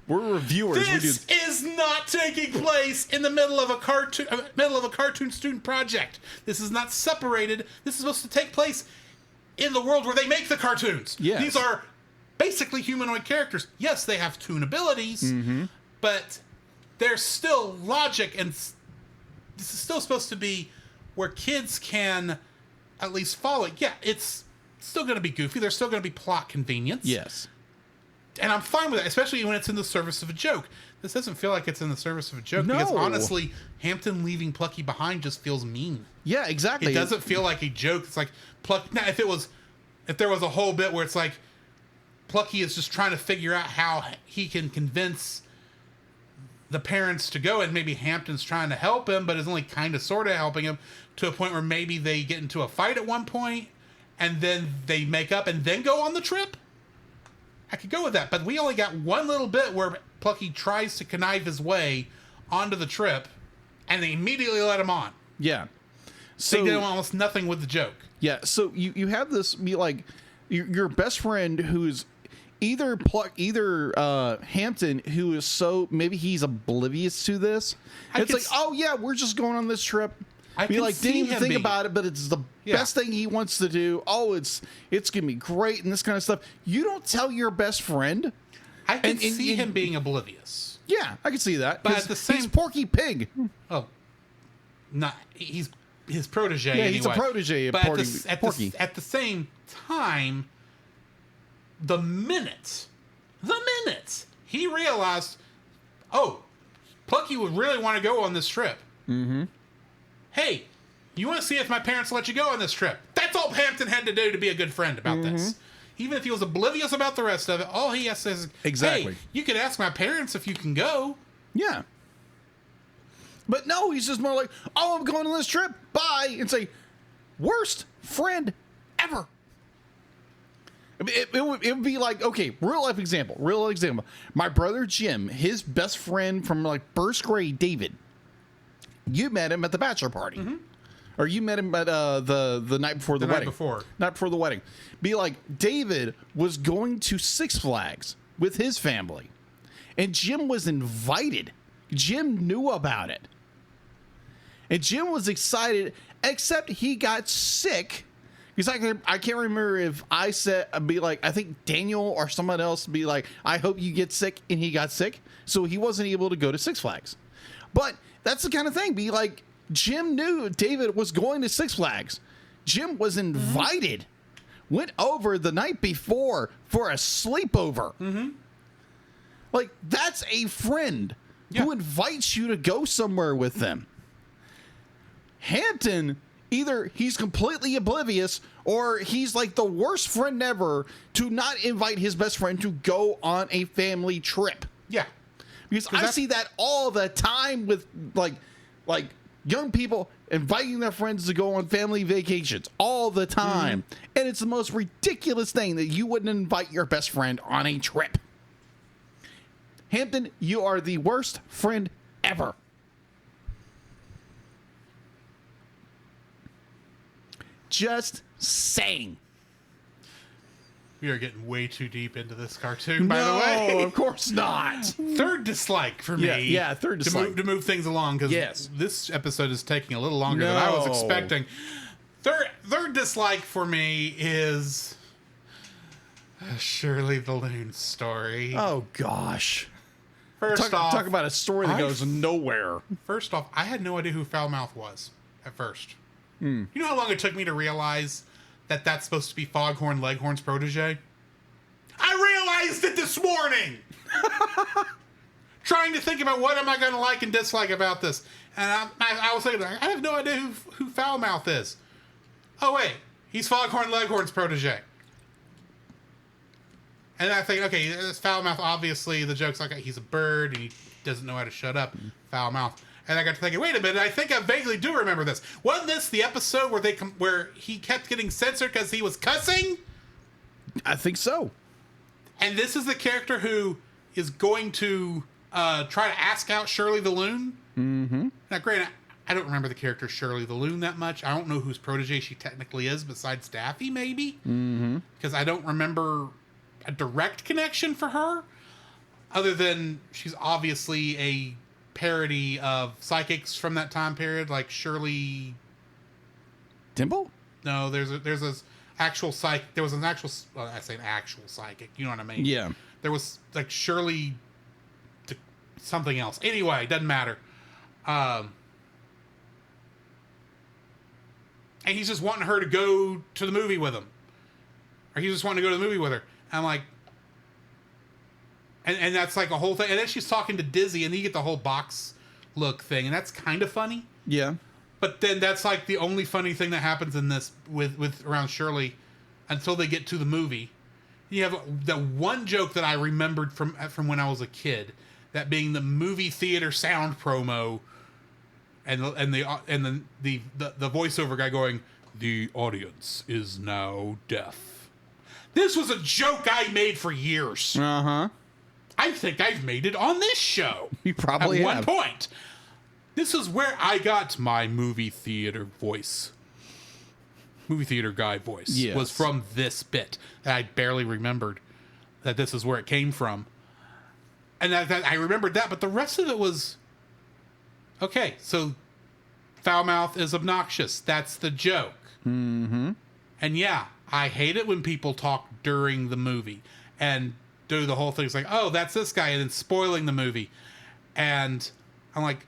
we're reviewers. This is not taking place in the middle of a cartoon student project. This is not separated. This is supposed to take place in the world where they make the cartoons. Yes. These are basically humanoid characters. Yes, they have Toon abilities, but there's still logic, and this is still supposed to be where kids can at least follow it. Yeah, it's still going to be goofy. There's still going to be plot convenience. Yes. And I'm fine with that, especially when it's in the service of a joke. This doesn't feel like it's in the service of a joke, because honestly, Hampton leaving Plucky behind just feels mean. Yeah, exactly. It doesn't feel like a joke. It's like Now, if there was a whole bit where it's like Plucky is just trying to figure out how he can convince the parents to go, and maybe Hampton's trying to help him, but is only kind of sort of helping him to a point where maybe they get into a fight at one point, and then they make up and then go on the trip. I could go with that, but we only got one little bit where Plucky tries to connive his way onto the trip, and they immediately let him on. Yeah. So they did almost nothing with the joke. Yeah, so you have this be like your best friend who's either Hampton, who is so maybe he's oblivious to this. It's like, oh yeah, we're just going on this trip. Didn't even think about it, but it's the best thing he wants to do. Oh, it's gonna be great and this kind of stuff. You don't tell your best friend. I can see him being oblivious. Yeah, I can see that. But at the same, he's Porky Pig. Oh, he's his protege. Yeah, he's a protege. But Porky. at the same time, the minute he realized, oh, Plucky would really want to go on this trip. Mm-hmm. Hey, you want to see if my parents let you go on this trip? That's all Hampton had to do to be a good friend about this. Even if he was oblivious about the rest of it, all he has to say is, exactly. Hey, you could ask my parents if you can go. Yeah. But no, he's just more like, oh, I'm going on this trip. Bye. And say, worst friend ever. It would be like, okay, real life example. My brother Jim, his best friend from like first grade, David. You met him at the bachelor party. Mm-hmm. Or you met him at the night before the wedding. Night before the wedding. Be like, David was going to Six Flags with his family. And Jim was invited. Jim knew about it. And Jim was excited, except he got sick. Because I can't remember if I said, I think Daniel or someone else be like, I hope you get sick, and he got sick. So he wasn't able to go to Six Flags. But that's the kind of thing. Be like, Jim knew David was going to Six Flags. Jim was invited. Went over the night before for a sleepover. Mm-hmm. Like, that's a friend who invites you to go somewhere with them. Hampton, either he's completely oblivious or he's like the worst friend ever to not invite his best friend to go on a family trip. Yeah. Because I see that all the time with like young people inviting their friends to go on family vacations all the time. And it's the most ridiculous thing that you wouldn't invite your best friend on a trip. Hampton, you are the worst friend ever. Just saying. We are getting way too deep into this cartoon, by the way. No, of course not. Third dislike for me. Yeah, third dislike. To move things along, because this episode is taking a little longer than I was expecting. Third dislike for me is Shirley the Loon story. Oh, gosh. Talk about a story that goes nowhere. First off, I had no idea who Foulmouth was at first. You know how long it took me to realize that that's supposed to be Foghorn Leghorn's protege? I realized it this morning! Trying to think about what am I going to like and dislike about this. And I was thinking, I have no idea who Foulmouth is. Oh, wait. He's Foghorn Leghorn's protege. And I think, okay, this Foulmouth, obviously, the joke's like, he's a bird, and he doesn't know how to shut up. Foulmouth. And I got to thinking, wait a minute, I think I vaguely do remember this. Wasn't this the episode where he kept getting censored because he was cussing? I think so. And this is the character who is going to try to ask out Shirley the Loon? Mm-hmm. Now, granted, I don't remember the character Shirley the Loon that much. I don't know whose protege she technically is besides Daffy, maybe? Mm-hmm. Because I don't remember a direct connection for her, other than she's obviously a parody of psychics from that time period, like Shirley Dimple? No, there's an actual psychic. There was an actual. Well, I say an actual psychic. You know what I mean? Yeah. There was like Shirley, something else. Anyway, doesn't matter. And he's just wanting her to go to the movie with him, or he's just wanting to go to the movie with her. I'm like, and that's like a whole thing. And then she's talking to Dizzy, and you get the whole box look thing, and that's kind of funny. Yeah. But then that's like the only funny thing that happens in this with around Shirley until they get to the movie. You have the one joke that I remembered from when I was a kid, that being the movie theater sound promo, and the voiceover guy going, "The audience is now deaf." This was a joke I made for years. Uh-huh. I think I've made it on this show. You probably have. At one point. This is where I got my movie theater voice. Movie theater guy voice. Yes. Was from this bit that I barely remembered. that this is where it came from. And I remembered that, but the rest of it was okay. So foul-mouth is obnoxious. That's the joke. Mm-hmm. And yeah, I hate it when people talk during the movie and do the whole thing. It's like, oh, that's this guy, and then spoiling the movie. And I'm like,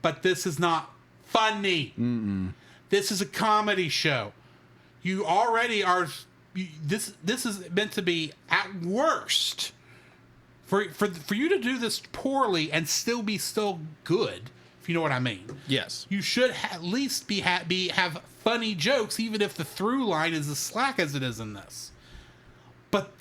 but this is not funny. Mm-mm. This is a comedy show. You already are. This is meant to be at worst for you to do this poorly and still be good. If you know what I mean. Yes. You should at least have funny jokes, even if the through line is as slack as it is in this. But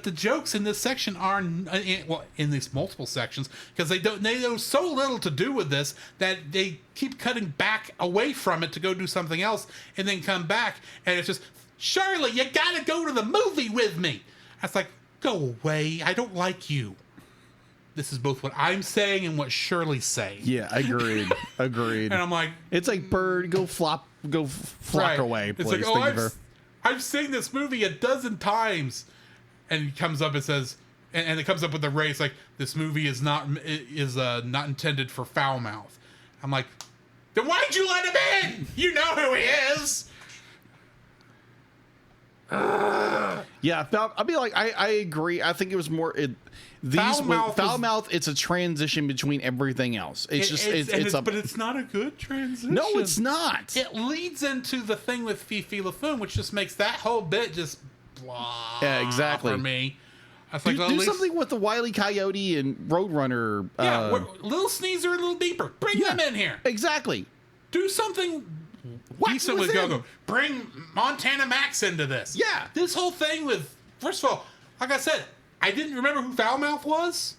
the jokes in this section are in these multiple sections, because they know so little to do with this that they keep cutting back away from it to go do something else, and then come back, and it's just, Shirley, you gotta go to the movie with me. I was like, go away. I don't like you. This is both what I'm saying and what Shirley's saying. Yeah, agreed. Agreed. And I'm like, it's like bird, go flock right away, please. It's like, I've seen this movie a dozen times. And he comes up and says, and it comes up with the race, like, this movie is not intended for foul mouth. I'm like, then why'd you let him in? You know who he is. Yeah, I mean, like, I agree. I think it was more foul mouth. It's a transition between everything else. But it's not a good transition. No, it's not. It leads into the thing with Fifi LaFoon, which just makes that whole bit just blah. Yeah, exactly. For me, do something with the Wile E. Coyote and Roadrunner. Yeah, little Sneezer and Little Beeper. Bring them in here. Exactly. Do something decent with Go-Go. Bring Montana Max into this. Yeah. This whole thing with, first of all, like I said, I didn't remember who Foulmouth was.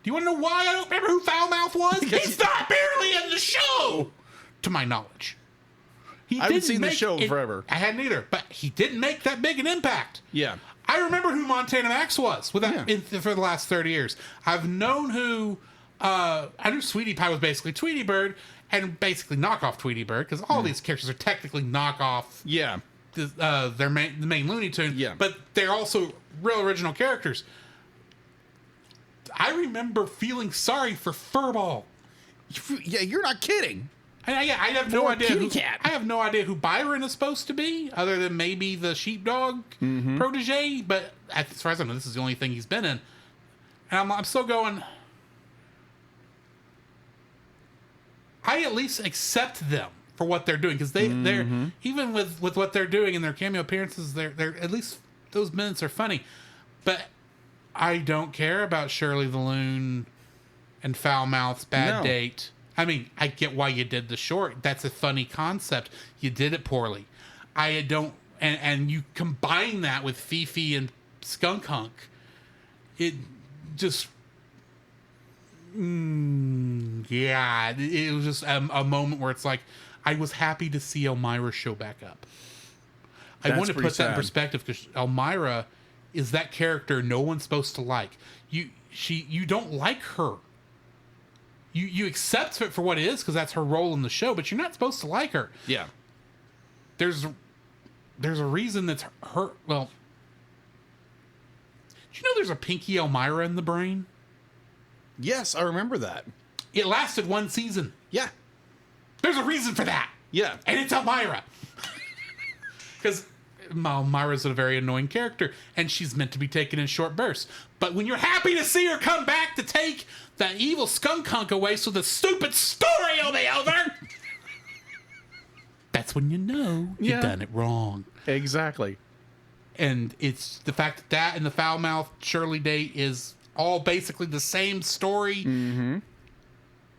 Do you want to know why I don't remember who Foulmouth was? He's not barely in the show, to my knowledge. I haven't seen the show forever. I hadn't either, but he didn't make that big an impact. Yeah. I remember who Montana Max was for the last 30 years. I've known who... I knew Sweetie Pie was basically Tweety Bird, and basically knockoff Tweety Bird, because all these characters are technically knockoff. Yeah. The main Looney Tune. Yeah. But they're also real original characters. I remember feeling sorry for Furball. Yeah, you're not kidding. I have no idea who cat. I have no idea who Byron is supposed to be, other than maybe the sheepdog protege. But as far as I know, this is the only thing he's been in. And I'm still going. I at least accept them for what they're doing, because they're even with what they're doing in their cameo appearances, they're at least those minutes are funny. But I don't care about Shirley the Loon and Foulmouth's Bad Date. I mean, I get why you did the short. That's a funny concept. You did it poorly. I don't, and you combine that with Fifi and Skunk Hunk. It just, yeah, it was just a moment where it's like, I was happy to see Elmira show back up. I want to put that in perspective, because Elmira is that character no one's supposed to like. You don't like her. You accept it for what it is, because that's her role in the show, but you're not supposed to like her. Yeah. There's a reason that's her. Well, do you know there's a Pinky Elmira in the brain? Yes, I remember that. It lasted one season. Yeah. There's a reason for that. Yeah. And it's Elmira. Because Elmira's a very annoying character, and she's meant to be taken in short bursts. But when you're happy to see her come back to take that evil skunk hunk away so the stupid story will be over, that's when you know you've done it wrong. Exactly. And it's the fact that and the Foulmouth Shirley date is all basically the same story,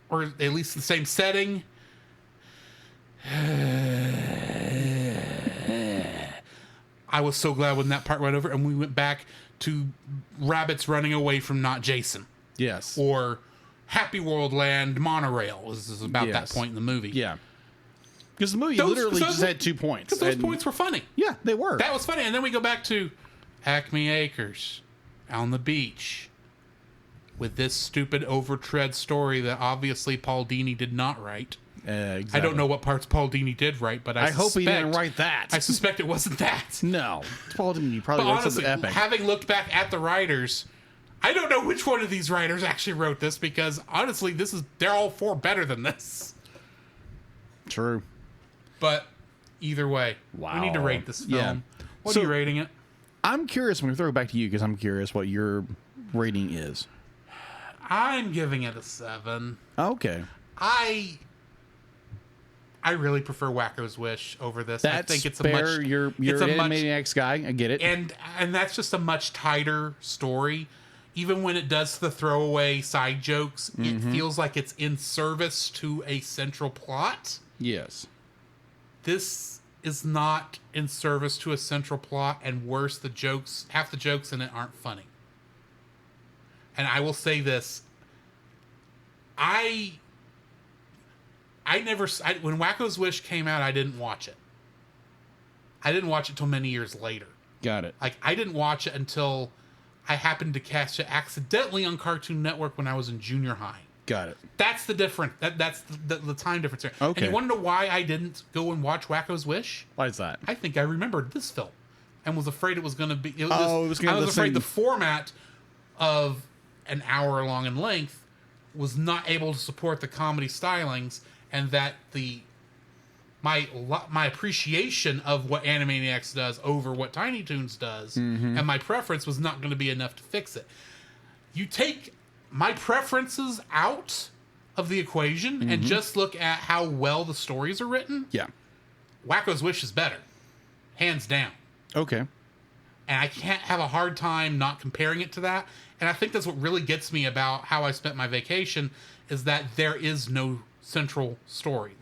or at least the same setting. I was so glad when that part went over and we went back to rabbits running away from not Jason. Yes. Or Happy World Land Monorail was about that point in the movie. Yeah. Because the movie literally just had 2 points. Because those points were funny. Yeah, they were. That was funny. And then we go back to Acme Acres on the beach with this stupid overtread story that obviously Paul Dini did not write. Exactly. I don't know what parts Paul Dini did right, but I hope he didn't write that. I suspect it wasn't that. No. Paul Dini probably But wrote honestly, something epic. having looked back at the writers, I don't know which one of these writers actually wrote this because honestly, they're all four better than this. True. But either way, Wow. we need to rate this film. Yeah. What So- are you rating it? I'm curious. I'm going to throw it back to you because I'm curious what your rating is. I'm giving it a 7. Okay. I really prefer Wacko's Wish over this. That's I think it's fair. a much You're it's an a much Animaniacs guy. I get it. and that's just a much tighter story. Even when it does the throwaway side jokes, it feels like it's in service to a central plot. Yes. This is not in service to a central plot, and worse, half the jokes in it aren't funny. And I will say this: when Wacko's Wish came out, I didn't watch it. I didn't watch it till many years later. Got it. Like, I didn't watch it until I happened to catch it accidentally on Cartoon Network when I was in junior high. Got it. That's the difference. That's the time difference there. Okay. And you want to know why I didn't go and watch Wacko's Wish? Why is that? I think I remembered this film and was afraid it was going to be. It was gonna I be was the afraid same- the format of an hour long in length was not able to support the comedy stylings, and that my appreciation of what Animaniacs does over what Tiny Toons does, and my preference was not going to be enough to fix it. You take my preferences out of the equation and just look at how well the stories are written. Yeah. Wacko's Wish is better, hands down. Okay. And I can't have a hard time not comparing it to that. And I think that's what really gets me about how I spent my vacation, is that there is no central story.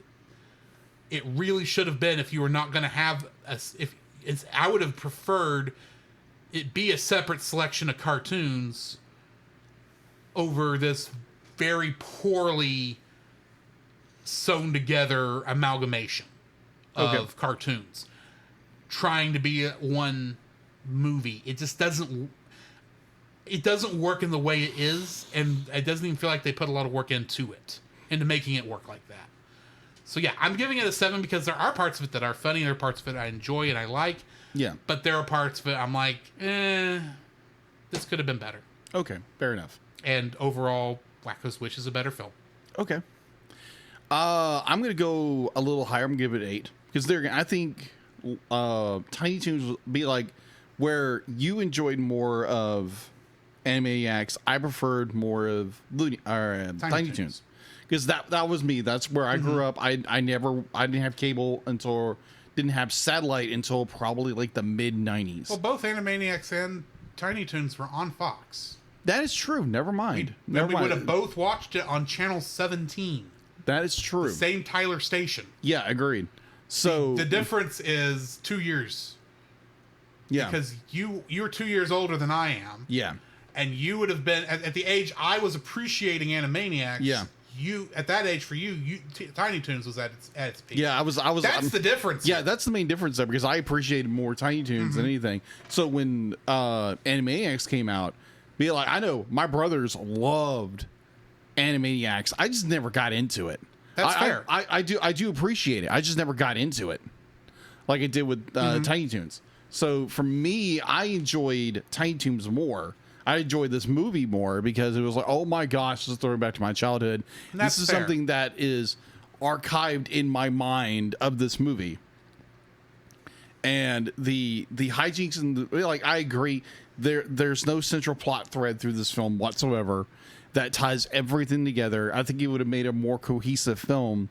It really should have been, if you were not going to have I would have preferred it be a separate selection of cartoons over this very poorly sewn together amalgamation of cartoons trying to be one movie. It just doesn't work in the way it is, and it doesn't even feel like they put a lot of work into making it work like that. So yeah, I'm giving it a 7 because there are parts of it that are funny, there are parts of it I enjoy and I like. Yeah. But there are parts of it I'm like, this could have been better. Okay. Fair enough. And overall, Wacko's Wish is a better film. Okay. I'm gonna go a little higher. I'm gonna give it 8 because I think Tiny Toons will be like where you enjoyed more of Animaniacs. I preferred more of Tiny Toons because that was me. That's where I grew up. I didn't have cable didn't have satellite until probably like the mid 90s. Well, both Animaniacs and Tiny Toons were on Fox. That is true. Never mind. We would have both watched it on Channel 17. That is true. Same Tyler station. Yeah, agreed. So the difference is 2 years. Yeah. Because you're 2 years older than I am. Yeah. And you would have been at the age I was appreciating Animaniacs. Yeah. You at that age for Tiny Toons was at its peak. Yeah, I was. That's the difference. Yeah, that's the main difference there because I appreciated more Tiny Toons than anything. So when Animaniacs came out, I know my brothers loved Animaniacs. I just never got into it. That's fair. I do appreciate it. I just never got into it like I did with Tiny Toons. So for me, I enjoyed Tiny Toons more. I enjoyed this movie more because it was like, oh my gosh, this is throwing back to my childhood. This is something that is archived in my mind of this movie. And the hijinks and I agree. There's no central plot thread through this film whatsoever that ties everything together. I think it would have made a more cohesive film.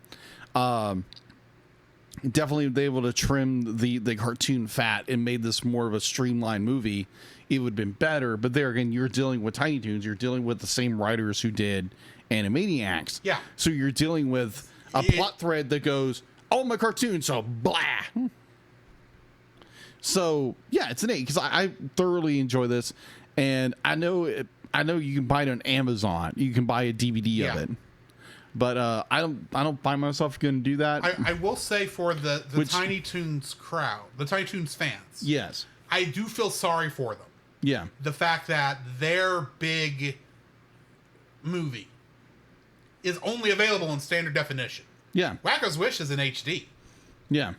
Definitely be able to trim the cartoon fat and made this more of a streamlined movie. It would have been better. But there again, you're dealing with Tiny Toons. You're dealing with the same writers who did Animaniacs. Yeah. So you're dealing with a plot thread that goes, oh, my cartoon, so blah. So yeah, it's an 8 because I thoroughly enjoy this, and I know you can buy it on Amazon. You can buy a DVD of it, but I don't find myself going to do that. I will say for the Tiny Toons crowd, the Tiny Toons fans, yes, I do feel sorry for them. Yeah, the fact that their big movie is only available in standard definition. Yeah. Wacko's Wish is in HD. Yeah.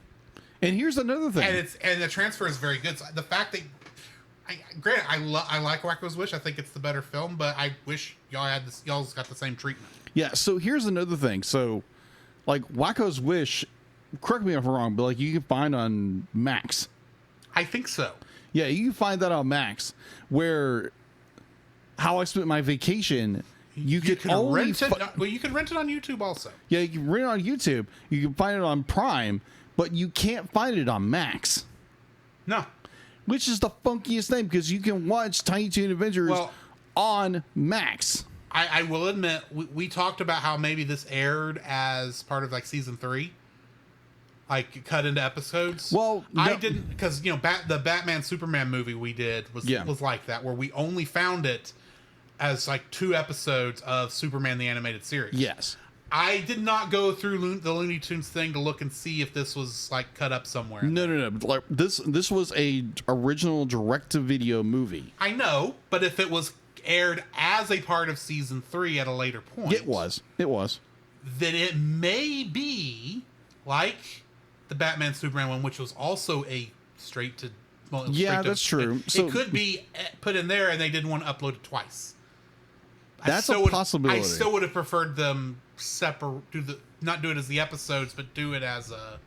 And here's another thing. And the transfer is very good. So the fact that, granted, I like Wacko's Wish. I think it's the better film, but I wish y'all's got the same treatment. Yeah. So here's another thing. So, like Wacko's Wish, correct me if I'm wrong, but like you can find on Max. I think so. Yeah, you can find that on Max. Where How I Spent My Vacation, you can only rent it. Well, you can rent it on YouTube also. Yeah, you can rent it on YouTube. You can find it on Prime, but you can't find it on Max. No. Which is the funkiest thing, because you can watch Tiny Toon Adventures on Max. I will admit, we talked about how maybe this aired as part of like season 3, like cut into episodes. Well, I didn't, because the Batman Superman movie we did was like that, where we only found it as like 2 episodes of Superman the Animated Series. Yes. I did not go through the Looney Tunes thing to look and see if this was like cut up somewhere. No. Like this was a original direct-to-video movie. I know, but if it was aired as a part of season 3 at a later point, it was. Then it may be like the Batman Superman one, which was also a straight to. Well, that's true. It could be put in there, and they didn't want to upload it twice. That's a possibility. I still would have preferred them separate. Not do it as the episodes, but do it as a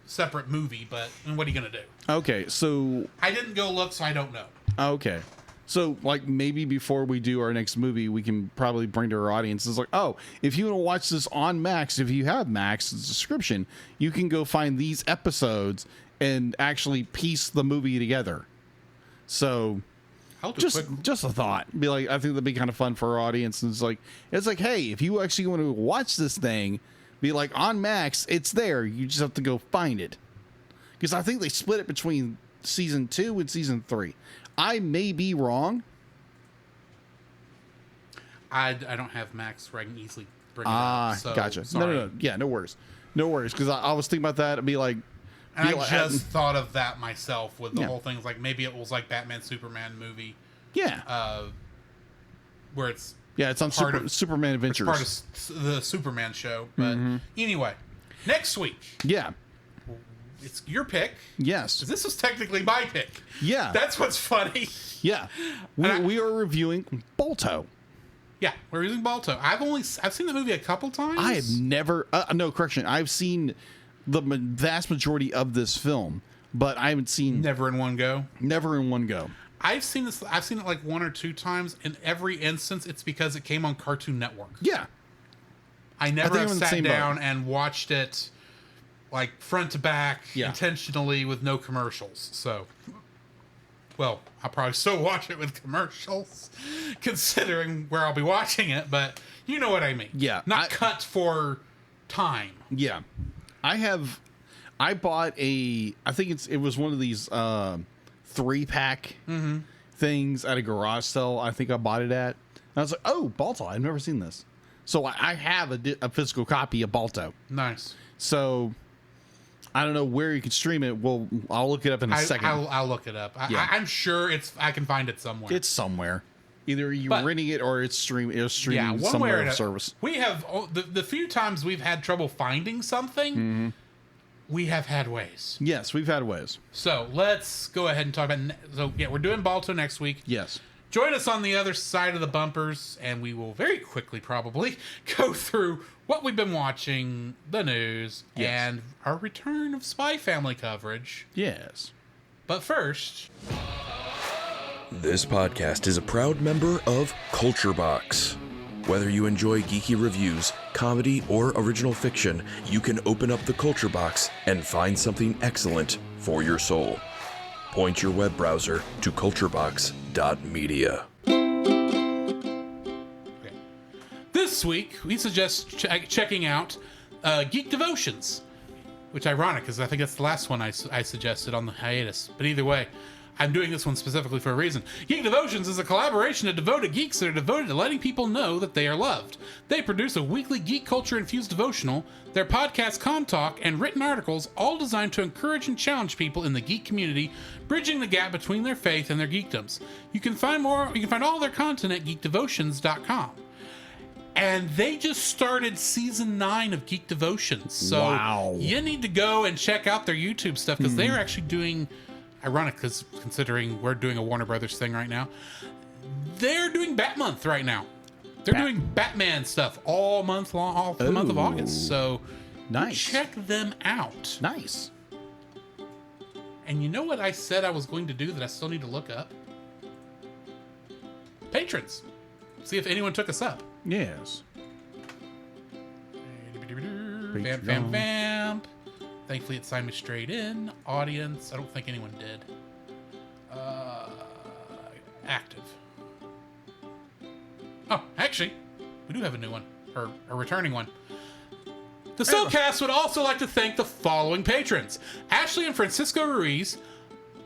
separate movie. But what are you gonna do? Okay, so I didn't go look, so I don't know. Okay. So, like, maybe before we do our next movie, we can probably bring to our audience, it's like, oh, if you want to watch this on Max, if you have Max subscription, you can go find these episodes and actually piece the movie together. So, just a thought. Be like, I think that'd be kind of fun for our audience. And it's like, hey, if you actually want to watch this thing, be like, on Max, it's there. You just have to go find it. Because I think they split it between season 2 and season 3. I may be wrong. I don't have Max where I can easily bring it up. So Gotcha. Sorry. No. Yeah, no worries. Because I was thinking about that. I'd be like... And I just thought of that myself with the whole thing. Like, maybe it was like Batman Superman movie. Yeah. Where it's... Yeah, it's on Superman Adventures. It's part of the Superman show. But anyway, next week. Yeah. It's your pick. Yes. This was technically my pick. Yeah. That's what's funny. Yeah. We are reviewing Balto. Yeah, we're using Balto. I've seen the movie a couple times. I have never... no, correction. I've seen the vast majority of this film, but I haven't seen... Never in one go? Never in one go. I've seen it like 1 or 2 times. In every instance, it's because it came on Cartoon Network. Yeah. I never have sat down and watched it like front to back intentionally with no commercials. So, well, I'll probably still watch it with commercials considering where I'll be watching it, but you know what I mean. Yeah. Not cut for time. Yeah. I bought I think it was one of these 3-pack things at a garage sale. I think I bought it at. And I was like, oh, Balto. I've never seen this. So I have a physical copy of Balto. Nice. So I don't know where you can stream it. I'll look it up in a second. I'll look it up. I'm sure I can find it somewhere. It's somewhere. Either you're renting it or it's streaming somewhere of service. We have the few times we've had trouble finding something. We have had ways. Yes, we've had ways. So let's go ahead and talk about. So yeah, we're doing Balto next week. Yes. Join us on the other side of the bumpers, and we will very quickly probably go through what we've been watching, the news, and our return of Spy Family coverage. Yes. But first... This podcast is a proud member of Culture Box. Whether you enjoy geeky reviews, comedy, or original fiction, you can open up the Culture Box and find something excellent for your soul. Point your web browser to culturebox.media. Okay. This week, we suggest checking out Geek Devotions, which ironic, because I think that's the last one I suggested on the hiatus. But either way, I'm doing this one specifically for a reason. Geek Devotions is a collaboration of devoted geeks that are devoted to letting people know that they are loved. They produce a weekly geek culture-infused devotional, their podcast Con Talk, and written articles, all designed to encourage and challenge people in the geek community, bridging the gap between their faith and their geekdoms. You can find all their content at geekdevotions.com. And they just started season 9 of Geek Devotions. So Wow. you need to go and check out their YouTube stuff because they're actually doing, ironic because considering we're doing a Warner Brothers thing right now, they're doing Bat Month right now. They're doing Batman stuff all month long, all the month of August. So Nice. check them out. Nice. And you know what I said I was going to do that I still need to look up? Patrons. See if anyone took us up. Yes. Vamp, vamp, vamp. Thankfully, it signed me straight in. Audience. I don't think anyone did. Active. Oh, actually, we do have a new one. Or a returning one. The Cellcast would also like to thank the following patrons. Ashley and Francisco Ruiz,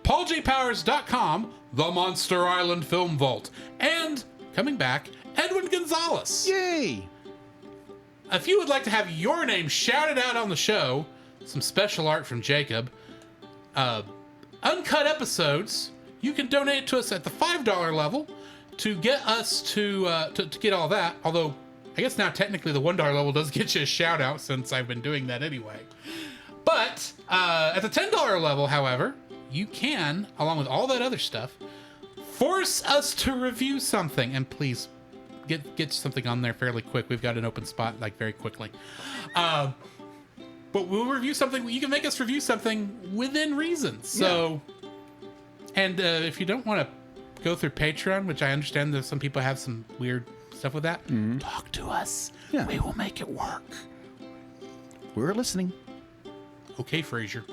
PaulJPowers.com, The Monster Island Film Vault, and, coming back, Edwin Gonzalez. Yay. If you would like to have your name shouted out on the show, some special art from Jacob, uncut episodes, you can donate to us at the $5 level to get us to get all that. Although, I guess now technically the $1 level does get you a shout out since I've been doing that anyway. But at the $10 level, however, you can, along with all that other stuff, force us to review something. And please, get something on there fairly quick. We've got an open spot like very quickly. But we'll review something. You can make us review something within reason. So, and if you don't want to go through Patreon, which I understand that some people have some weird stuff with that, talk to us. Yeah. We will make it work. We're listening. Okay, Frasier.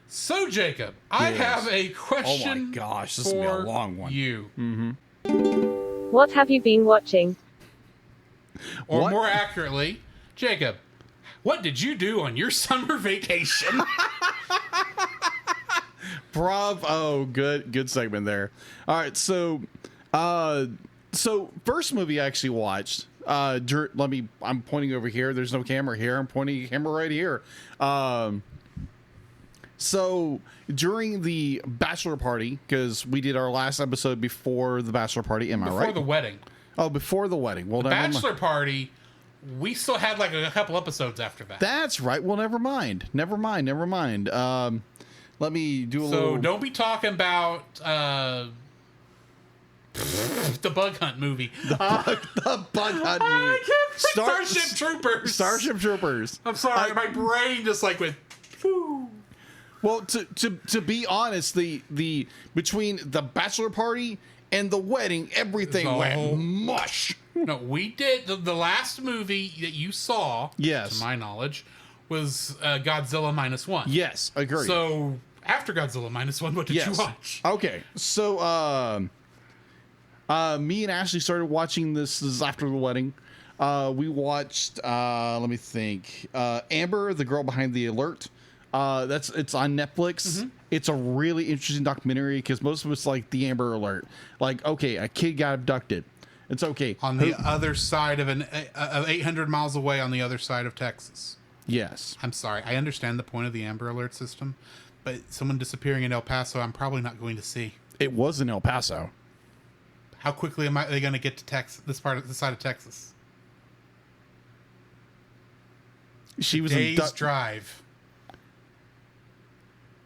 So, Jacob, I Yes. have a question. Oh my gosh, this will be a for long one. You, What have you been watching? or What? more accurately, Jacob, what did you do on your summer vacation? Bravo. Good segment there. All right, so first movie I actually watched, I'm pointing over here. There's no camera here. I'm pointing a camera right here. So during the bachelor party, because we did our last episode before the bachelor party, am I right? Before the wedding. Oh, before the wedding. Well, never mind. Bachelor party, we still had like a couple episodes after that. That's right. Well, never mind. Let me do a So little. don't be talking about the Bug Hunt movie. The Bug Hunt I movie. can't Starship Troopers. Starship Troopers. I'm sorry, my brain just like went. Whew. Well, to be honest, the between the bachelor party and the wedding, everything The went whole- mush. No, we did the last movie that you saw. Yes. to my knowledge, was Godzilla -1. Yes, agreed. So after Godzilla -1, what did you watch? Okay, so me and Ashley started watching this is after the wedding. We watched let me think. Amber, the girl behind the alert. It's on Netflix. It's a really interesting documentary because most of it's like the Amber Alert. Like, okay, a kid got abducted. It's okay. On the other side of 800 miles away on the other side of Texas. Yes. I'm sorry. I understand the point of the Amber Alert system, but someone disappearing in El Paso, I'm probably not going to see. It was in El Paso. How quickly are they going to get to Texas? This side of Texas. She was Days drive.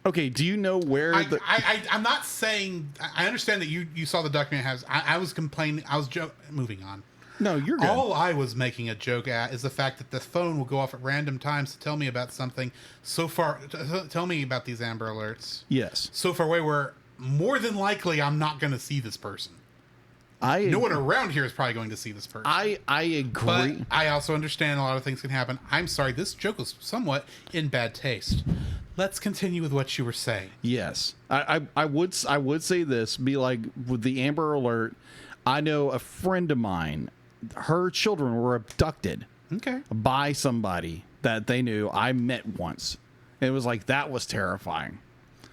Okay, do you know where I'm not saying. I understand that you saw the documentary. I was complaining. I was moving on. No, you're good. All I was making a joke at is the fact that the phone will go off at random times to tell me about something so far. Tell me about these Amber Alerts. Yes. So far away, where more than likely I'm not going to see this person. No one around here is probably going to see this person. I agree. But I also understand a lot of things can happen. I'm sorry, this joke was somewhat in bad taste. Let's continue with what you were saying. Yes, I would say this. Be like with the Amber Alert. I know a friend of mine. Her children were abducted. Okay. By somebody that they knew. I met once. It was like that was terrifying.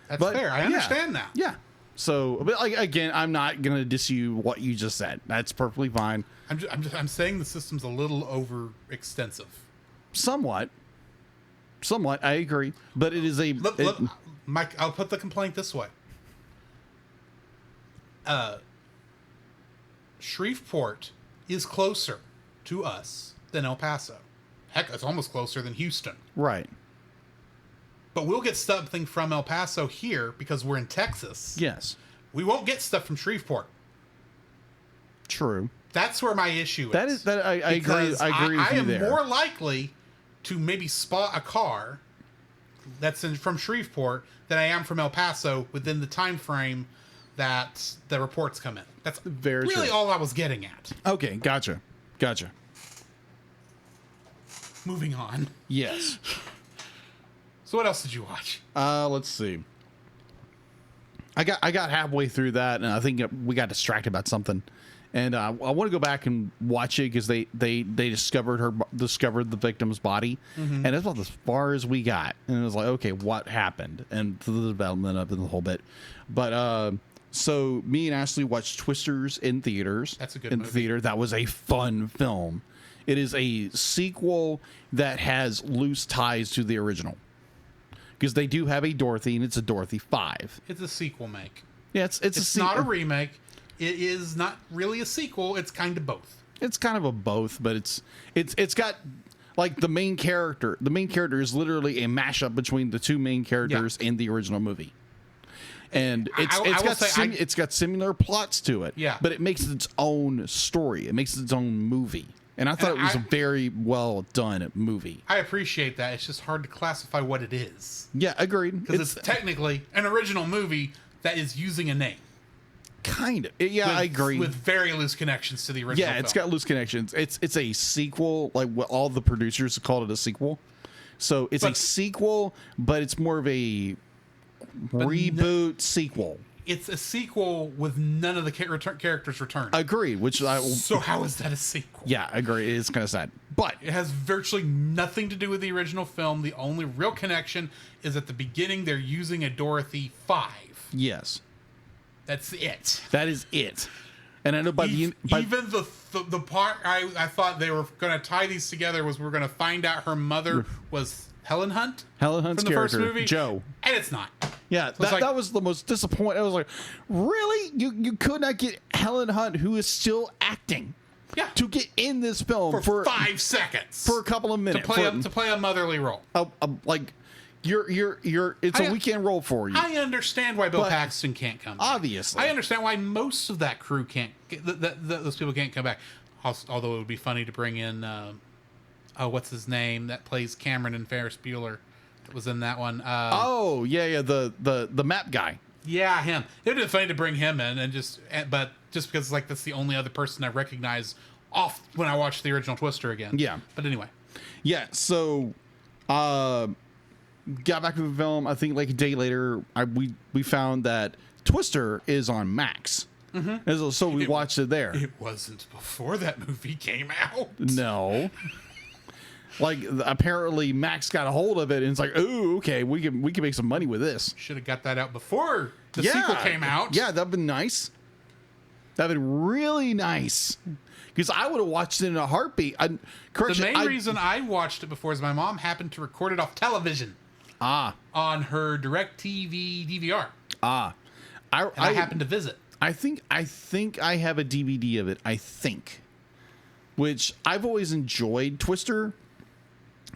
That's fair. I understand that. Yeah. So, but like again, I'm not gonna diss you what you just said. That's perfectly fine. I'm saying the system's a little overextensive. Somewhat, I agree, but it is a. Mike, I'll put the complaint this way. Shreveport is closer to us than El Paso. Heck, it's almost closer than Houston. Right. But we'll get something from El Paso here because we're in Texas. Yes. We won't get stuff from Shreveport. True. That's where my issue is. I agree. I agree with I you am there. more likely to maybe spot a car that's from Shreveport than I am from El Paso within the time frame that the reports come in. That's Very really true. all I was getting at. Okay, gotcha. Moving on. Yes. So what else did you watch? Let's see. I got halfway through that, and I think we got distracted about something. And I want to go back and watch it because they discovered the victim's body, and that's about as far as we got. And it was like, okay, what happened, and the development of it the whole bit. But so me and Ashley watched Twisters in theaters. That's a good movie. theater. That was a fun film. It is a sequel that has loose ties to the original because they do have a Dorothy, and it's a Dorothy 5. It's a sequel make. Yeah, it's not a remake. It is not really a sequel. It's kind of both. It's kind of a both, but it's got like the main character. The main character is literally a mashup between the two main characters in the original movie. And it's got similar plots to it. Yeah. But it makes its own story. It makes its own movie. And I thought it was a very well done movie. I appreciate that. It's just hard to classify what it is. Yeah, agreed. Because it's technically an original movie that is using a name. Kind of. Yeah, I agree. With very loose connections to the original Yeah, it's film. got loose connections. It's a sequel, like what all the producers called it a sequel. So it's a sequel, but it's more of a reboot sequel. It's a sequel with none of the characters returning. Agreed. So how is that a sequel? Yeah, agreed. It's kind of sad, but It has virtually nothing to do with the original film. The only real connection is at the beginning they're using a Dorothy 5. yes, That's it. that is it. And I know Even the part I thought they were going to tie these together was we're going to find out her mother was Helen Hunt. Helen Hunt's from the character, first movie, Joe. and it's not. Yeah, that was the most disappointing. I was like, really? You could not get Helen Hunt, who is still acting, to get in this film for 5 seconds for a couple of minutes to play a motherly role. Like it's a weekend role for you. I understand why Bill Paxton can't come back. Obviously. I understand why most of that crew can't those people can't come back. Although it would be funny to bring in what's his name that plays Cameron in Ferris Bueller that was in that one. The map guy. Yeah, him. It would have been funny to bring him in but just because like that's the only other person I recognize off when I watched the original Twister again. Yeah. But anyway. Yeah, so got back to the film. I think like a day later, we found that Twister is on Max. Mm-hmm. So we watched it there. It wasn't before that movie came out. No. Like apparently Max got a hold of it and it's like, oh, okay, we can make some money with this. Should have got that out before the sequel came out. Yeah, that'd been nice. That'd been really nice. Because I would have watched it in a heartbeat. The main reason I watched it before is my mom happened to record it off television. On her DirecTV DVR. I happened to visit. I think I have a DVD of it. I think, which I've always enjoyed Twister.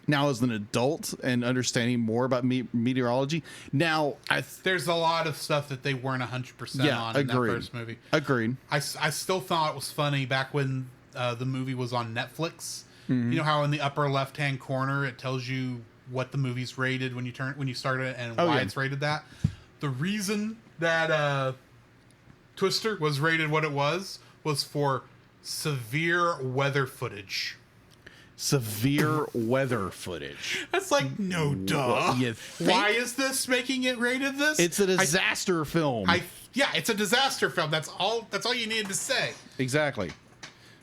Now as an adult and understanding more about meteorology, now there's a lot of stuff that they weren't 100% on in that first movie. Agreed. I still thought it was funny back when the movie was on Netflix. Mm-hmm. You know how in the upper left hand corner it tells you what the movie's rated when you start it and why it's rated that. The reason that Twister was rated what it was for severe weather footage. Severe weather footage. That's like, no duh. Why is this making it rated this? It's a disaster film. It's a disaster film. That's all you needed to say. Exactly.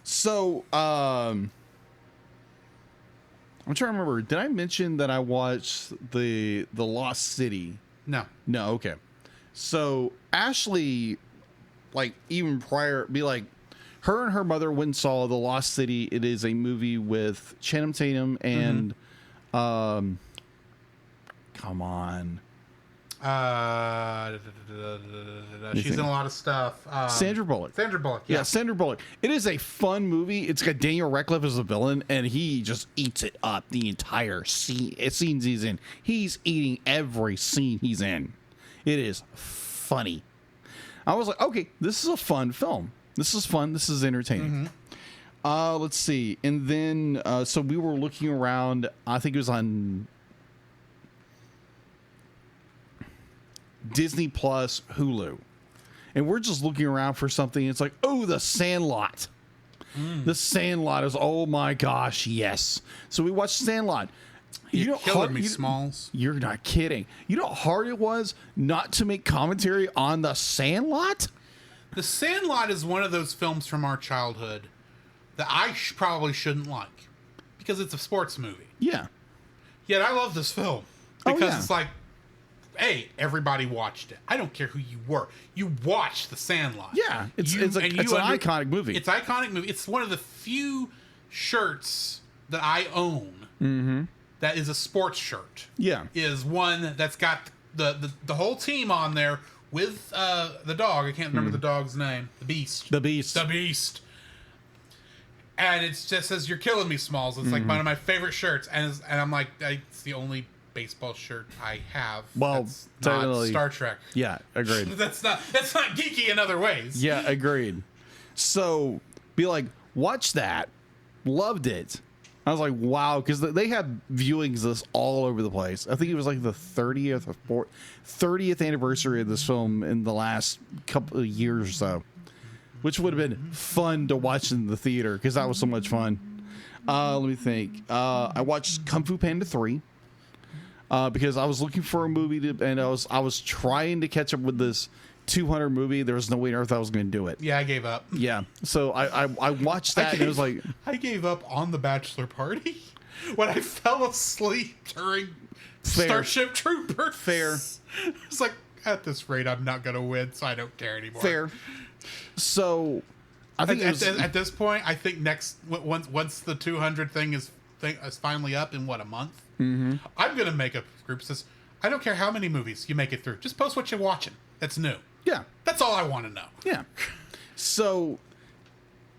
So, I'm trying to remember. Did I mention that I watched the Lost City? No. Okay. So Ashley, like even prior, her and her mother went and saw The Lost City. It is a movie with Channing Tatum and, come on, She's in a lot of stuff. Sandra Bullock. Sandra Bullock. Yeah, Sandra Bullock. It is a fun movie. It's got Daniel Radcliffe as a villain, and he just eats it up the entire scenes he's in. He's eating every scene he's in. It is funny. I was like, okay, this is a fun film. This is fun. This is entertaining. Let's see. And then, so we were looking around. I think it was on Disney Plus, Hulu. And we're just looking around for something. It's like, oh, The Sandlot. The Sandlot is, oh my gosh, yes. So we watched Sandlot. You're killing me, Smalls. You're not kidding. You know how hard it was not to make commentary on The Sandlot? The Sandlot is one of those films from our childhood that I probably shouldn't like because it's a sports movie. Yeah. Yet I love this film because it's like, hey, everybody watched it. I don't care who you were. You watched The Sandlot. Yeah. It's an iconic movie. It's an iconic movie. It's one of the few shirts that I own that is a sports shirt. Yeah. Is one that's got the whole team on there with the dog. I can't remember the dog's name. The Beast. The Beast. The Beast. And it just says, "You're killing me, Smalls." It's like one of my favorite shirts. And I'm like, it's the only baseball shirt I have. Well, that's not Star Trek. Yeah, agreed. That's not geeky in other ways. Yeah, agreed. So, be like, watch that. Loved it. I was like, wow, because they have viewings this all over the place. I think it was like the 30th anniversary of this film in the last couple of years or so, which would have been fun to watch in the theater because that was so much fun. Let me think. I watched Kung Fu Panda 3 because I was looking for a movie and I was trying to catch up with this 200 movie. There was no way on earth I was going to do it. Yeah, I gave up. Yeah, so I watched that and it was like, I gave up on the bachelor party when I fell asleep during Starship Troopers. Fair. It's like, at this rate, I'm not going to win, so I don't care anymore. Fair. So, I think at this point, I think once the 200 thing is finally up in a month, I'm going to make a group that says, I don't care how many movies you make it through. Just post what you're watching. That's new. Yeah. That's all I want to know. Yeah. So,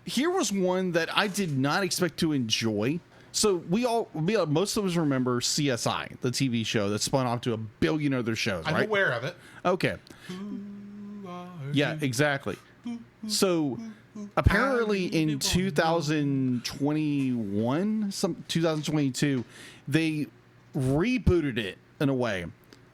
here was one that I did not expect to enjoy. So, most of us remember CSI, the TV show that spun off to a billion other shows, right? I'm aware of it. Okay. Yeah, exactly. So, apparently in 2022, they rebooted it in a way.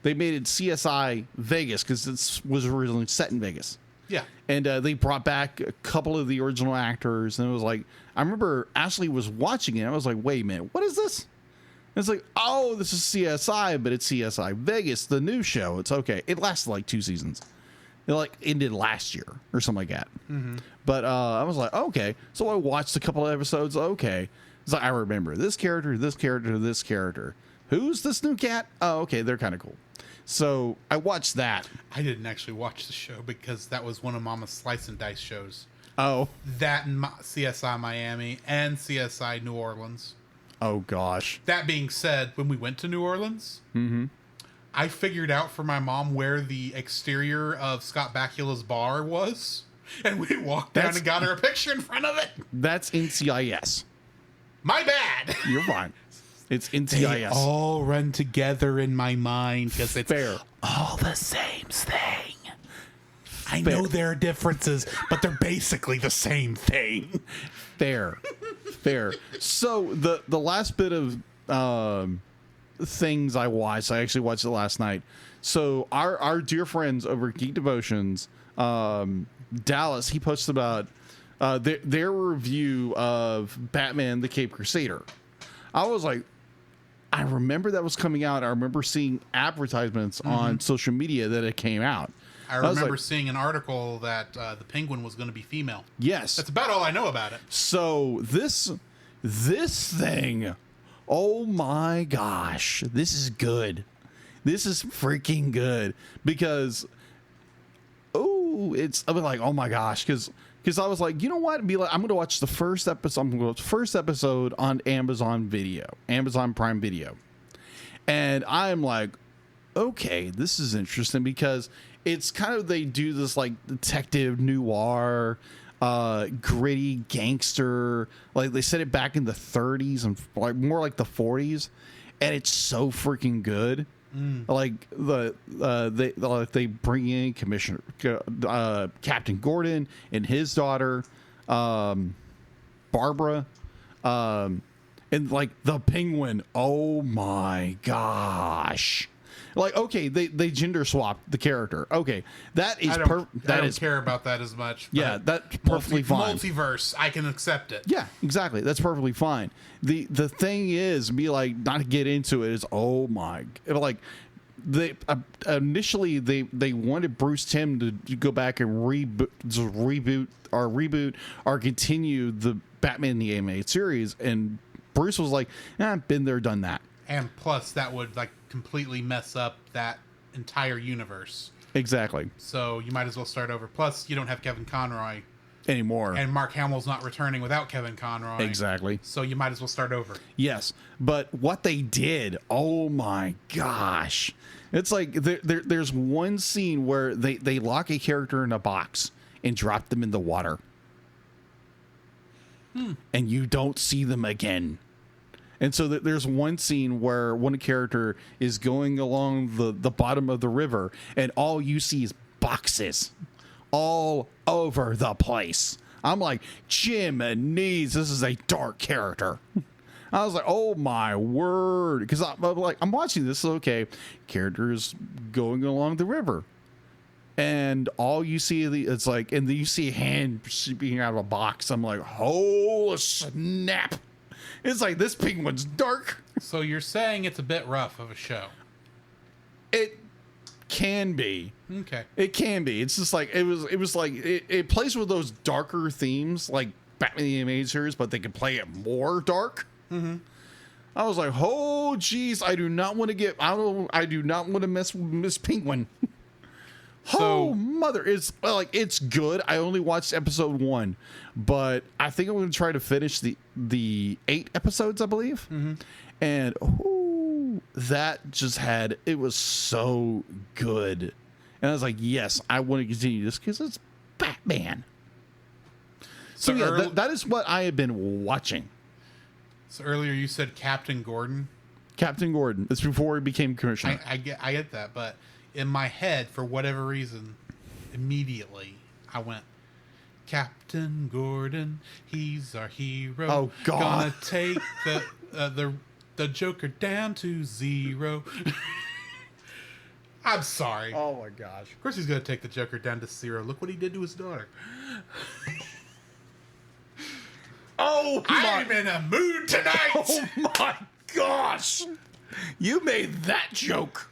They made it CSI Vegas because it was originally set in Vegas. Yeah. And they brought back a couple of the original actors. And it was like, I remember Ashley was watching it. I was like, wait a minute, what is this? And it's like, oh, this is CSI, but it's CSI Vegas, the new show. It's okay. It lasted like 2 seasons. It ended last year or something like that. But I was like, okay. So I watched a couple of episodes. Okay. It's like, I remember this character, this character, this character. Who's this new cat? Oh, okay. They're kind of cool. So I watched that. I didn't actually watch the show because that was one of Mama's Slice and Dice shows. Oh. That and CSI Miami and CSI New Orleans. Oh, gosh. That being said, when we went to New Orleans, I figured out for my mom where the exterior of Scott Bakula's bar was. And we walked down and got her a picture in front of it. That's NCIS. My bad. You're fine. It's NCIS. They all run together in my mind because it's fair. All the same thing. I know there are differences, but they're basically the same thing. Fair. So the last bit of things I watched, I actually watched it last night. So our dear friends over at Geek Devotions, Dallas, he posted about their review of Batman: The Cape Crusader. I was like, I remember that was coming out. I remember seeing advertisements on social media that it came out. I remember seeing an article that the Penguin was going to be female. Yes. That's about all I know about it. So this thing, oh my gosh, this is good. This is freaking good because, I've been like, oh my gosh, because I was like, you know what? Be like, I'm going to watch the first episode. I'm going to watch the first episode on Amazon Prime Video. And I'm like, okay, this is interesting because it's kind of, they do this like detective noir, gritty gangster, like they set it back in the 30s and like more like the 40s, and it's so freaking good. Like they bring in Commissioner Captain Gordon and his daughter Barbara, and like the Penguin. Oh my gosh! Like, okay, they gender swapped the character. Okay, that is I don't care about that as much. Yeah, that's perfectly fine. Multiverse, I can accept it. Yeah, exactly. That's perfectly fine. The thing is, be like, not to get into it, is oh my, like they initially they wanted Bruce Timm to go back and reboot or continue the Batman the Animated Series, and Bruce was like, been there, done that. And plus, that would like completely mess up that entire universe. Exactly. So you might as well start over. Plus, you don't have Kevin Conroy anymore, and Mark Hamill's not returning without Kevin Conroy. Exactly. So you might as well start over. Yes, but what they did, oh my gosh, it's like there's one scene where they lock a character in a box and drop them in the water, and you don't see them again. And so there's one scene where one character is going along the bottom of the river, and all you see is boxes all over the place. I'm like, Jiminy's, this is a dark character. I was like, oh my word. Because I'm watching this, okay, characters going along the river. And all you see, it's like, and then you see a hand being out of a box. I'm like, oh snap. It's like, this Penguin's dark. So you're saying it's a bit rough of a show. It can be. Okay. It can be. It's just like, it was like, it plays with those darker themes like Batman the Animated Series, but they can play it more dark. Mm-hmm. I was like, oh geez, I do not want to mess with Miss Penguin. Oh mother, it's good. I only watched episode 1, but I think I'm going to try to finish the 8 episodes, I believe. Mm-hmm. And that just it was so good. And I was like, yes, I want to continue this because it's Batman. So yeah, that is what I have been watching. So earlier you said Captain Gordon. Captain Gordon. That's before he became commissioner. I get that, but in my head, for whatever reason, immediately I went, Captain Gordon, he's our hero. Oh God! Gonna take the Joker down to 0. I'm sorry. Oh my gosh! Of course he's gonna take the Joker down to 0. Look what he did to his daughter. I'm in a mood tonight. Oh my gosh! You made that joke.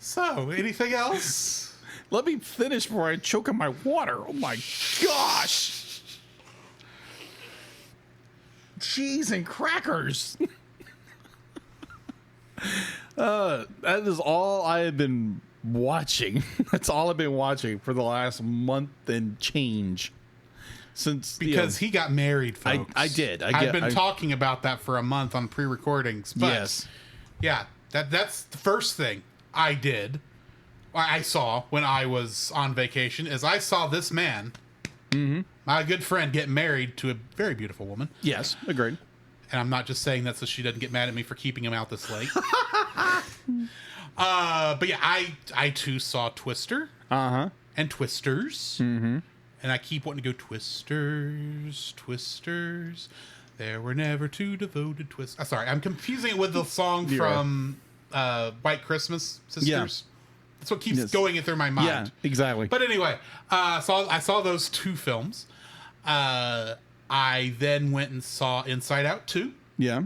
So, anything else? Let me finish before I choke on my water. Oh my gosh! Cheese and crackers. That is all I have been watching. That's all I've been watching for the last month and change. Because he got married, folks. I did. I've been talking about that for a month on pre-recordings. But yes. Yeah, that's the first thing I saw when I was on vacation, is I saw this man, my good friend, get married to a very beautiful woman. Yes, agreed. And I'm not just saying that so she doesn't get mad at me for keeping him out this late. But yeah, I too saw Twister. And Twisters. Mm-hmm. And I keep wanting to go, Twisters, Twisters. There were never two devoted twisters. Sorry, I'm confusing it with the song from White Christmas Sisters. Yeah. That's what keeps going through my mind. Yeah, exactly. But anyway, I saw those 2 films. I then went and saw Inside Out 2. Yeah.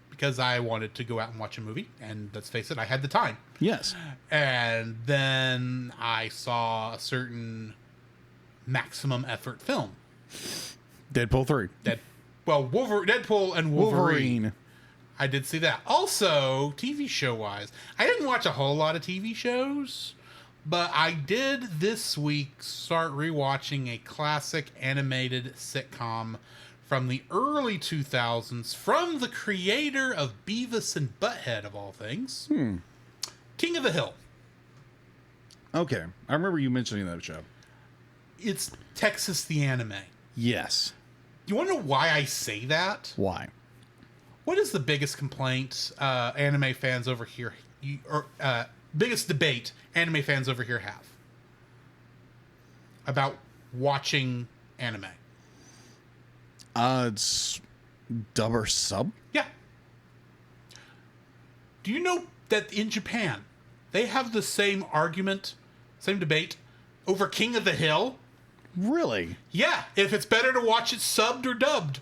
Because I wanted to go out and watch a movie. And let's face it, I had the time. Yes. And then I saw a certain maximum effort film. Deadpool 3. Deadpool and Wolverine. I did see that. Also, TV show wise, I didn't watch a whole lot of TV shows, but I did this week start rewatching a classic animated sitcom from the early 2000s from the creator of Beavis and Butthead, of all things. Teen King of the Hill. Okay. I remember you mentioning that show. It's Texas the anime. Yes. You want to know why I say that? Why? What is the biggest complaint anime fans over here, biggest debate anime fans over here have about watching anime? It's dub or sub? Yeah. Do you know that in Japan, they have the same argument, same debate over King of the Hill? Really? Yeah, if it's better to watch it subbed or dubbed.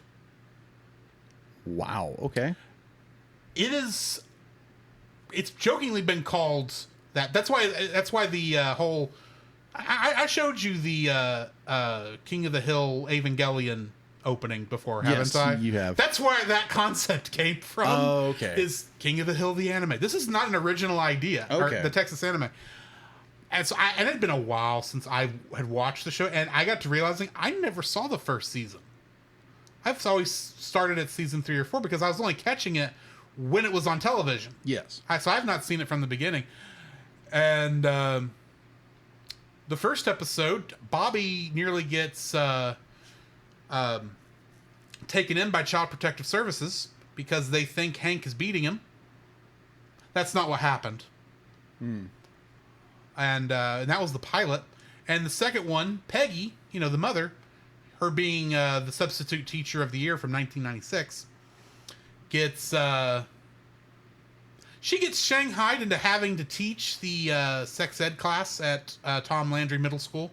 Wow. Okay. It's jokingly been called that. That's why the whole I showed you the King of the Hill Evangelion opening before, haven't I? You have. That's where that concept came from. Oh, okay. Is King of the Hill the anime? This is not an original idea. Okay. The Texas anime. And so, it had been a while since I had watched the show, and I got to realizing I never saw the first season. I've always started at season 3 or 4 because I was only catching it when it was on television. Yes. So I've not seen it from the beginning. And the first episode, Bobby nearly gets taken in by Child Protective Services because they think Hank is beating him. That's not what happened. And that was the pilot. And the second one, Peggy, the mother, her being the substitute teacher of the year from 1996, gets shanghaied into having to teach the sex ed class at Tom Landry Middle School.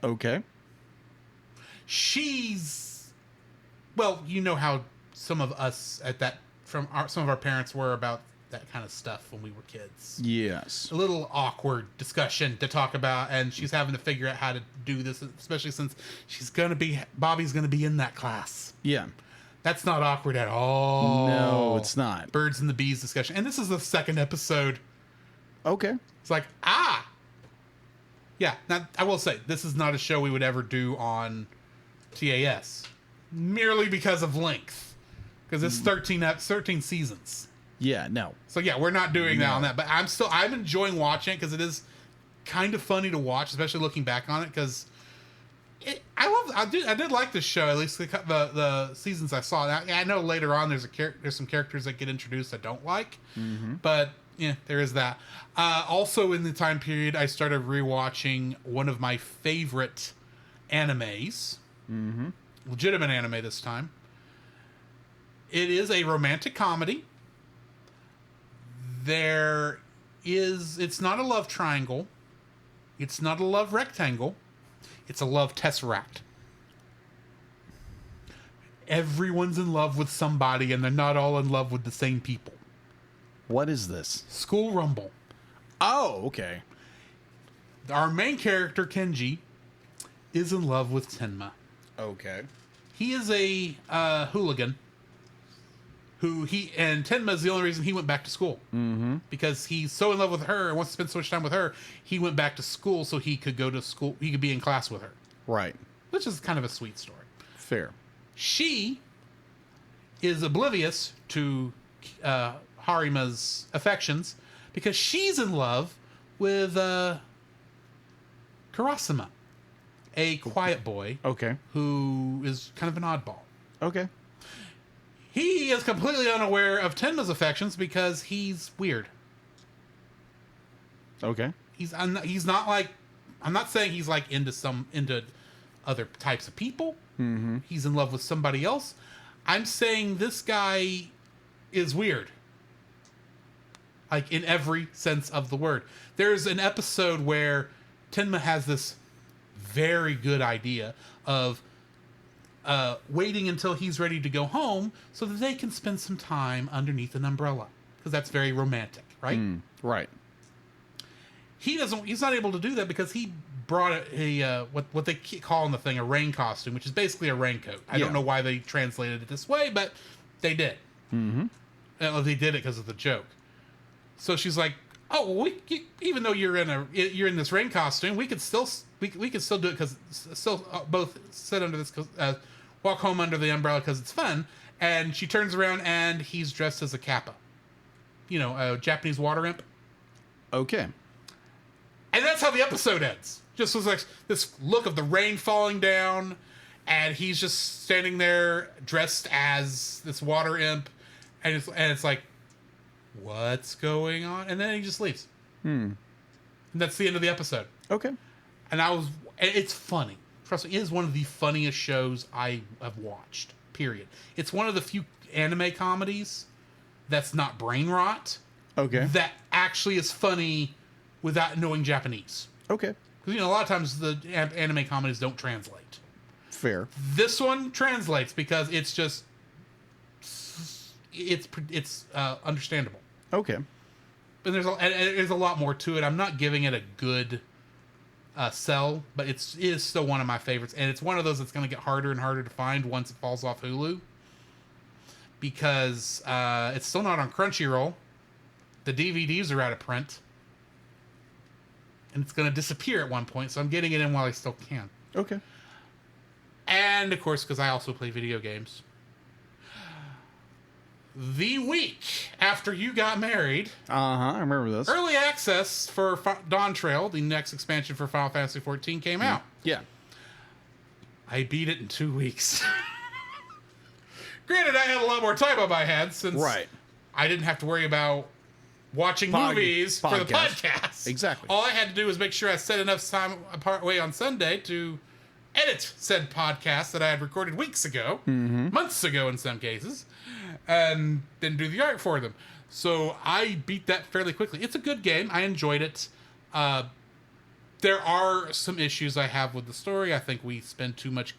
Okay. Well, you know how some of us some of our parents were about that kind of stuff when we were kids. Yes. A little awkward discussion to talk about, and she's having to figure out how to do this, especially since Bobby's gonna be in that class. Yeah. That's not awkward at all. No, it's not. Birds and the bees discussion. And this is the second episode. Okay. It's like, yeah. Now, I will say, this is not a show we would ever do on TAS. Merely because of length. Because it's 13 seasons. Yeah, no. So yeah, we're not doing that on that. But I'm enjoying watching it because it is kind of funny to watch, especially looking back on it, because I did like this show, at least the seasons I saw. I know later on there's some characters that get introduced I don't like, but yeah, there is that. Also in the time period, I started rewatching one of my favorite animes, legitimate anime this time. It is a romantic comedy. It's not a love triangle. It's not a love rectangle. It's a love tesseract. Everyone's in love with somebody, and they're not all in love with the same people. What is this? School Rumble. Oh, okay. Our main character, Kenji, is in love with Tenma. Okay. He is a hooligan. And Tenma is the only reason he went back to school. Mm-hmm. Because he's so in love with her and wants to spend so much time with her, he went back to school so he could go to school. He could be in class with her. Right. Which is kind of a sweet story. Fair. She is oblivious to Harima's affections because she's in love with Karasuma, a quiet boy. Okay. Who is kind of an oddball. Okay. He is completely unaware of Tenma's affections because he's weird. Okay. He's not like, I'm not saying he's like into other types of people. Mm-hmm. He's in love with somebody else. I'm saying this guy is weird. Like in every sense of the word. There's an episode where Tenma has this very good idea of waiting until he's ready to go home so that they can spend some time underneath an umbrella, because that's very romantic, right? Right. He's not able to do that because he brought a what they call in the thing a rain costume, which is basically a raincoat. I don't know why they translated it this way, but they did. Mm-hmm. They did it because of the joke. So she's like, "Oh, well, even though you're in this rain costume, we could still do it because still both sit under this, walk home under the umbrella because it's fun." And she turns around and he's dressed as a kappa, a Japanese water imp. Okay. And that's how the episode ends. Just was like this look of the rain falling down, and he's just standing there dressed as this water imp, and it's like, what's going on? And then he just leaves. And that's the end of the episode. Okay. And it's funny. Trust me, it is one of the funniest shows I have watched, period. It's one of the few anime comedies that's not brain rot. Okay. That actually is funny without knowing Japanese. Okay. Because, a lot of times the anime comedies don't translate. Fair. This one translates because it's just... It's understandable. Okay. But there's a lot more to it. I'm not giving it a good sell, but it is still one of my favorites. And it's one of those that's going to get harder and harder to find once it falls off Hulu. Because it's still not on Crunchyroll. The DVDs are out of print. And it's going to disappear at one point, so I'm getting it in while I still can. Okay. And, of course, because I also play video games. The week after you got married... I remember this. Early access for Dawn Trail, the next expansion for Final Fantasy XIV, came out. Yeah. I beat it in 2 weeks. Granted, I had a lot more time on my hands since I didn't have to worry about watching movies for the podcast. Exactly. All I had to do was make sure I set enough time apart way on Sunday to edit said podcast that I had recorded weeks ago, months ago in some cases, and then do the art for them. So I beat that fairly quickly. It's a good game. I enjoyed it. There are some issues I have with the story. I think we spend too much...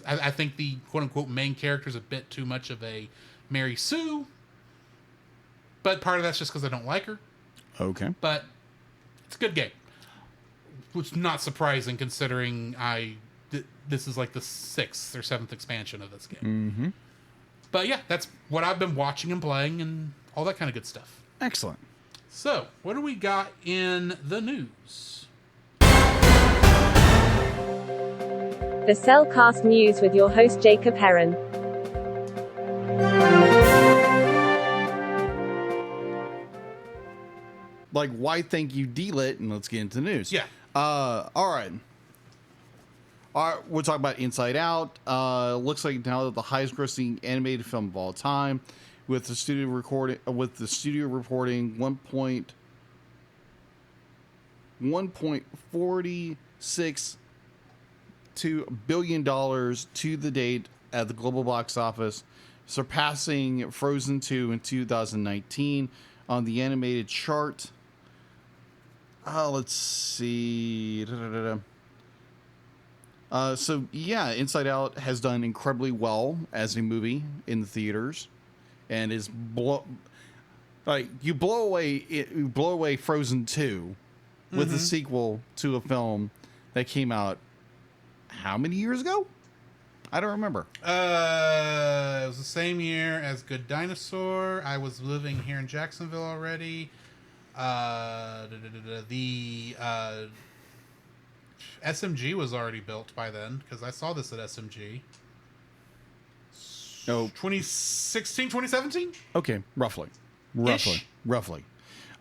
I think the quote-unquote main character is a bit too much of a Mary Sue. But part of that's just because I don't like her. Okay. But it's a good game. Which is not surprising considering this is like the 6th or 7th expansion of this game. But yeah, that's what I've been watching and playing and all that kind of good stuff. Excellent. So, what do we got in the news? The Cellcast News with your host Jacob Heron. Like, why thank you, D-Lit, and let's get into the news. Yeah. All right. We'll talk about Inside Out. Looks like now that the highest-grossing animated film of all time, with the studio reporting $1.46 billion to the date at the global box office, surpassing Frozen 2 in 2019 on the animated chart. Let's see. So yeah, Inside Out has done incredibly well as a movie in the theaters, and is you blow away Frozen 2 with the sequel to a film that came out how many years ago? I don't remember. It was the same year as Good Dinosaur. I was living here in Jacksonville already. The SMG was already built by then, because I saw this at SMG. Oh, 2016, 2017? Okay, roughly.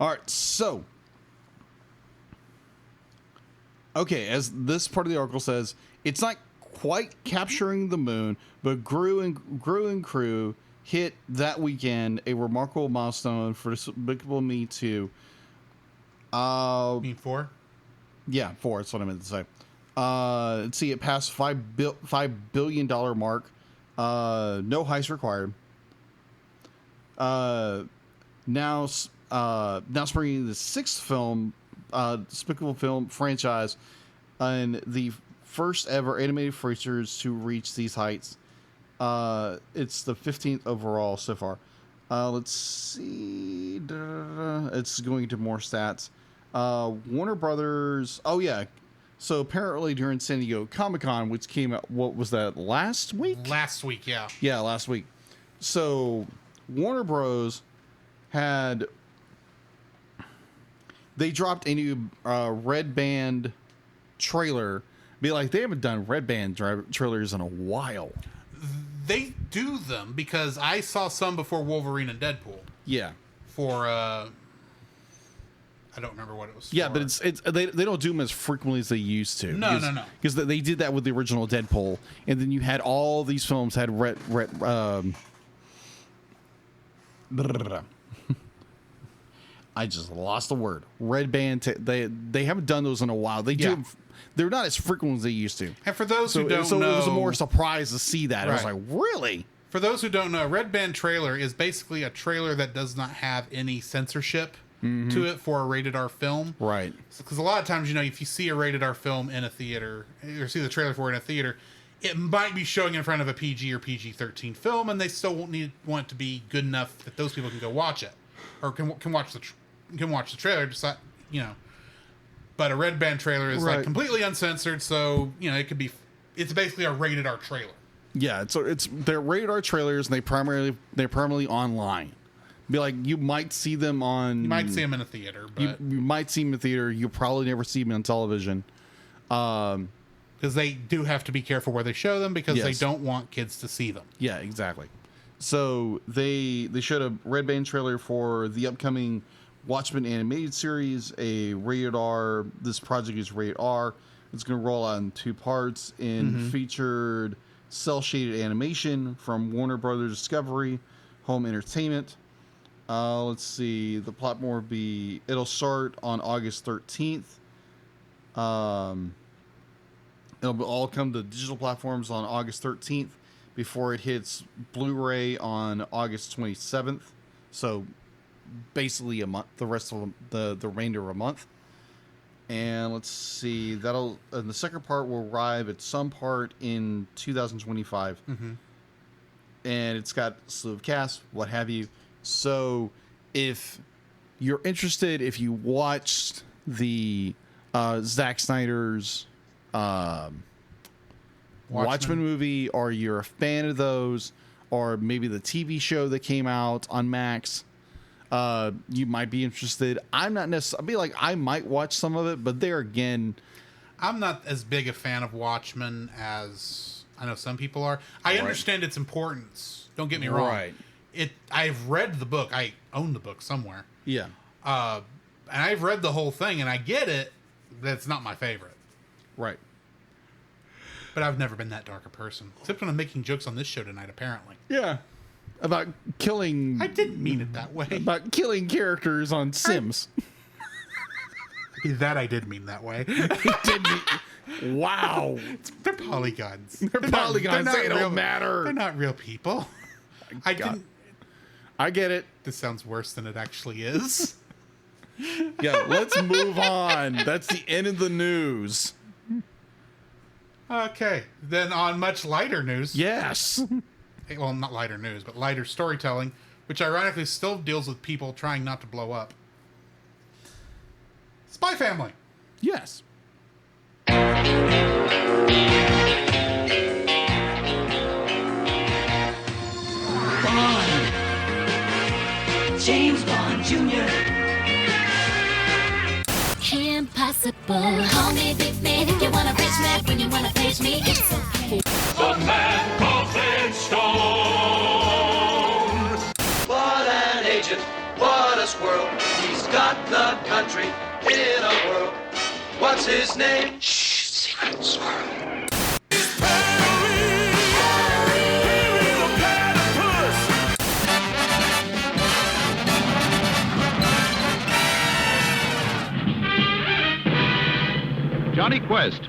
All right, so... Okay, as this part of the article says, it's not quite capturing the moon, but Gru and Crew hit that weekend a remarkable milestone for Despicable Me 2. You mean 4? Yeah, 4. That's what I meant to say. Let's see, it passed $5 billion mark. No heist required. Now springing the 6th film, Despicable film franchise, and the first ever animated features to reach these heights. It's the 15th overall so far. Let's see. It's going to more stats. Warner Brothers. Oh yeah. So apparently during San Diego Comic-Con, which came out, what was that, last week? Last week, yeah. Yeah, last week. So Warner Bros. They dropped a new Red Band trailer. Be like, they haven't done Red Band trailers in a while. They do them because I saw some before Wolverine and Deadpool. Yeah. For I don't remember what it was Yeah, for. but it's they don't do them as frequently as they used to. No. Because they did that with the original Deadpool, and then you had all these films had I just lost the word. Red band. They haven't done those in a while. They do. Yeah. They're not as frequent as they used to. And for those who don't so know, it was a more surprise to see that. I was Right. like, really? For those who don't know, a Red Band trailer is basically a trailer that does not have any censorship to it for a rated R film. Right. Because a lot of times, if you see a rated R film in a theater, or see the trailer for it in a theater, it might be showing in front of a PG or PG-13 film, and they still want it to be good enough that those people can go watch it, or can watch the trailer. Just like, But a Red Band trailer is like completely uncensored, so it's basically a rated R trailer. Yeah, they're rated R trailers, and they're primarily online. Be like, you might see them on. You might see them in a theater, but you might see them in theater. You'll probably never see them on television. Because they do have to be careful where they show them, because they Yes. don't want kids to see them. Yeah, exactly. So they showed a Red Band trailer for the upcoming Watchmen animated series, a rated R. This project is rated R. It's going to roll out in 2 parts and featured cel-shaded animation from Warner Brothers Discovery Home Entertainment. Let's see. The platform will be. It'll start on August 13th. It'll all come to digital platforms on August 13th before it hits Blu-ray on August 27th. So basically a month. The rest of the remainder of a month. And let's see. The second part will arrive at some part in 2025. And it's got a slew of casts, what have you. So if you're interested, if you watched the Zack Snyder's Watchmen movie, or you're a fan of those, or maybe the TV show that came out on Max, you might be interested. I'm not necessarily, I might watch some of it, but there again, I'm not as big a fan of Watchmen as I know some people are. I understand its importance. Don't get me wrong. Right. I've read the book. I own the book somewhere. Yeah. And I've read the whole thing, and I get it. That's not my favorite. Right. But I've never been that dark a person. Except when I'm making jokes on this show tonight, apparently. Yeah. About killing. I didn't mean it that way. About killing characters on Sims. That I did mean that way. Wow. They're polygons. They're polygons. They don't matter. They're not real people. I get it. This sounds worse than it actually is. Yeah, let's move on. That's the end of the news. Okay. Then on much lighter news. Yes. Well, not lighter news, but lighter storytelling, which ironically still deals with people trying not to blow up. Spy Family. Yes. James Bond Jr. Impossible. Call me Big Man if you wanna reach me. When you wanna page me, it's okay. The man called Flintstone. What an agent, what a squirrel. He's got the country in a whirl. What's his name? Shh, secret squirrel. Johnny Quest.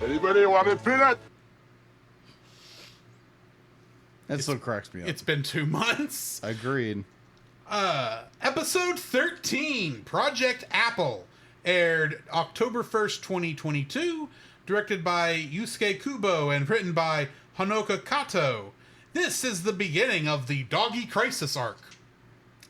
Anybody want a peanut? That still cracks me up. It's been 2 months. Agreed. Episode 13, Project Apple, aired October 1st, 2022, directed by Yusuke Kubo and written by Honoka Kato. This is the beginning of the Doggy Crisis arc.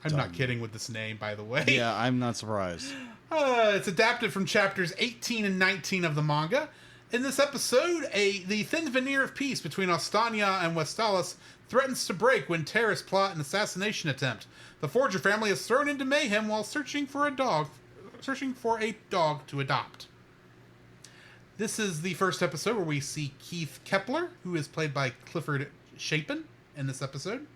I'm not kidding with this name, by the way. Yeah, I'm not surprised. It's adapted from chapters 18 and 19 of the manga. In this episode, the thin veneer of peace between Ostania and Westalis threatens to break when terrorists plot an assassination attempt. The Forger family is thrown into mayhem while searching for a dog searching for a dog to adopt. This is the first episode where we see Keith Kepler, who is played by Clifford Chapin in this episode.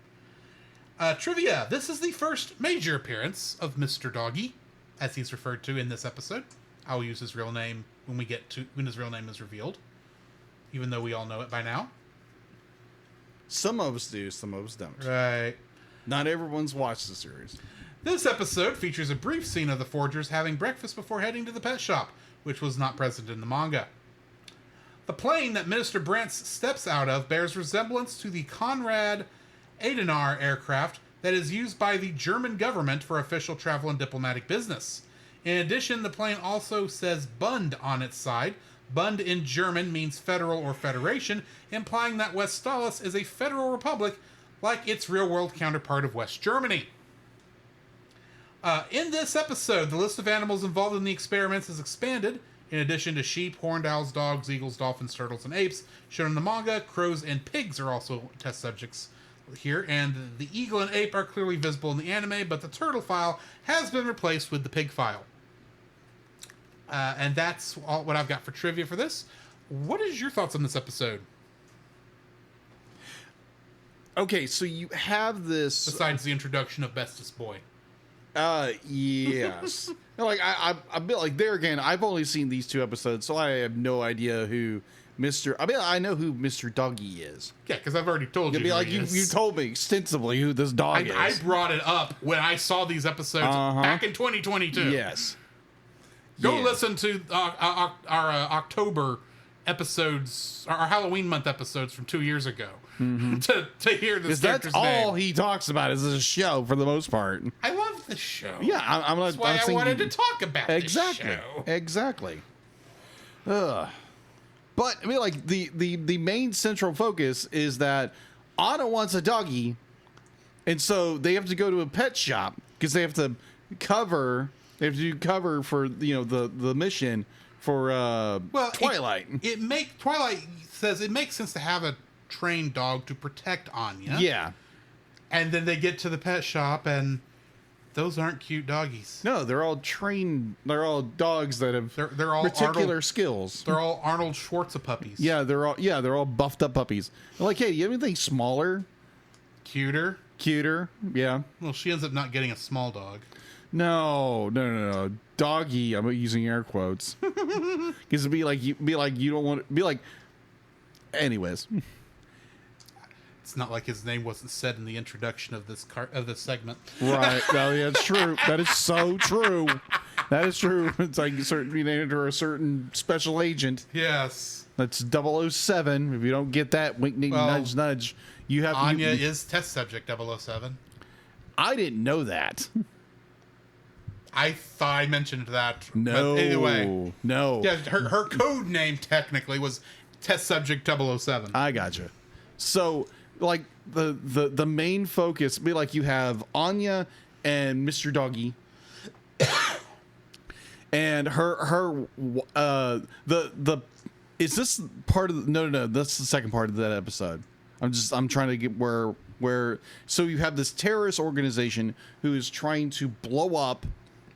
Trivia. This is the first major appearance of Mr. Doggy, as he's referred to in this episode. I will use his real name when his real name is revealed, even though we all know it by now. Some of us do, some of us don't. Right. Not everyone's watched the series. This episode features a brief scene of the Forgers having breakfast before heading to the pet shop, which was not present in the manga. The plane that Minister Brents steps out of bears resemblance to the Konrad Adenauer aircraft that is used by the German government for official travel and diplomatic business. In addition, the plane also says Bund on its side. Bund in German means federal or federation, implying that Weststalis is a federal republic like its real-world counterpart of West Germany. In this episode, the list of animals involved in the experiments is expanded. In addition to sheep, horned owls, dogs, eagles, dolphins, turtles, and apes shown in the manga, crows and pigs are also test subjects here, and the eagle and ape are clearly visible in the anime, but the turtle file has been replaced with the pig file. And that's all what I've got for trivia for this. What is your thoughts on this episode? Okay, so you have this... Besides the introduction of Bestest Boy. Yes. Like, I bit like there again, I've only seen these 2 episodes, so I have no idea who I know who Mr. Doggy is. Yeah, because I've already told you. You'd be like, you told me extensively who this dog is. I brought it up when I saw these episodes back in 2022. Yes. Go listen to our October episodes, our Halloween month episodes from 2 years ago to hear this character's that's name. all he talks about is this show for the most part. I love this show. Yeah, that's why I wanted to talk about this show. Exactly. But I mean, like the main central focus is that Anna wants a doggy, and so they have to go to a pet shop because they have to cover. They have to do cover for the mission for Twilight. Twilight says it makes sense to have a trained dog to protect Anya. Yeah. And then they get to the pet shop and those aren't cute doggies. No, they're all trained. They're all dogs that have they're all particular skills. They're all Arnold Schwarzenegger puppies. Yeah, they're all buffed up puppies. They're like, hey, do you have anything smaller? Cuter, yeah. Well, she ends up not getting a small dog. No. Doggy, I'm using air quotes. Because it'd be like you don't want to be like. Anyways, it's not like his name wasn't said in the introduction of this segment. Right? No, yeah, it's true. That is so true. That is true. It's like being named her a certain special agent. Yes, that's 007. If you don't get that, wink, nudge, nudge. You have Anya is test subject 007. I didn't know that. I thought I mentioned that. No. But anyway. No. Yeah, her code name technically was Test Subject 007. I gotcha. So, like, the main focus, be like you have Anya and Mr. Doggy. And is this part of no, that's the second part of that episode. I'm trying to get where so you have this terrorist organization who is trying to blow up.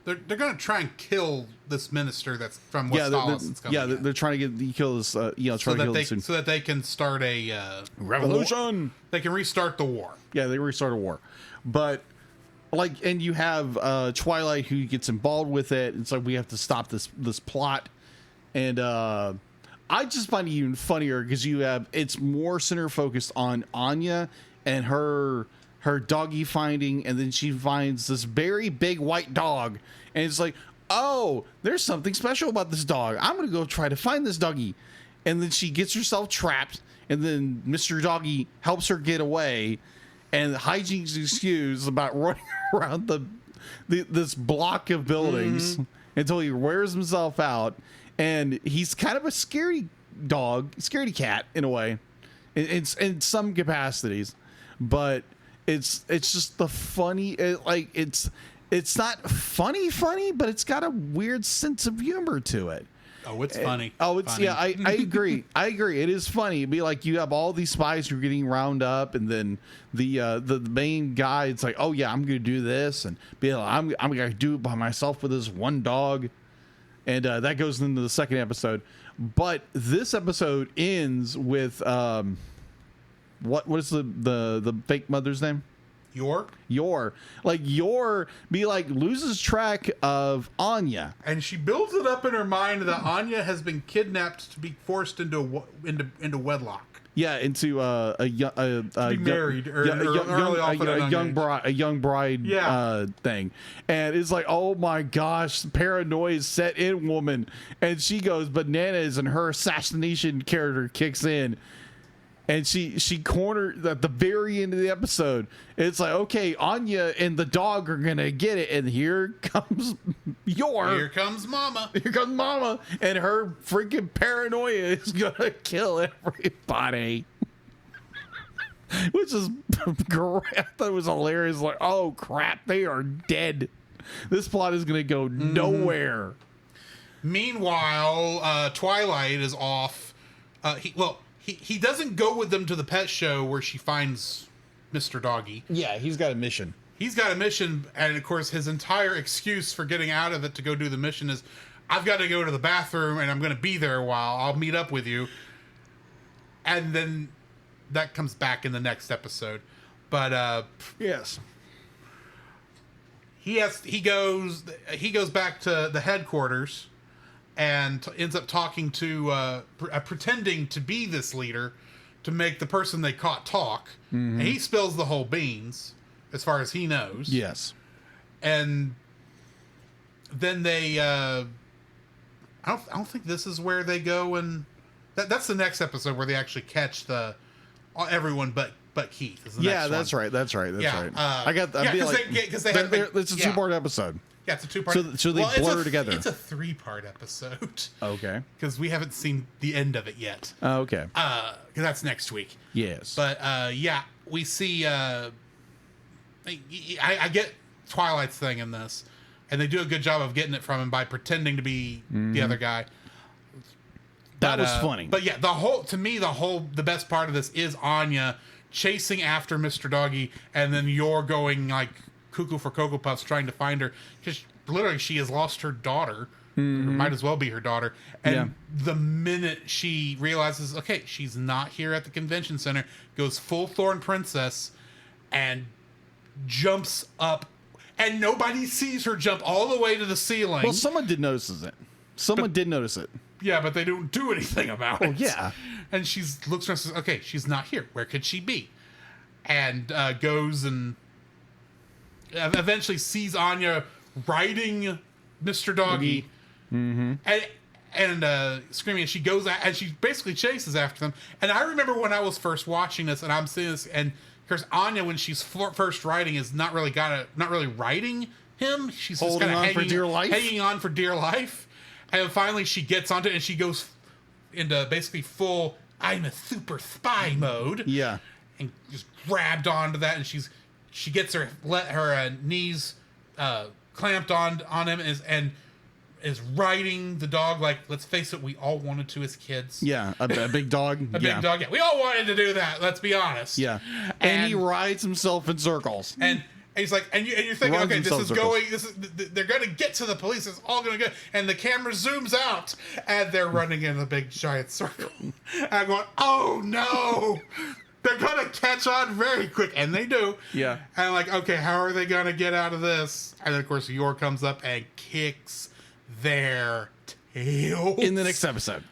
They're going to try and kill this minister that's from Weststalis. They're trying to kill this. So that they can start a revolution. They can restart the war. Yeah, they restart a war, but and you have Twilight who gets involved with it. It's like we have to stop this plot, and I just find it even funnier because it's more center focused on Anya and her doggy finding, and then she finds this very big white dog, and it's like, oh, there's something special about this dog. I'm gonna go try to find this doggy, and then she gets herself trapped, and then Mr. Doggy helps her get away, and hijinks ensues about running around this block of buildings until he wears himself out, and he's kind of a scary scaredy cat in a way, in some capacities, but it's just the funny, it's not funny, but it's got a weird sense of humor to it. Oh, it's funny. Oh, it's funny. yeah. I agree. I agree. It is funny. It'd be like you have all these spies who are getting round up, and then the main guy. It's like, oh yeah, I'm gonna do this, and be like, I'm gonna do it by myself with this one dog, and that goes into the second episode. But this episode ends with what is the fake mother's name? Yor loses track of Anya, and she builds it up in her mind that Anya has been kidnapped to be forced into wedlock. Yeah, into a young bride thing, and it's like, oh my gosh, paranoia set in woman, and she goes bananas, and her assassination character kicks in. And she cornered at the very end of the episode. It's like, okay, Anya and the dog are gonna get it, and here comes Here comes Mama. Here comes Mama, and her freaking paranoia is gonna kill everybody. Which is great. I thought it was hilarious. Like, oh crap, they are dead. This plot is gonna go nowhere. Meanwhile, Twilight is off. He doesn't go with them to the pet show where she finds Mr. Doggy. Yeah, he's got a mission. And of course, his entire excuse for getting out of it to go do the mission is, I've got to go to the bathroom and I'm going to be there a while. I'll meet up with you. And then that comes back in the next episode. But yes, he goes back to the headquarters. And ends up talking to, pretending to be this leader to make the person they caught talk. Mm-hmm. And he spills the whole beans, as far as he knows. Yes. And then they, I don't think this is where they go, and that's the next episode where they actually catch everyone but Keith. Is the next that's one. right. That's right. Because they have it's a 2-part episode. Yeah, it's a 2-part. So they blur together. It's a 3-part episode. Okay. Because we haven't seen the end of it yet. Okay. Because that's next week. Yes. But we see. I get Twilight's thing in this, and they do a good job of getting it from him by pretending to be the other guy. That was funny. But yeah, the best part of this is Anya chasing after Mr. Doggy, and then you're going like cuckoo for Cocoa Puffs trying to find her, because literally she has lost her daughter. Might as well be her daughter. And the minute she realizes, okay, she's not here at the convention center, goes full Thorn Princess and jumps up, and nobody sees her jump all the way to the ceiling. Well, someone did notice it. Yeah, but they don't do anything about it. Oh, yeah. And she looks around and says, okay, she's not here. Where could she be? And goes and eventually sees Anya riding Mr. Doggy and screaming, and she goes and she basically chases after them. And I remember when I was first watching this, and I'm seeing this, and of course Anya, when she's first riding, is not really riding him. She's just kind of hanging on for dear life. And finally she gets onto it, and she goes into basically full I'm a super spy mode. Yeah. And just grabbed onto that, and she gets her knees clamped on him, and is riding the dog like, let's face it, we all wanted to as kids. Yeah, a big dog. Big dog. Yeah, we all wanted to do that. Let's be honest. Yeah, and he rides himself in circles. And he's like, and you're thinking, okay, they're going to get to the police. It's all going to go. And the camera zooms out, and they're running in a big giant circle. And I'm going, oh no. They're going to catch on very quick. And they do. Yeah. And I'm like, okay, how are they going to get out of this? And then, of course, Yor comes up and kicks their tails. In the next episode.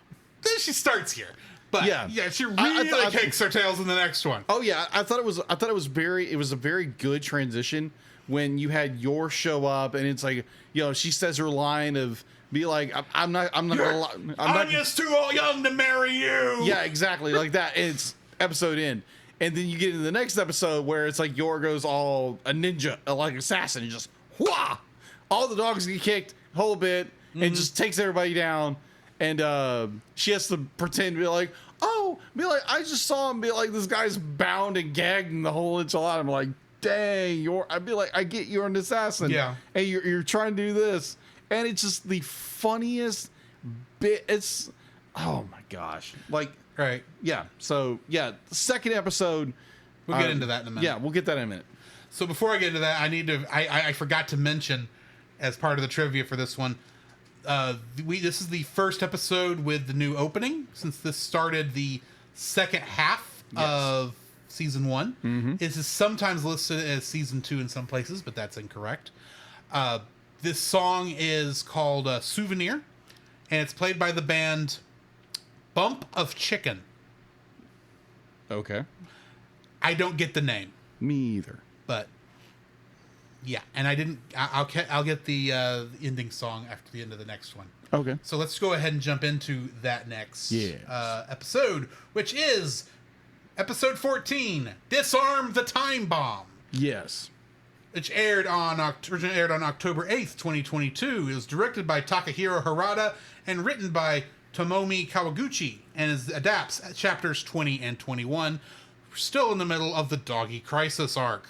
Then she starts here. But yeah, she really kicks their tails in the next one. Oh yeah, I thought it was a very good transition when you had Yor show up, and it's like, she says her line of, be like, I'm not gonna Anya's too young to marry you. Yeah, exactly, like that. And it's episode end, and then you get into the next episode where it's like Yor goes all a ninja, like assassin, and just all the dogs get kicked a whole bit, and just takes everybody down. And she has to pretend to be like, I just saw him, be like, this guy's bound and gagged in the whole enchilada. I'm like, dang, I'd be like, I get you're an assassin. Yeah. And you're trying to do this. And it's just the funniest it's oh my gosh, like Right. yeah. So yeah, the second episode. We'll get into that in a minute. Yeah, we'll get that in a minute. So before I get into that, I forgot to mention, as part of the trivia for this one, this is the first episode with the new opening, since this started the second half of season 1. Mm-hmm. This is sometimes listed as season 2 in some places, but that's incorrect. This song is called Souvenir, and it's played by the band Bump of Chicken. Okay. I don't get the name. Me either. But yeah, and I'll get the ending song after the end of the next one. Okay. So let's go ahead and jump into that next episode, which is episode 14, Disarm the Time Bomb. Yes. Which originally aired on October 8th, 2022. It was directed by Takahiro Harada and written by Tomomi Kawaguchi, and adapts chapters 20 and 21. We're still in the middle of the doggy crisis arc.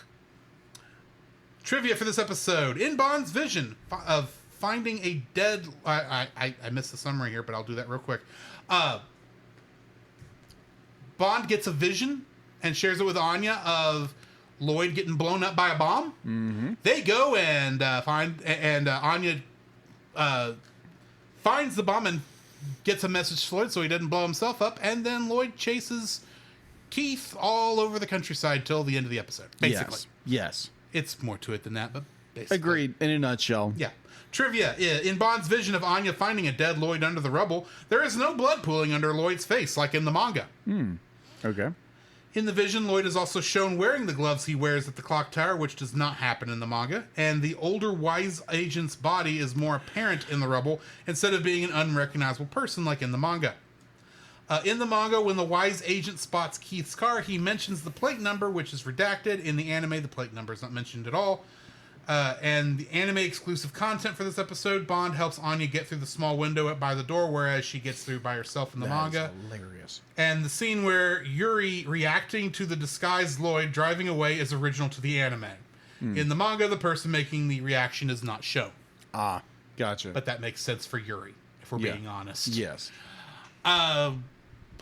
Trivia for this episode. In Bond's vision of finding a dead... I missed the summary here, but I'll do that real quick. Bond gets a vision and shares it with Anya of Lloyd getting blown up by a bomb. Mm-hmm. They go and Anya finds the bomb and gets a message to Lloyd so he doesn't blow himself up, and then Lloyd chases Keith all over the countryside till the end of the episode, basically. Yes. It's more to it than that, but basically. Agreed, in a nutshell. Yeah. Trivia. In Bond's vision of Anya finding a dead Lloyd under the rubble, there is no blood pooling under Lloyd's face like in the manga. Okay. In the vision, Lloyd is also shown wearing the gloves he wears at the clock tower, which does not happen in the manga, and the older wise agent's body is more apparent in the rubble instead of being an unrecognizable person like in the manga. In the manga, when the wise agent spots Keith's car, he mentions the plate number, which is redacted. In the anime, the plate number is not mentioned at all. And the anime exclusive content for this episode, Bond helps Anya get through the small window by the door, whereas she gets through by herself in the manga. Is hilarious. And the scene where Yuri reacting to the disguised Lloyd driving away is original to the anime. In the manga, the person making the reaction is not shown. Ah, gotcha. But that makes sense for Yuri, if we're being honest. Yes.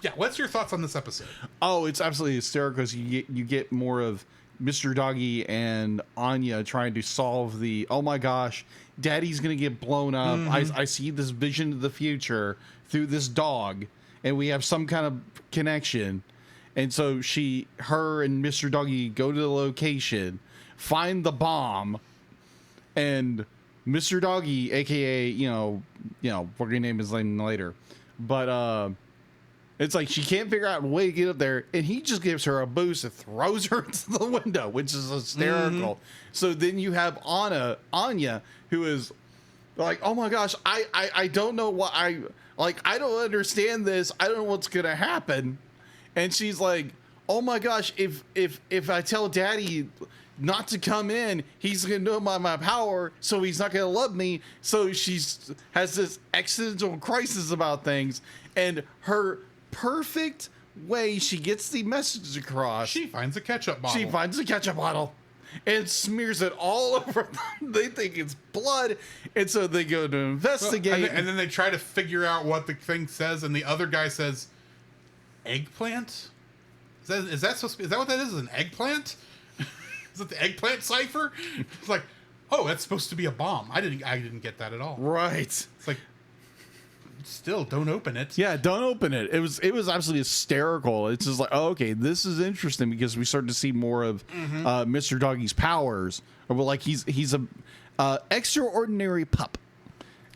Yeah, what's your thoughts on this episode? Oh, it's absolutely hysterical because you get more of Mr. Doggy and Anya trying to solve the, oh my gosh, Daddy's going to get blown up. I see this vision of the future through this dog, and we have some kind of connection. And so her and Mr. Doggy go to the location, find the bomb, and Mr. Doggy, aka, we're going to name his name later, but it's like she can't figure out a way to get up there, and he just gives her a boost and throws her into the window, which is hysterical. So then you have Anya, who is like, oh my gosh, I don't know what I don't understand this. I don't know what's gonna happen. And she's like, oh my gosh, if I tell Daddy not to come in, he's gonna know my power, so he's not gonna love me. So she has this existential crisis about things, and her perfect way she gets the message across. She finds a ketchup bottle. And smears it all over them. They think it's blood, and so they go to investigate. And then they try to figure out what the thing says, and the other guy says, "Eggplant? Is that what that is? Is an eggplant? Is it the eggplant cipher?" It's like, oh, that's supposed to be a bomb. I didn't get that at all. Right. It's like, still, don't open it. Yeah, don't open it. It was absolutely hysterical. It's just like, oh, okay, this is interesting because we start to see more of Mr. Doggy's powers. Or like he's a extraordinary pup,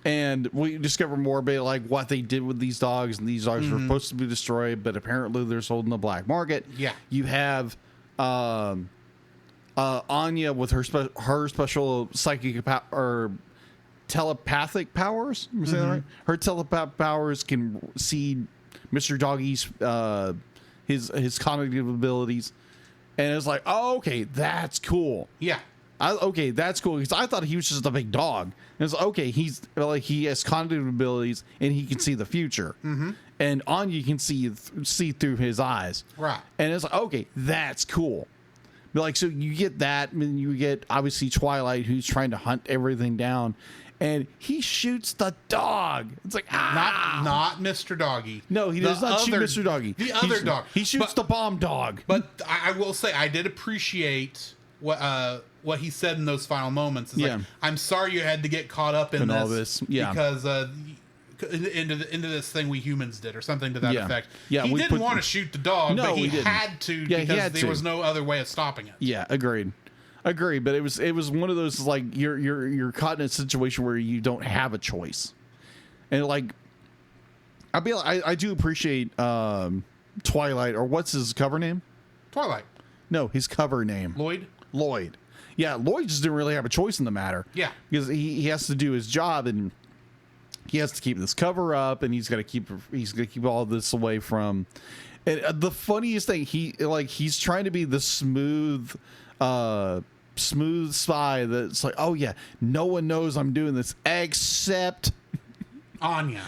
and we discover more about like what they did with these dogs, and these dogs were supposed to be destroyed, but apparently they're sold in the black market. Yeah, you have Anya with her special psychic or telepathic powers. Am I saying that right? Her telepathic powers can see Mr. Doggy's his cognitive abilities, and it's like, oh, okay, that's cool. Yeah, okay, that's cool because I thought he was just a big dog. And it's like, okay, he has cognitive abilities and he can see the future, and Anya can see through his eyes, right? And it's like, okay, that's cool. But like, so you get that, and then you get obviously Twilight, who's trying to hunt everything down, and he shoots the dog. It's like not Mr. Doggy. No, he does not shoot Mr. Doggy. The other dog. He shoots the bomb dog. But I will say, I did appreciate what he said in those final moments. It's like, I'm sorry you had to get caught up in all this, because into this thing we humans did, or something to that effect. Yeah, he didn't want to shoot the dog, but he had to because there was no other way of stopping it. Yeah, agreed. But it was one of those, like, you're caught in a situation where you don't have a choice, and like I do appreciate Twilight, or what's his cover name? Twilight. No, his cover name. Lloyd. Yeah, Lloyd just didn't really have a choice in the matter. Yeah, because he has to do his job, and he has to keep this cover up, and he's gonna keep all this away from. And the funniest thing, he's trying to be the smooth spy that's like, oh yeah, no one knows I'm doing this except Anya.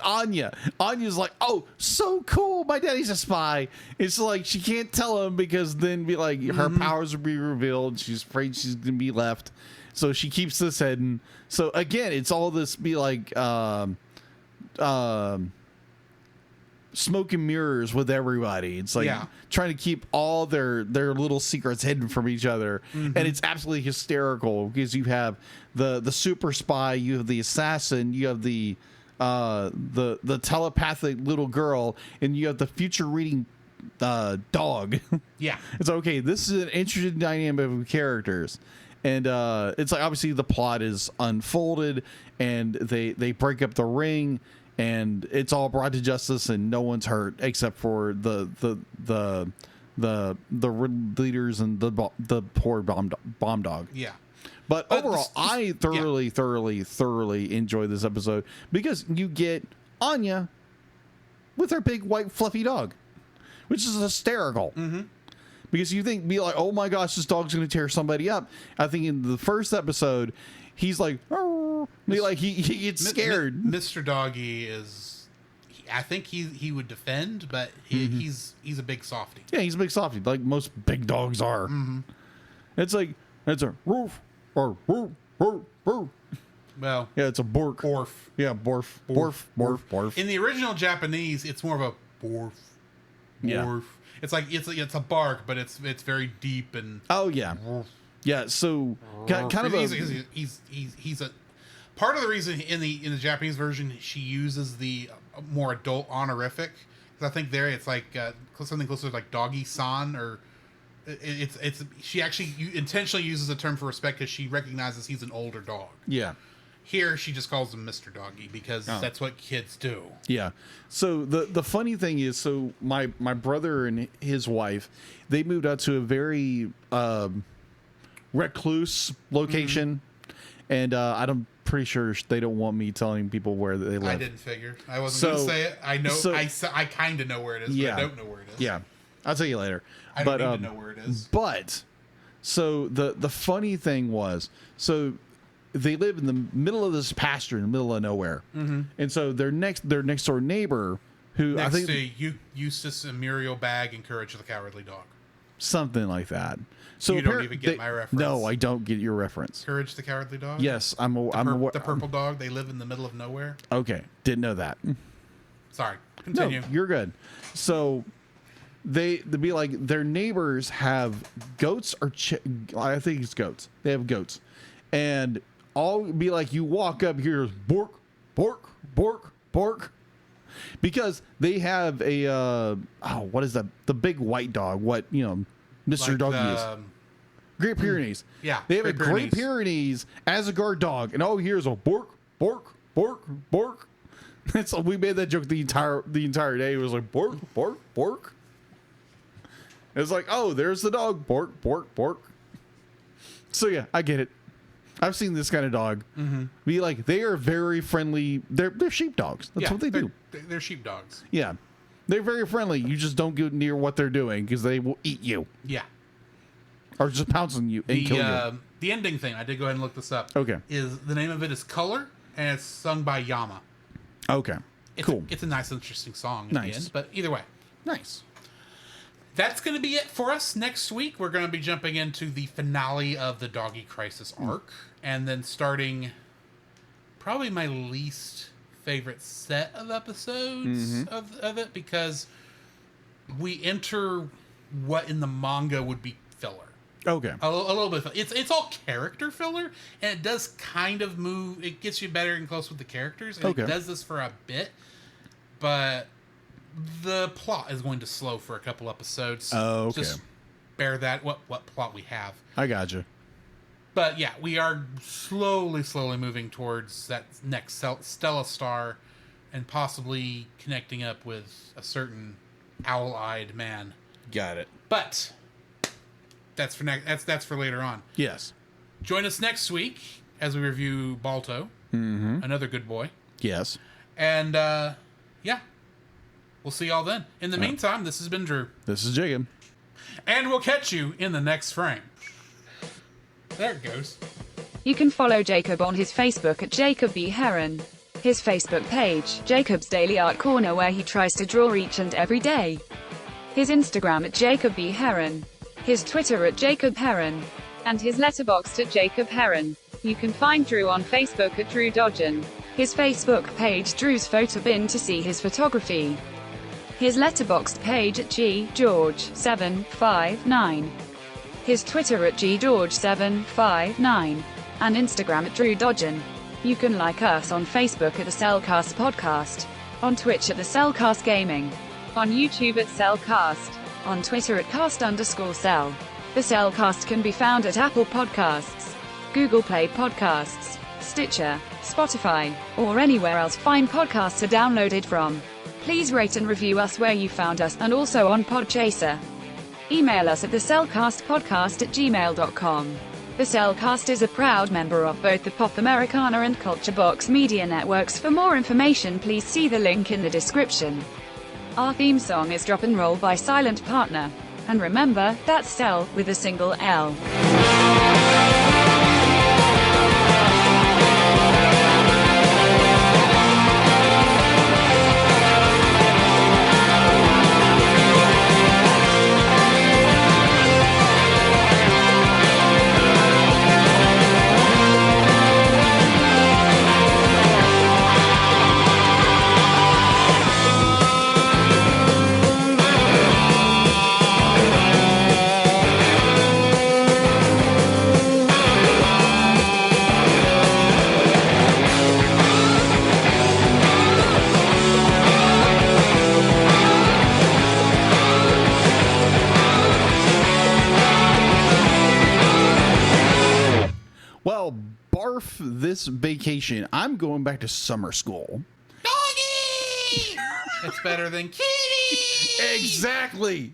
Anya's like, oh, so cool, my daddy's a spy. It's like she can't tell him, because then be like her powers will be revealed. She's afraid she's gonna be left, so she keeps this hidden. So again, it's all this be like smoke and mirrors with everybody. It's like trying to keep all their little secrets hidden from each other, and it's absolutely hysterical, because you have the super spy, you have the assassin, you have the telepathic little girl, and you have the future reading dog. Yeah, it's okay. This is an interesting dynamic of characters. And it's like, obviously the plot is unfolded, and they break up the ring, and it's all brought to justice, and no one's hurt except for the leaders and the poor bomb dog. Yeah. But overall, I thoroughly enjoy this episode, because you get Anya with her big white fluffy dog, which is hysterical. Because you be like, oh my gosh, this dog's going to tear somebody up. I think in the first episode, he's like, he gets scared. Mr. Doggy is, I think he would defend, but he's a big softie. Yeah, he's a big softie, like most big dogs are. It's like, it's a roof or roof, roof, roof. Well, yeah, it's a bork. Borf. Yeah, borf, borf, borf, borf. In the original Japanese, it's more of a borf. Borf. It's like it's a bark, but it's very deep and. Oh yeah, yeah. So kind of he's a part of the reason in the Japanese version she uses the more adult honorific, because I think there it's like something closer to like doggy-san, or it's she actually intentionally uses a term for respect because she recognizes he's an older dog. Yeah. Here, she just calls him Mr. Doggy because that's what kids do. Yeah. So the funny thing is, so my brother and his wife, they moved out to a very recluse location, and I'm pretty sure they don't want me telling people where they live. I didn't figure. I wasn't going to say it. I know. I kind of know where it is, but I don't know where it is. Yeah. I'll tell you later. I don't need to know where it is. But so the funny thing was, so they live in the middle of this pasture in the middle of nowhere, and so their next door neighbor, who next I think to Eustace and Muriel Bag and Courage the Cowardly Dog, something like that. So you don't even get my reference. No, I don't get your reference. Courage the Cowardly Dog. Yes, I'm the purple dog. They live in the middle of nowhere. Okay, didn't know that. Sorry, continue. No, you're good. So they'd be like, their neighbors have goats or I think it's goats. They have goats, and all be like, you walk up here, bork, bork, bork, bork, because they have a what is that? The big white dog. What Mr. Like Doggy is. Great Pyrenees. Yeah, they have a Great Pyrenees as a guard dog, and all here's a bork, bork, bork, bork. So we made that joke the entire day. It was like bork, bork, bork. It's like, oh, there's the dog, bork, bork, bork. So yeah, I get it. I've seen this kind of dog. Be like, they are very friendly. They're sheepdogs. That's what they do. They're sheepdogs. Yeah, they're very friendly. You just don't go near what they're doing because they will eat you. Yeah, or just pounce on you and kill you. The ending thing, I did go ahead and look this up. Okay, is the name of it is Color, and it's sung by Yama. Okay, cool. It's a nice, interesting song. At the end, but either way, nice. that's going to be it for us next week. We're going to be jumping into the finale of the Doggy Crisis arc, and then starting probably my least favorite set of episodes of it, because we enter what in the manga would be filler. Okay. A little bit. It's all character filler, and it does kind of move. It gets you better and close with the characters, and it does this for a bit, but the plot is going to slow for a couple episodes. Oh, okay. Just bear that what plot we have. I gotcha. But yeah, we are slowly moving towards that next Stella Star, and possibly connecting up with a certain owl-eyed man. Got it. But that's for that's for later on. Yes. Join us next week as we review Balto, another good boy. Yes. And yeah, we'll see y'all then. In the meantime, this has been Drew. This is Jacob. And we'll catch you in the next frame. There it goes. You can follow Jacob on his Facebook at Jacob B. Heron. His Facebook page, Jacob's Daily Art Corner, where he tries to draw each and every day. His Instagram at Jacob B. Heron. His Twitter at Jacob Heron. And his letterboxd at Jacob Heron. You can find Drew on Facebook at Drew Dodgen. His Facebook page, Drew's Photo Bin, to see his photography. His letterboxd page at GGeorge759. His Twitter at GGeorge759. And Instagram at Drew Dodgen. You can like us on Facebook at the Cellcast Podcast. On Twitch at the Cellcast Gaming. On YouTube at Cellcast. On Twitter at cast_cell. The Cellcast can be found at Apple Podcasts, Google Play Podcasts, Stitcher, Spotify, or anywhere else fine podcasts are downloaded from. Please rate and review us where you found us, and also on Podchaser. Email us at thecellcastpodcast@gmail.com. The Cellcast is a proud member of both the Pop Americana and Culture Box media networks. For more information, please see the link in the description. Our theme song is Drop and Roll by Silent Partner. And remember, that's Cell with a single L. Well, barf this vacation. I'm going back to summer school. Doggy! It's better than kitty! Exactly.